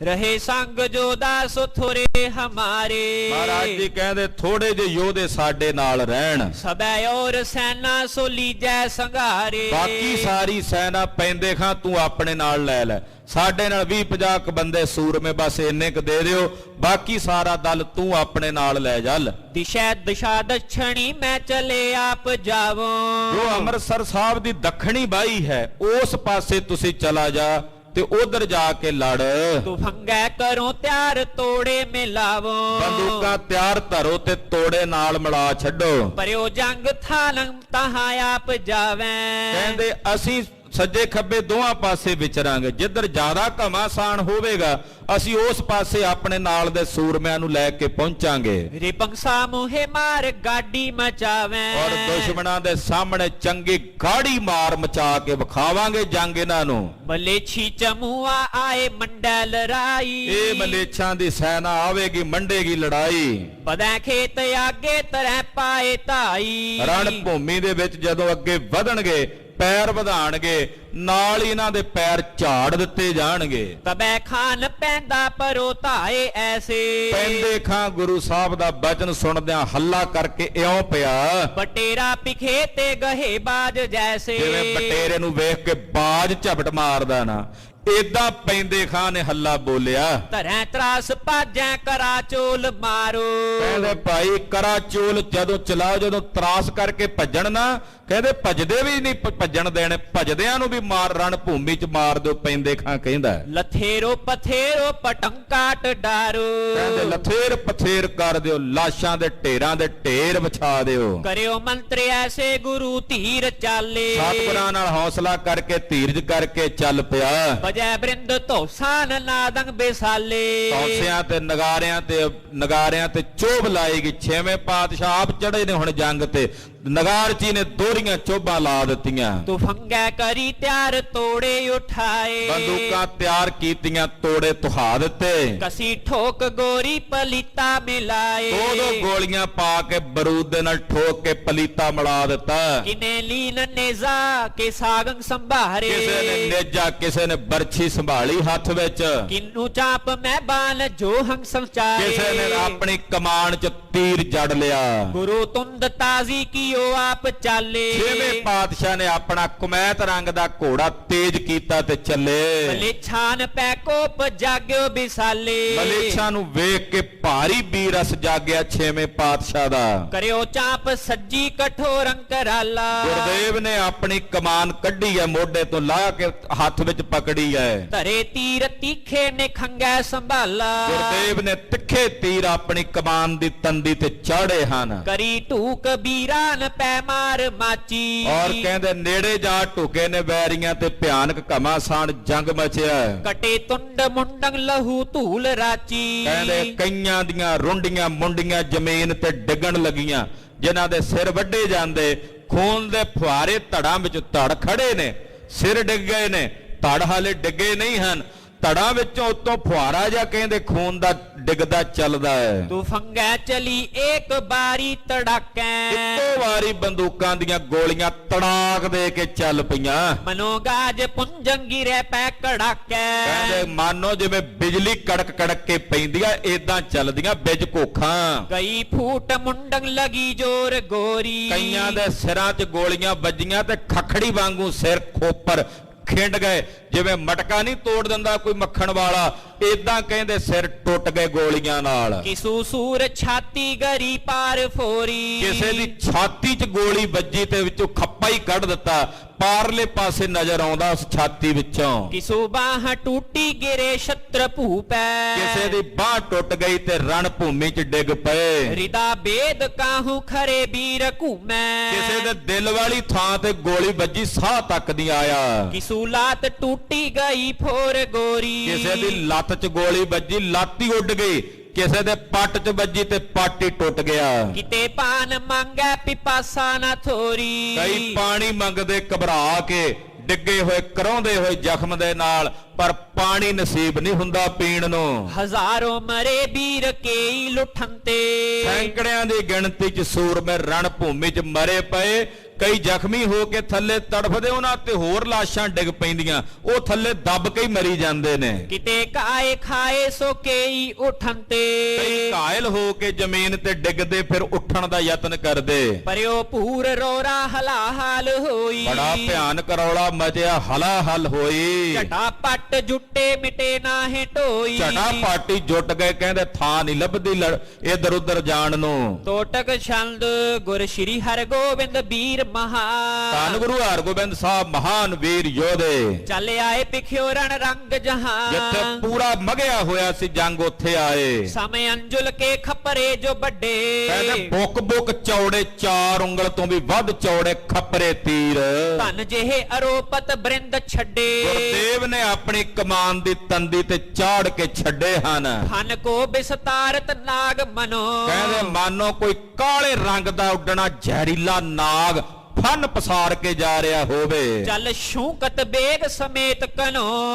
[SPEAKER 2] ਰਹੇ ਸੰਗ ਜੋਦਾ ਸੋ ਥੋਰੇ ਹਮਾਰੇ।
[SPEAKER 1] ਮਹਾਰਾਜ ਜੀ ਕਹਿੰਦੇ ਥੋੜੇ ਜਿਹੇ ਯੋਧੇ ਸਾਡੇ ਨਾਲ ਰਹਿਣ।
[SPEAKER 2] ਸਬੈ ਔਰ ਸੈਨਾ ਸੋ ਲੀਜੈ ਸੰਘਾਰੇ।
[SPEAKER 1] ਬਾਕੀ ਸਾਰੀ ਸੈਨਾ ਪੈਂਦੇ ਖਾਂ ਤੂੰ ਆਪਣੇ ਨਾਲ ਲੈ ਲੈ, ਸਾਡੇ ਨਾਲ 20-50 ਬੰਦੇ ਸੂਰਮੇ ਬਸ ਇੰਨੇ ਕ ਦੇ ਦਿਓ, ਬਾਕੀ ਸਾਰਾ ਦਲ ਤੂੰ ਆਪਣੇ ਨਾਲ ਲੈ ਚੱਲ।
[SPEAKER 2] ਦਿਸ਼ਾ ਦਿਸ਼ਾ ਦਛਣੀ ਮੈਂ ਚਲੇ ਆਪ ਜਾਵੋ।
[SPEAKER 1] ਜੋ ਅੰਮ੍ਰਿਤਸਰ ਸਾਹਿਬ ਦੀ ਦੱਖਣੀ ਬਾਈ ਹੈ ਉਸ ਪਾਸੇ ਤੁਸੀਂ ਚਲਾ ਜਾ ਤੇ ਉਧਰ ਜਾ ਕੇ ਲੜ।
[SPEAKER 2] ਤੂੰ ਫੰਗੈ ਕਰੋ ਤਿਆਰ ਤੋੜੇ ਮਿਲਾਵੋ।
[SPEAKER 1] ਬੰਦੂਕਾਂ ਤਿਆਰ ਧਰੋ ਤੇ ਤੋੜੇ ਨਾਲ ਮਿਲਾ ਛੱਡੋ।
[SPEAKER 2] ਪਰਿਓ ਜੰਗ ਥਾਲੰ ਤਹਾਂ ਆਪ ਜਾਵੈ।
[SPEAKER 1] ਕਹਿੰਦੇ ਅਸੀਂ ਸੱਜੇ ਖੱਬੇ ਦੋਹਾਂ ਪਾਸੇ ਵਿਚਰਾਂਗੇ, ਜਿੱਧਰ ਜ਼ਿਆਦਾ ਘਮਾਸਾਨ ਹੋਵੇਗਾ ਅਸੀਂ ਉਸ ਪਾਸੇ ਆਪਣੇ ਨਾਲ ਦੇ ਸੂਰਮਿਆਂ ਨੂੰ ਲੈ ਕੇ ਪਹੁੰਚਾਂਗੇ।
[SPEAKER 2] ਰਿਪੰਸਾ ਮੋਹੇ ਮਾਰ ਗਾਡੀ ਮਚਾਵੈ।
[SPEAKER 1] ਔਰ ਦੁਸ਼ਮਣਾਂ ਦੇ ਸਾਹਮਣੇ ਚੰਗੀ ਗਾੜੀ ਮਾਰ ਮਚਾ ਕੇ ਵਿਖਾਵਾਂਗੇ ਜੰਗ ਇਹਨਾਂ ਨੂੰ।
[SPEAKER 2] ਮਲੇਛੀ ਚਮੂਆ ਆਏ ਮੰਡੈ ਲੜਾਈ। ਇਹ
[SPEAKER 1] ਮਲੇਛਾਂ ਦੀ ਸੈਨਾ ਆਵੇਗੀ, ਮੰਡੇਗੀ ਲੜਾਈ।
[SPEAKER 2] ਪਦੈ ਖੇਤ ਆਗੇ ਤਰੈ ਪਾਏ ਧਾਈ।
[SPEAKER 1] ਰਣ ਭੂਮੀ ਦੇ ਵਿੱਚ ਜਦੋਂ ਅੱਗੇ ਵਧਣਗੇ ਪੈਰ ਵਧਾਣਗੇ, ਨਾਲ ਹੀ ਇਹਨਾਂ ਦੇ ਪੈਰ ਝਾੜ ਦਿੱਤੇ ਜਾਣਗੇ।
[SPEAKER 2] ਤਬੈ ਖਾਨ ਪੈਂਦਾ ਪਰੋ ਧਾਏ ਐਸੇ,
[SPEAKER 1] ਪੈਂਦੇ ਖਾਂ ਗੁਰੂ ਸਾਹਿਬ ਦਾ ਬਚਨ ਸੁਣਦਿਆਂ ਹੱਲਾ ਕਰਕੇ ਇਉਂ ਪਿਆ
[SPEAKER 2] ਬਟੇਰਾ ਪਿਖੇ ਤੇ ਗਹੇ ਬਾਜ ਜੈਸੇ।
[SPEAKER 1] ਜਿਵੇਂ ਬਟੇਰੇ ਨੂੰ ਵੇਖ ਕੇ ਬਾਜ ਝਪਟ ਮਾਰਦਾ ਨਾ, ਏਦਾਂ ਪੈਂਦੇ ਖਾਂ ਨੇ ਹੱਲਾ ਬੋਲਿਆ।
[SPEAKER 2] ਧਰੈ ਤਰਾਸ ਭਾਜੈ ਕਰਾ ਚੋਲ ਮਾਰੋ,
[SPEAKER 1] ਕਹਿੰਦੇ ਭਾਈ ਕਰਾ ਚੋਲ ਜਦੋਂ ਚਲਾਓ, ਜਦੋਂ ਤਰਾਸ ਕਰਕੇ ਭੱਜਣ ਨਾ, ਕਹਿੰਦੇ ਭੱਜਦੇ ਵੀ ਨਹੀਂ ਭੱਜਣ ਦੇਣੇ, ਭੱਜਦਿਆਂ ਨੂੰ ਵੀ ਮਾਰ ਰਣ ਭੂਮੀ ਚ ਮਾਰ ਦਿਓ, ਪੈਂਦੇ ਖਾਂ ਕਹਿੰਦਾ।
[SPEAKER 2] ਲਥੇਰੋ ਪਥੇਰੋ ਪਟੰਕਾਟ ਡਾਰੋ,
[SPEAKER 1] ਕਹਿੰਦੇ ਲਥੇਰ ਪਥੇਰ ਕਰ ਦਿਓ, ਲਾਸ਼ਾਂ ਦੇ ਢੇਰਾਂ ਦੇ ਢੇਰ ਵਿਛਾ ਦਿਓ।
[SPEAKER 2] ਕਰਿਓ ਮੰਤਰ ਐਸੇ ਗੁਰੂ ਧੀਰ ਚਾਲੇ,
[SPEAKER 1] ਸਤਿਗੁਰਾਂ ਨਾਲ ਹੌਸਲਾ ਕਰਕੇ ਧੀਰਜ ਕਰਕੇ ਚੱਲ ਪਿਆ।
[SPEAKER 2] ਵਜੈ ਬ੍ਰਿੰਦ ਧੋਸਾਨ ਨਾਦੰਗ ਬੇਸਾਲੇ,
[SPEAKER 1] ਤੌਸਿਆਂ ਤੇ ਨਗਾਰਿਆਂ ਤੇ ਚੋਭ ਲਾਏਗੀ। ਛੇਵੇਂ ਪਾਤਸ਼ਾਹ ਆਪ ਚੜੇ ਨੇ ਹੁਣ ਜੰਗ ਤੇ, ਨਗਾਰਚੀ ਨੇ ਦੋਹਰੀਆਂ ਚੋਭਾਂ ਲਾ ਦਿੱਤੀਆਂ।
[SPEAKER 2] ਤੂੰ ਫੰਗੈ ਕਰੀ ਤਿਆਰ ਤੋੜੇ ਉਠਾਏ,
[SPEAKER 1] ਬੰਦੂਕਾਂ ਤਿਆਰ ਕੀਤੀਆਂ, ਤੋੜੇ ਤੁਹਾ ਦਿੱਤੇ।
[SPEAKER 2] ਕਸੀ ਠੋਕ ਗੋਰੀ ਪਲੀਤਾ ਮਿਲਾਏ,
[SPEAKER 1] ਦੋ ਗੋਲੀਆਂ ਪਾ ਕੇ ਬਰੂਦ ਦੇ ਨਾਲ ਠੋਕ ਕੇ ਪਲੀਤਾ ਮਿਲਾ ਦਿੱਤਾ।
[SPEAKER 2] ਕਿਨੇ ਲੀਨ ਨੇਜ਼ਾ ਕੇ ਸਾਗੰ ਸੰਭਾਰੇ,
[SPEAKER 1] ਕਿਸੇ ਨੇ ਨੇਜਾ, ਕਿਸੇ ਨੇ ਬਰਛੀ ਸੰਭਾਲੀ ਹੱਥ ਵਿੱਚ,
[SPEAKER 2] ਕਿਨੂੰ ਚਾਪ ਮੈਂ ਬਾਲ ਜੋ ਹੰਗ ਸੰਚਾਰੇ,
[SPEAKER 1] ਕਿਸੇ ਨੇ ਆਪਣੀ ਕਮਾਨ ਚ ਤੀਰ ਜੜ ਲਿਆ।
[SPEAKER 2] ਗੁਰੂ ਤੁੰਦ ਤਾਜ਼ੀ ਕੀਓ ਆਪ ਚਾਲੇ,
[SPEAKER 1] ਛੇਵੇਂ ਪਾਤਸ਼ਾਹ ਨੇ ਆਪਣਾ ਕੁਮੈਤ ਰੰਗ ਦਾ ਘੋੜਾ ਤੇਜ਼ ਕੀਤਾ ਤੇ ਚੱਲੇ।
[SPEAKER 2] ਮਲੇਛਾਨ ਪੈ ਕੋਪ ਜਾਗਿਓ ਬਿਸਾਲੇ,
[SPEAKER 1] ਮਲੇਛਾਂ ਨੂੰ ਵੇਖ ਕੇ ਭਾਰੀ ਬੀਰਸ ਜਾਗਿਆ ਛੇਵੇਂ ਪਾਤਸ਼ਾਹ ਦਾ।
[SPEAKER 2] ਕਰਿਓ ਚਾਪ ਸੱਜੀ ਕਠੋਰੰ ਕਰਾਲਾ,
[SPEAKER 1] ਗੁਰਦੇਵ ਨੇ ਆਪਣੀ ਕਮਾਨ ਕੱਢੀ ਹੈ, ਮੋਢੇ ਤੋਂ ਲਾ ਕੇ ਹੱਥ ਵਿੱਚ ਪਕੜੀ ਹੈ।
[SPEAKER 2] ਧਰੇ ਤੀਰ ਤੀਖੇ ਨੇ ਖੰਗੈ ਸੰਭਾਲਾ,
[SPEAKER 1] ਗੁਰਦੇਵ ਨੇ ਤਿੱਖੇ ਤੀਰ ਆਪਣੀ ਕਮਾਨ ਦੀ ਤੰਦੀ ਤੇ ਚਾੜੇ ਹਨ।
[SPEAKER 2] ਕਰੀ ਢੂਕ ਬੀਰਾਨ ਪੈ ਮਾਰ ਮਾਚੀ,
[SPEAKER 1] ਔਰ ਕਹਿੰਦੇ ਨੇੜੇ ਜਾ ਢੁਕੇ ਨੇ ਵੈਰੀਆਂ ਤੇ ਭਿਆਨਕ ਘਮਾਸਾਨ ਜੰਗ ਮਚਿਆ।
[SPEAKER 2] ਕਟੇ ਤੁੰਡ ਮੁੰਡੰ ਲਹੂ ਧੂਲ ਰਾਚੀ,
[SPEAKER 1] ਕਹਿੰਦੇ ਕਈਆਂ ਦੀਆਂ ਰੁੰਡੀਆਂ ਮੁੰਡੀਆਂ ਜ਼ਮੀਨ ਤੇ ਡਿੱਗਣ ਲੱਗੀਆਂ, ਜਿਨ੍ਹਾਂ ਦੇ ਸਿਰ ਵੱਢੇ ਜਾਂਦੇ, ਖੂਨ ਦੇ ਫੁਹਾਰੇ ਧੜਾਂ ਵਿੱਚ ਧੜ ਖੜੇ ਨੇ, ਸਿਰ ਡਿੱਗ ਗਏ ਨੇ, ਧੜ ਹਾਲੇ ਡਿੱਗੇ ਨਹੀਂ ਹਨ, ਧੜਾਂ ਵਿੱਚੋਂ ਉੱਤੋਂ ਫੁਹਾਰਾ ਜਾਂ ਕਹਿੰਦੇ ਖੂਨ ਦਾ ਡਿੱਗਦਾ ਚੱਲਦਾ ਹੈ।
[SPEAKER 2] ਤੂੰ ਫੰਗੈ ਚਲੀ ਏਕ ਬਾਰੀ ਤੜਾਕੈ,
[SPEAKER 1] ਇੱਕੋ ਵਾਰੀ ਬੰਦੂਕਾਂ ਦੀਆਂ ਗੋਲੀਆਂ ਤੜਾਕ ਦੇ ਕੇ ਚੱਲ ਪਈਆਂ।
[SPEAKER 2] ਮਨੋਗਾਜ ਪੁੰਜੰ ਗਿਰੈ ਪੈ ਕੜਾਕੈ,
[SPEAKER 1] ਕਹਿੰਦੇ ਮਾਨੋ ਜਿਵੇਂ ਬਿਜਲੀ ਕੜਕ ਕੜਕ ਕੇ ਪੈਂਦੀ ਆ, ਏਦਾਂ ਚੱਲਦੀਆਂ ਬਿਜ ਘੋਖਾਂ।
[SPEAKER 2] ਕਈ ਫੂਟ ਮੁੰਡੰ ਲਗੀ ਜੋਰ ਗੋਰੀ,
[SPEAKER 1] ਕਈਆਂ ਦੇ ਸਿਰਾਂ 'ਚ ਗੋਲੀਆਂ ਵੱਜੀਆਂ ਤੇ ਖਖੜੀ ਵਾਂਗੂ ਸਿਰ ਖੋਪਰ ਖਿੰਡ ਗਏ, ਜਿਵੇਂ ਮਟਕਾ ਨਹੀਂ ਤੋੜ ਦਿੰਦਾ ਕੋਈ ਮੱਖਣ ਵਾਲਾ, ਏਦਾਂ ਕਹਿੰਦੇ ਸਿਰ ਟੁੱਟ ਗਏ ਗੋਲੀਆਂ ਨਾਲ।
[SPEAKER 2] ਕਿਸੂ ਸੂਰ ਛਾਤੀ ਗਰੀ ਪਾਰ ਫੋਰੀ,
[SPEAKER 1] ਕਿਸੇ ਦੀ ਛਾਤੀ 'ਚ ਗੋਲੀ ਵੱਜੀ ਤੇ ਵਿੱਚੋਂ ਖੱਪਾ ਹੀ ਕੱਢ ਦਿੱਤਾ, ਪਾਰਲੇ ਪਾਸੇ ਨਜ਼ਰ ਆਉਂਦਾ ਉਸ ਛਾਤੀ ਵਿੱਚੋਂ।
[SPEAKER 2] ਕਿਸੂ ਬਾਹ ਟੂਟੀ ਗਿਰੇ ਛਤਰ ਭੂਪੈ,
[SPEAKER 1] ਕਿਸੇ ਦੀ ਬਾਹ ਟੁੱਟ ਗਈ ਤੇ ਰਣ ਭੂਮੀ 'ਚ ਡਿੱਗ ਪਏ।
[SPEAKER 2] ਰਿਦਾ ਬੇਦ ਕਾਹੂ ਖਰੇ ਵੀਰ ਘੂਮੈ,
[SPEAKER 1] ਕਿਸੇ ਦੇ ਦਿਲ ਵਾਲੀ ਥਾਂ ਤੇ ਗੋਲੀ ਵੱਜੀ, ਸਾਹ ਤੱਕ ਨਹੀਂ ਆਇਆ।
[SPEAKER 2] ਕਿਸੂ ਲਾਤ ਟੂਟੀ ਗਈ ਫੋਰ ਗੋਰੀ,
[SPEAKER 1] ਕਿਸੇ ਦੀ ਲੱਤ 'ਚ ਗੋਲੀ ਵੱਜੀ, ਲੱਤ ਹੀ ਉੱਡ ਗਈ। ਕਿਸੇ ਦੇ ਪੱਟ 'ਚ ਵੱਜੀ ਤੇ ਪੱਟ ਹੀ ਟੁੱਟ ਗਿਆ।
[SPEAKER 2] ਕਿਤੇ ਪਾਨ ਮੰਗੈ ਪਿਪਾਸਾ ਨਾ ਥੋਰੀ,
[SPEAKER 1] ਕਈ ਪਾਣੀ ਮੰਗਦੇ ਘਬਰਾ ਕੇ, ਡਿੱਗੇ ਹੋਏ ਕਰਾਉਂਦੇ ਹੋਏ ਜ਼ਖਮ ਦੇ ਨਾਲ, ਪਰ ਪਾਣੀ ਨਸੀਬ ਨਹੀਂ ਹੁੰਦਾ ਪੀਣ ਨੂੰ।
[SPEAKER 2] ਹਜ਼ਾਰੋਂ ਮਰੇ ਵੀਰ ਕੇਈ ਲੁੱਠਣ ਤੇ,
[SPEAKER 1] ਸੈਂਕੜਿਆਂ ਦੀ ਗਿਣਤੀ 'ਚ ਸੂਰਮੇ ਰਣ ਭੂਮੀ 'ਚ ਮਰੇ ਪਏ, ਕਈ ਜ਼ਖਮੀ ਹੋ ਕੇ ਥੱਲੇ ਤੜਫਦੇ, ਉਹਨਾਂ ਤੇ ਹੋਰ ਲਾਸ਼ਾਂ ਡਿੱਗ ਪੈਂਦੀਆਂ, ਉਹ ਥੱਲੇ ਦੱਬ ਕੇ ਹੀ ਮਰੀ ਜਾਂਦੇ ਨੇ।
[SPEAKER 2] ਕਿਤੇ ਕਾਏ ਖਾਏ ਸੋ ਕੇਈ ਉਠਣ ਤੇ,
[SPEAKER 1] ਕਈ ਘਾਇਲ ਹੋ ਕੇ ਜ਼ਮੀਨ ਤੇ ਡਿੱਗਦੇ ਫਿਰ ਉੱਠਣ ਦਾ ਯਤਨ ਕਰਦੇ।
[SPEAKER 2] ਪਰਿਓ ਭੂਰ ਰੋਰਾ ਹਲਾ ਹਾਲ ਹੋਈ,
[SPEAKER 1] ਬੜਾ ਭਿਆਨਕ ਰੌਲਾ ਮਚਿਆ, ਹਲਾ ਹਲ ਹੋਈ।
[SPEAKER 2] ਝਟਾ ਪੱਟ ਜੁੱਟੇ ਮਿਟੇ ਨਾਹੇ ਢੋਈ,
[SPEAKER 1] ਝਟਾ ਪਾਟੀ ਜੁੱਟ ਗਏ, ਕਹਿੰਦੇ ਥਾਂ ਨਹੀਂ ਲੱਭਦੀ ਇਧਰ ਉਧਰ ਜਾਣ ਨੂੰ।
[SPEAKER 2] ਤੋਟਕ ਛੰਦ ਗੁਰ ਸ਼੍ਰੀ ਹਰਗੋਬਿੰਦ ਵੀਰ ਮਹਾਨ,
[SPEAKER 1] ਧੰਨ ਗੁਰੂ ਹਰਗੋਬਿੰਦ ਸਾਹਿਬ ਮਹਾਨ ਵੀਰ ਯੋਧੇ।
[SPEAKER 2] ਚੱਲ ਆਏ ਪਿਖਿਓ ਰਣ ਰੰਗ ਜਹਾਨ,
[SPEAKER 1] ਜਿੱਥੇ ਪੂਰਾ ਮਗਿਆ ਹੋਇਆ ਸੀ ਜੰਗ, ਉੱਥੇ ਆਏ।
[SPEAKER 2] ਸਮੇਂ ਅੰਜੁਲ ਕੇ ਖੱਪਰੇ ਜੋ ਵੱਡੇ,
[SPEAKER 1] ਕਹਿੰਦੇ ਬੁੱਕ ਬੁੱਕ ਚੌੜੇ, 4 ਉਂਗਲ ਤੋਂ ਵੀ ਵੱਧ ਚੌੜੇ ਖੱਪਰੇ ਤੀਰ।
[SPEAKER 2] ਧਨ ਜਿਹੇ ਅਰੋਪਤ ਬ੍ਰਿੰਦ ਛੱਡੇ,
[SPEAKER 1] ਗੁਰਦੇਵ ਨੇ ਆਪਣੀ ਕਮਾਨ ਦੀ ਤੰਦੀ ਤੇ ਚਾੜ ਕੇ ਛੱਡੇ ਹਨ।
[SPEAKER 2] ਫਨ ਕੋ ਬਿਸਤਾਰਤ ਨਾਗ ਮਨੋ,
[SPEAKER 1] ਕਹਿੰਦੇ ਮਾਨੋ ਕੋਈ ਕਾਲੇ ਰੰਗ ਦਾ ਉੱਡਣਾ ਜ਼ਹਿਰੀਲਾ ਨਾਗ ਫਨ ਪਸਾਰ ਕੇ ਜਾ ਰਿਹਾ ਹੋਵੇ।
[SPEAKER 2] ਚੱਲ ਸ਼ੂਕਤ ਬੇਗ ਸਮੇਤ ਕਨੋ,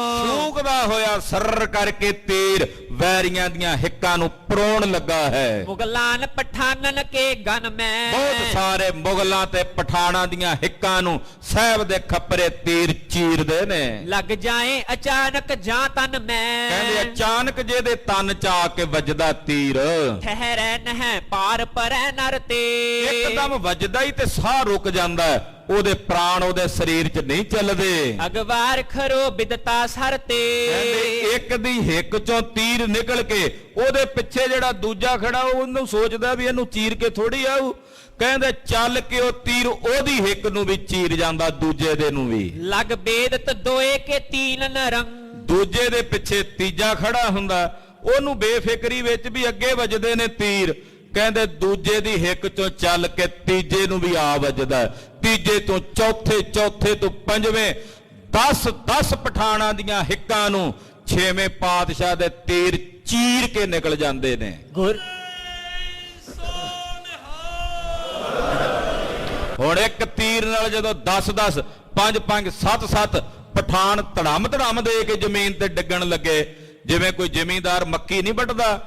[SPEAKER 1] ਸ਼ੂਕਦਾ ਹੋਇਆ ਸਰਰ ਕਰਕੇ ਤੀਰ ਵੈਰੀਆਂ ਦੀਆਂ ਹਿੱਕਾਂ ਨੂੰ ਪਰੋਣ ਲੱਗਾ ਹੈ।
[SPEAKER 2] ਮੁਗਲਾਨ ਪਠਾਨਨ ਕੇ ਗਨ ਮੈਂ,
[SPEAKER 1] ਬਹੁਤ ਸਾਰੇ ਮੁਗਲਾਂ ਤੇ ਪਠਾਨਾਂ ਦੀਆਂ ਹਿੱਕਾਂ ਨੂੰ ਸਾਹਿਬ ਦੇ ਖੱਪਰੇ ਤੀਰ ਚੀਰਦੇ ਨੇ।
[SPEAKER 2] ਲੱਗ ਜਾਏ ਅਚਾਨਕ ਜਾਂ ਤਨ ਮੈਂ,
[SPEAKER 1] ਕਹਿੰਦੇ ਅਚਾਨਕ ਜਿਹਦੇ ਤਨ ਚ ਆ ਕੇ ਵੱਜਦਾ ਤੀਰ,
[SPEAKER 2] ਠਹਿਰੈ ਨਹਿ ਪਾਰ ਪਰੈ ਨਰ ਤੇ,
[SPEAKER 1] ਇੱਕਦਮ ਵੱਜਦਾ ਹੀ ਤੇ ਸਾਹ ਰੁਕ ਜਾਂਦਾ ਹੈ, ਉਹਦੇ ਪ੍ਰਾਣ ਉਹਦੇ ਸਰੀਰ 'ਚ ਨਹੀਂ ਚੱਲਦੇ।
[SPEAKER 2] ਅਗਵਾਰ ਖਰੋ ਬਿਦਤਾ ਸਰ ਤੇ,
[SPEAKER 1] ਕਹਿੰਦੇ ਇੱਕ ਦੀ ਹਿੱਕ ਚੋਂ ਤੀਰ ਨਿਕਲ ਕੇ ਉਹਦੇ ਪਿੱਛੇ ਜਿਹੜਾ ਦੂਜਾ ਖੜਾ ਉਹਨੂੰ ਸੋਚਦਾ ਵੀ ਇਹਨੂੰ ਚੀਰ ਕੇ ਥੋੜੀ ਆਊ। ਕਹਿੰਦੇ ਚੱਲ ਕੇ ਉਹ ਤੀਰ ਉਹਦੀ ਹਿੱਕ ਨੂੰ ਵੀ ਚੀਰ ਜਾਂਦਾ, ਦੂਜੇ ਦੇ ਨੂੰ ਵੀ।
[SPEAKER 2] ਲਗ ਬੇਦਤ ਦੋਏ ਕੇ ਤੀਨ ਨਰੰਗ,
[SPEAKER 1] ਦੂਜੇ ਦੇ ਪਿੱਛੇ ਤੀਜਾ ਖੜਾ ਹੁੰਦਾ, ਉਹਨੂੰ ਬੇਫਿਕਰੀ ਵਿੱਚ ਵੀ ਅੱਗੇ ਵੱਜਦੇ ਨੇ ਤੀਰ। ਕਹਿੰਦੇ ਦੂਜੇ ਦੀ ਹਿੱਕ ਚੋਂ ਚੱਲ ਕੇ ਤੀਜੇ ਨੂੰ ਵੀ ਆ ਵੱਜਦਾ, ਤੀਜੇ ਤੋਂ ਚੌਥੇ, ਚੌਥੇ ਤੋਂ ਪੰਜਵੇਂ, 10 ਪਠਾਨਾਂ ਦੀਆਂ ਹਿੱਕਾਂ ਨੂੰ ਛੇਵੇਂ ਪਾਤਸ਼ਾਹ ਦੇ ਤੀਰ ਚੀਰ ਕੇ ਨਿਕਲ ਜਾਂਦੇ ਨੇ।
[SPEAKER 2] ਗੁਰ
[SPEAKER 1] ਹੁਣ ਇੱਕ ਤੀਰ ਨਾਲ ਜਦੋਂ 10 5 7 ਪਠਾਨ ਧੜਮ ਦੇ ਕੇ ਜ਼ਮੀਨ ਤੇ ਡਿੱਗਣ ਲੱਗੇ, ਜਿਵੇਂ ਕੋਈ ਜ਼ਿਮੀਂਦਾਰ ਮੱਕੀ ਨਹੀਂ ਵੱਢਦਾ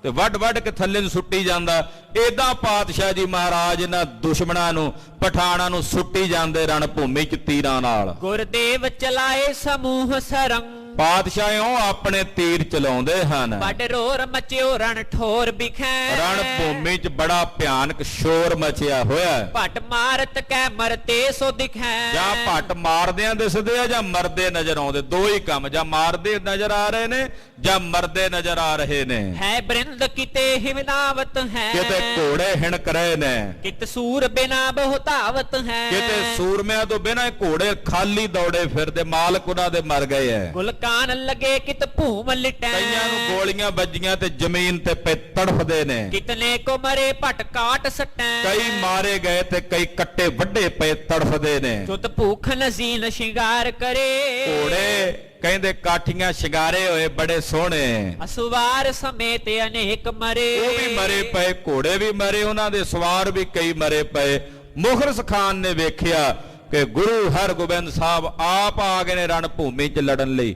[SPEAKER 1] ਤੇ ਵੱਢ ਕੇ ਥੱਲੇ ਨੂੰ ਸੁੱਟੀ ਜਾਂਦਾ, ਏਦਾਂ ਪਾਤਸ਼ਾਹ ਜੀ ਮਹਾਰਾਜ ਇਹਨਾਂ ਦੁਸ਼ਮਣਾਂ ਨੂੰ, ਪਠਾਨਾਂ ਨੂੰ ਸੁੱਟੀ ਜਾਂਦੇ ਰਣ ਭੂਮੀ ਚ ਤੀਰਾਂ ਨਾਲ।
[SPEAKER 2] ਗੁਰਦੇਵ ਚਲਾਏ ਸਮੂਹ ਸਰੰਗ,
[SPEAKER 1] ਪਾਤਸ਼ਾਹੋਂ ਆਪਣੇ ਤੀਰ ਚਲਾਉਂਦੇ ਹਨ।
[SPEAKER 2] ਵੱਡ ਰੋਰ ਮਚਿਓ ਰਣ ਠੋਰ ਬਿਖੈ,
[SPEAKER 1] ਰਣ ਭੂਮੀ ਚ ਬੜਾ ਭਿਆਨਕ ਸ਼ੋਰ ਮਚਿਆ ਹੋਇਆ।
[SPEAKER 2] ਭਟ ਮਾਰਤ ਕੈ ਮਰਤੇ ਸੋ ਦਿਖੈ,
[SPEAKER 1] ਜਾਂ ਭੱਟ ਮਾਰਦਿਆਂ ਦਿਸਦੇ ਆ ਜਾਂ ਮਰਦੇ ਨਜ਼ਰ ਆਉਂਦੇ, ਦੋ ਹੀ ਕੰਮ, ਜਾਂ ਮਾਰਦੇ ਨਜ਼ਰ ਆ ਰਹੇ ਨੇ ਜਾਂ ਮਰਦੇ ਨਜ਼ਰ ਆ ਰਹੇ ਨੇ।
[SPEAKER 2] ਹੈ ਬ੍ਰਿੰਦ ਕਿਤੇ ਹਿਵਨਾਵਤ ਹੈ,
[SPEAKER 1] ਕਿਤੇ ਘੋੜੇ ਹਿਣਕ ਰਹੇ ਨੇ,
[SPEAKER 2] ਕਿਤ ਸੂਰ ਬਿਨਾ ਬਹੁਤਾਵਤ ਹੈ,
[SPEAKER 1] ਕਿਤੇ ਸੂਰਮਿਆਂ ਤੋਂ ਬਿਨਾਂ ਘੋੜੇ ਖਾਲੀ ਦੌੜੇ ਫਿਰਦੇ, ਮਾਲਕ ਉਹਨਾਂ ਦੇ ਮਰ ਗਏ ਐ।
[SPEAKER 2] ਗੁਲਕਾਨ ਲੱਗੇ ਕਿਤ ਭੂਮ ਲਿਟੈ,
[SPEAKER 1] ਕਈਆਂ ਨੂੰ ਗੋਲੀਆਂ ਵੱਜੀਆਂ ਤੇ ਜ਼ਮੀਨ ਤੇ ਪੈ ਤੜਫਦੇ ਨੇ।
[SPEAKER 2] ਕਿਤਨੇ ਕੋ ਮਰੇ ਭਟ ਕਾਟ ਸਟੈ,
[SPEAKER 1] ਕਈ ਮਾਰੇ ਗਏ ਤੇ ਕਈ ਕੱਟੇ ਵੱਡੇ ਪਏ ਤੜਫਦੇ ਨੇ।
[SPEAKER 2] ਜੁਤ ਭੂਖ ਨਜ਼ੀਨ ਸ਼ਿੰਗਾਰ ਕਰੇ,
[SPEAKER 1] ਘੋੜੇ ਕਹਿੰਦੇ ਕਾਠੀਆਂ ਸ਼ਿੰਗਾਰੇ ਹੋਏ ਬੜੇ ਸੋਹਣੇ,
[SPEAKER 2] ਅਸਵਾਰ ਸਮੇਤ ਅਨੇਕ ਮਰੇ,
[SPEAKER 1] ਉਹ ਵੀ ਮਰੇ ਪਏ, ਘੋੜੇ ਵੀ ਮਰੇ, ਉਹਨਾਂ ਦੇ ਸਵਾਰ ਵੀ ਕਈ ਮਰੇ ਪਏ। ਮੁਖਲਸ ਖਾਨ ਨੇ ਵੇਖਿਆ ਕਿ ਗੁਰੂ ਹਰਗੋਬਿੰਦ ਸਾਹਿਬ ਆਪ ਆ ਗਏ ਨੇ ਰਣ ਭੂਮੀ 'ਚ ਲੜਨ ਲਈ।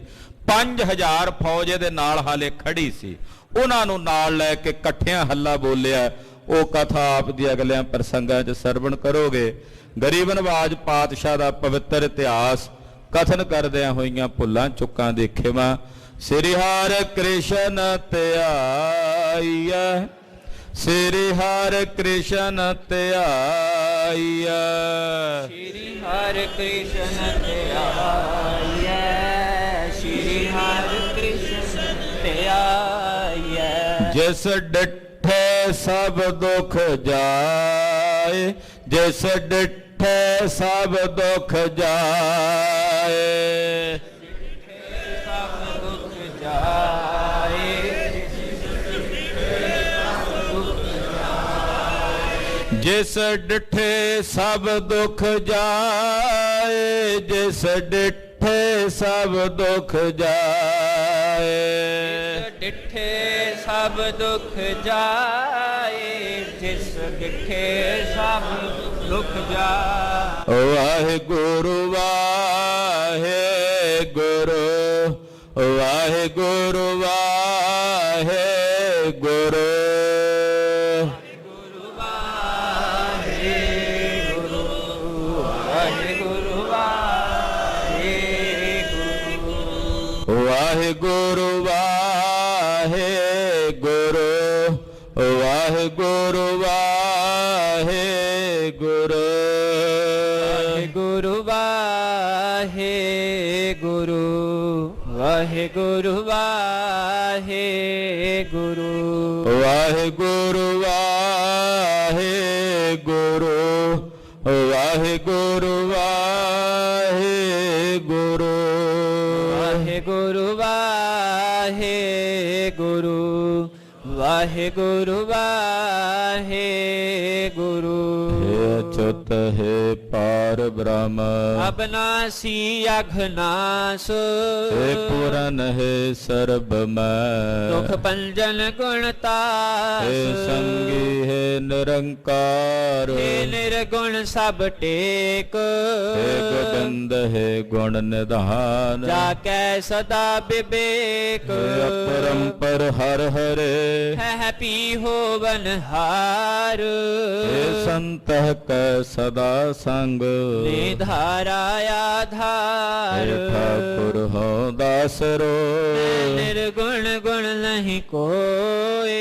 [SPEAKER 1] 5000 ਫੌਜ ਇਹਦੇ ਨਾਲ ਹਾਲੇ ਖੜੀ ਸੀ, ਉਹਨਾਂ ਨੂੰ ਨਾਲ ਲੈ ਕੇ ਇਕੱਠਿਆਂ ਹੱਲਾ ਬੋਲਿਆ। ਉਹ ਕਥਾ ਆਪ ਦੀ ਅਗਲਿਆਂ ਪ੍ਰਸੰਗਾਂ 'ਚ ਸਰਵਣ ਕਰੋਗੇ। ਗਰੀਬ ਨਵਾਜ ਪਾਤਸ਼ਾਹ ਦਾ ਪਵਿੱਤਰ ਇਤਿਹਾਸ ਕਥਨ ਕਰਦਿਆਂ ਹੋਈਆਂ ਭੁੱਲਾਂ ਚੁੱਕਾਂ ਦੇਖੇਵਾਂ। ਸ੍ਰੀ ਹਰਿ ਕ੍ਰਿਸ਼ਨ ਧਿਆਈਐ, ਸ੍ਰੀ ਹਰਿ ਕ੍ਰਿਸ਼ਨ ਧਿਆਈਐ,
[SPEAKER 2] ਸ਼੍ਰੀ ਹਰਿ ਕ੍ਰਿਸ਼ਨ ਧਿਆਈਐ, ਸ਼੍ਰੀ ਹਰਿ ਕ੍ਰਿਸ਼ਨ ਧਿਆਈਐ।
[SPEAKER 1] ਜਿਸ ਡਿਠੇ ਸਭ ਦੁਖ ਜਾਏ, ਜਿਸ ਡਿਠੇ ਸਭ ਦੁਖ ਜਾਏ,
[SPEAKER 2] ਸਭ ਦੁਖ ਜਾਏ,
[SPEAKER 1] ਜਿਸ ਡਿਠੇ ਸਭ ਦੁਖ ਜਾਏ, ਜਿਸ ਡਿਠੇ ਸਭ ਦੁਖ ਜਾਏ,
[SPEAKER 2] ਡਿਠੇ ਸਭ ਦੁਖ ਜਾਏ, ਜਿਸ ਡਿਠੇ ਸਭ ਦੁਖ ਜਾਏ।
[SPEAKER 1] ਵਾਹਿਗੁਰੂ ਵਾਹਿਗੁਰੂ, ਵਾਹਿਗੁਰੂ ਵਾਹਿਗੁਰੂ, ਵਾਹਿਗੁਰੂ ਵਾਹਿਗੁਰੂ, ਵਾਹਿਗੁਰੂ ਵਾਹਿਗੁਰੂ,
[SPEAKER 2] ਵਾਹਿਗੁਰੂ ਵਾਹਿਗੁਰੂ, ਵਾਹਿਗੁਰੂ ਵਾਹਿਗੁਰੂ,
[SPEAKER 1] ਵਾਹਿਗੁਰੂ ਵਾਹਿਗੁਰੂ, ਵਾਹਿਗੁਰੂ ਵਾਹਿਗੁਰੂ,
[SPEAKER 2] ਵਾਹਿਗੁਰੂ ਵਾਹਿਗੁਰੂ, ਵਾਹਿਗੁਰੂ ਵਾਹਿਗੁਰੂ।
[SPEAKER 1] हे अच्युत हे पार ब्रह्म
[SPEAKER 2] ਅਬਨਾਸੀ ਅਘਨਾਸ।
[SPEAKER 1] हे पूरन हे सर्ब
[SPEAKER 2] ਦੁਖ
[SPEAKER 1] मैं
[SPEAKER 2] ਪੰਜਨ ਗੁਣ
[SPEAKER 1] हे
[SPEAKER 2] ਤਾਸ।
[SPEAKER 1] संगी हे निरंकार
[SPEAKER 2] हे ਨਿਰਗੁਣ ਸਭ ਟੇਕ।
[SPEAKER 1] हे गोविंद हे गुण निधान
[SPEAKER 2] ਜਾ ਕੈ ਸਦਾ ਵਿਵੇਕ।
[SPEAKER 1] हे अपरंपर हर हरे
[SPEAKER 2] ਹੈ ਪੀ ਹੋਵਨ ਹਾਰ।
[SPEAKER 1] हे संत कै सदा संग
[SPEAKER 2] ਨਿਧਾਰਾ ਆਧਾਰ।
[SPEAKER 1] हे ठाकुर हो दासरो
[SPEAKER 2] ਨਿਰਗੁਣ ਗੁਣ ਨਹੀਂ ਕੋਏ।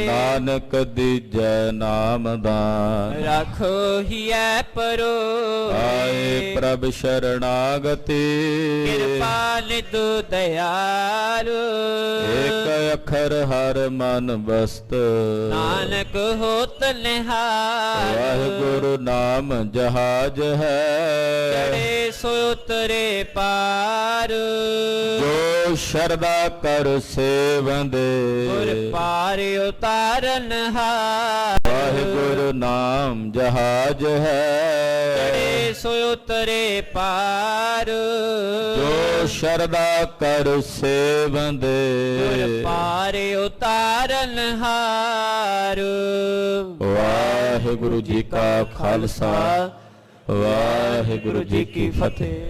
[SPEAKER 1] नानक दीजै नाम दान
[SPEAKER 2] ਰੱਖੋ ਹੀਐ ਪਰੋ।
[SPEAKER 1] आए प्रभ शरणागति
[SPEAKER 2] ਕਿਰਪਾ ਨਿਧ ਦਇਆਲ।
[SPEAKER 1] एक अखर हर मन बस्त
[SPEAKER 2] ਨਾਨਕ ਹੋਤ ਨਿਹਾਲ।
[SPEAKER 1] वाहिगुरु नाम जहाज है
[SPEAKER 2] ਚੜੇ ਸੋ ਉਤਰੇ ਪਾਰ।
[SPEAKER 1] जो शरदा कर सेवंदे
[SPEAKER 2] ਗੁਰ ਪਾਰ ਉਤਾਰਨ ਹਾਰ।
[SPEAKER 1] वाहिगुरु नाम जहाज है
[SPEAKER 2] ਚੜੇ ਸੋ ਉਤਰੇ ਪਾਰ।
[SPEAKER 1] जो शरदा कर सेवंदे
[SPEAKER 2] ਗੁਰ ਪਾਰ ਉਤਾਰਨ ਹਾਰ।
[SPEAKER 1] वाहिगुरु जी का खालसा वाहिगुरु जी की फतेह।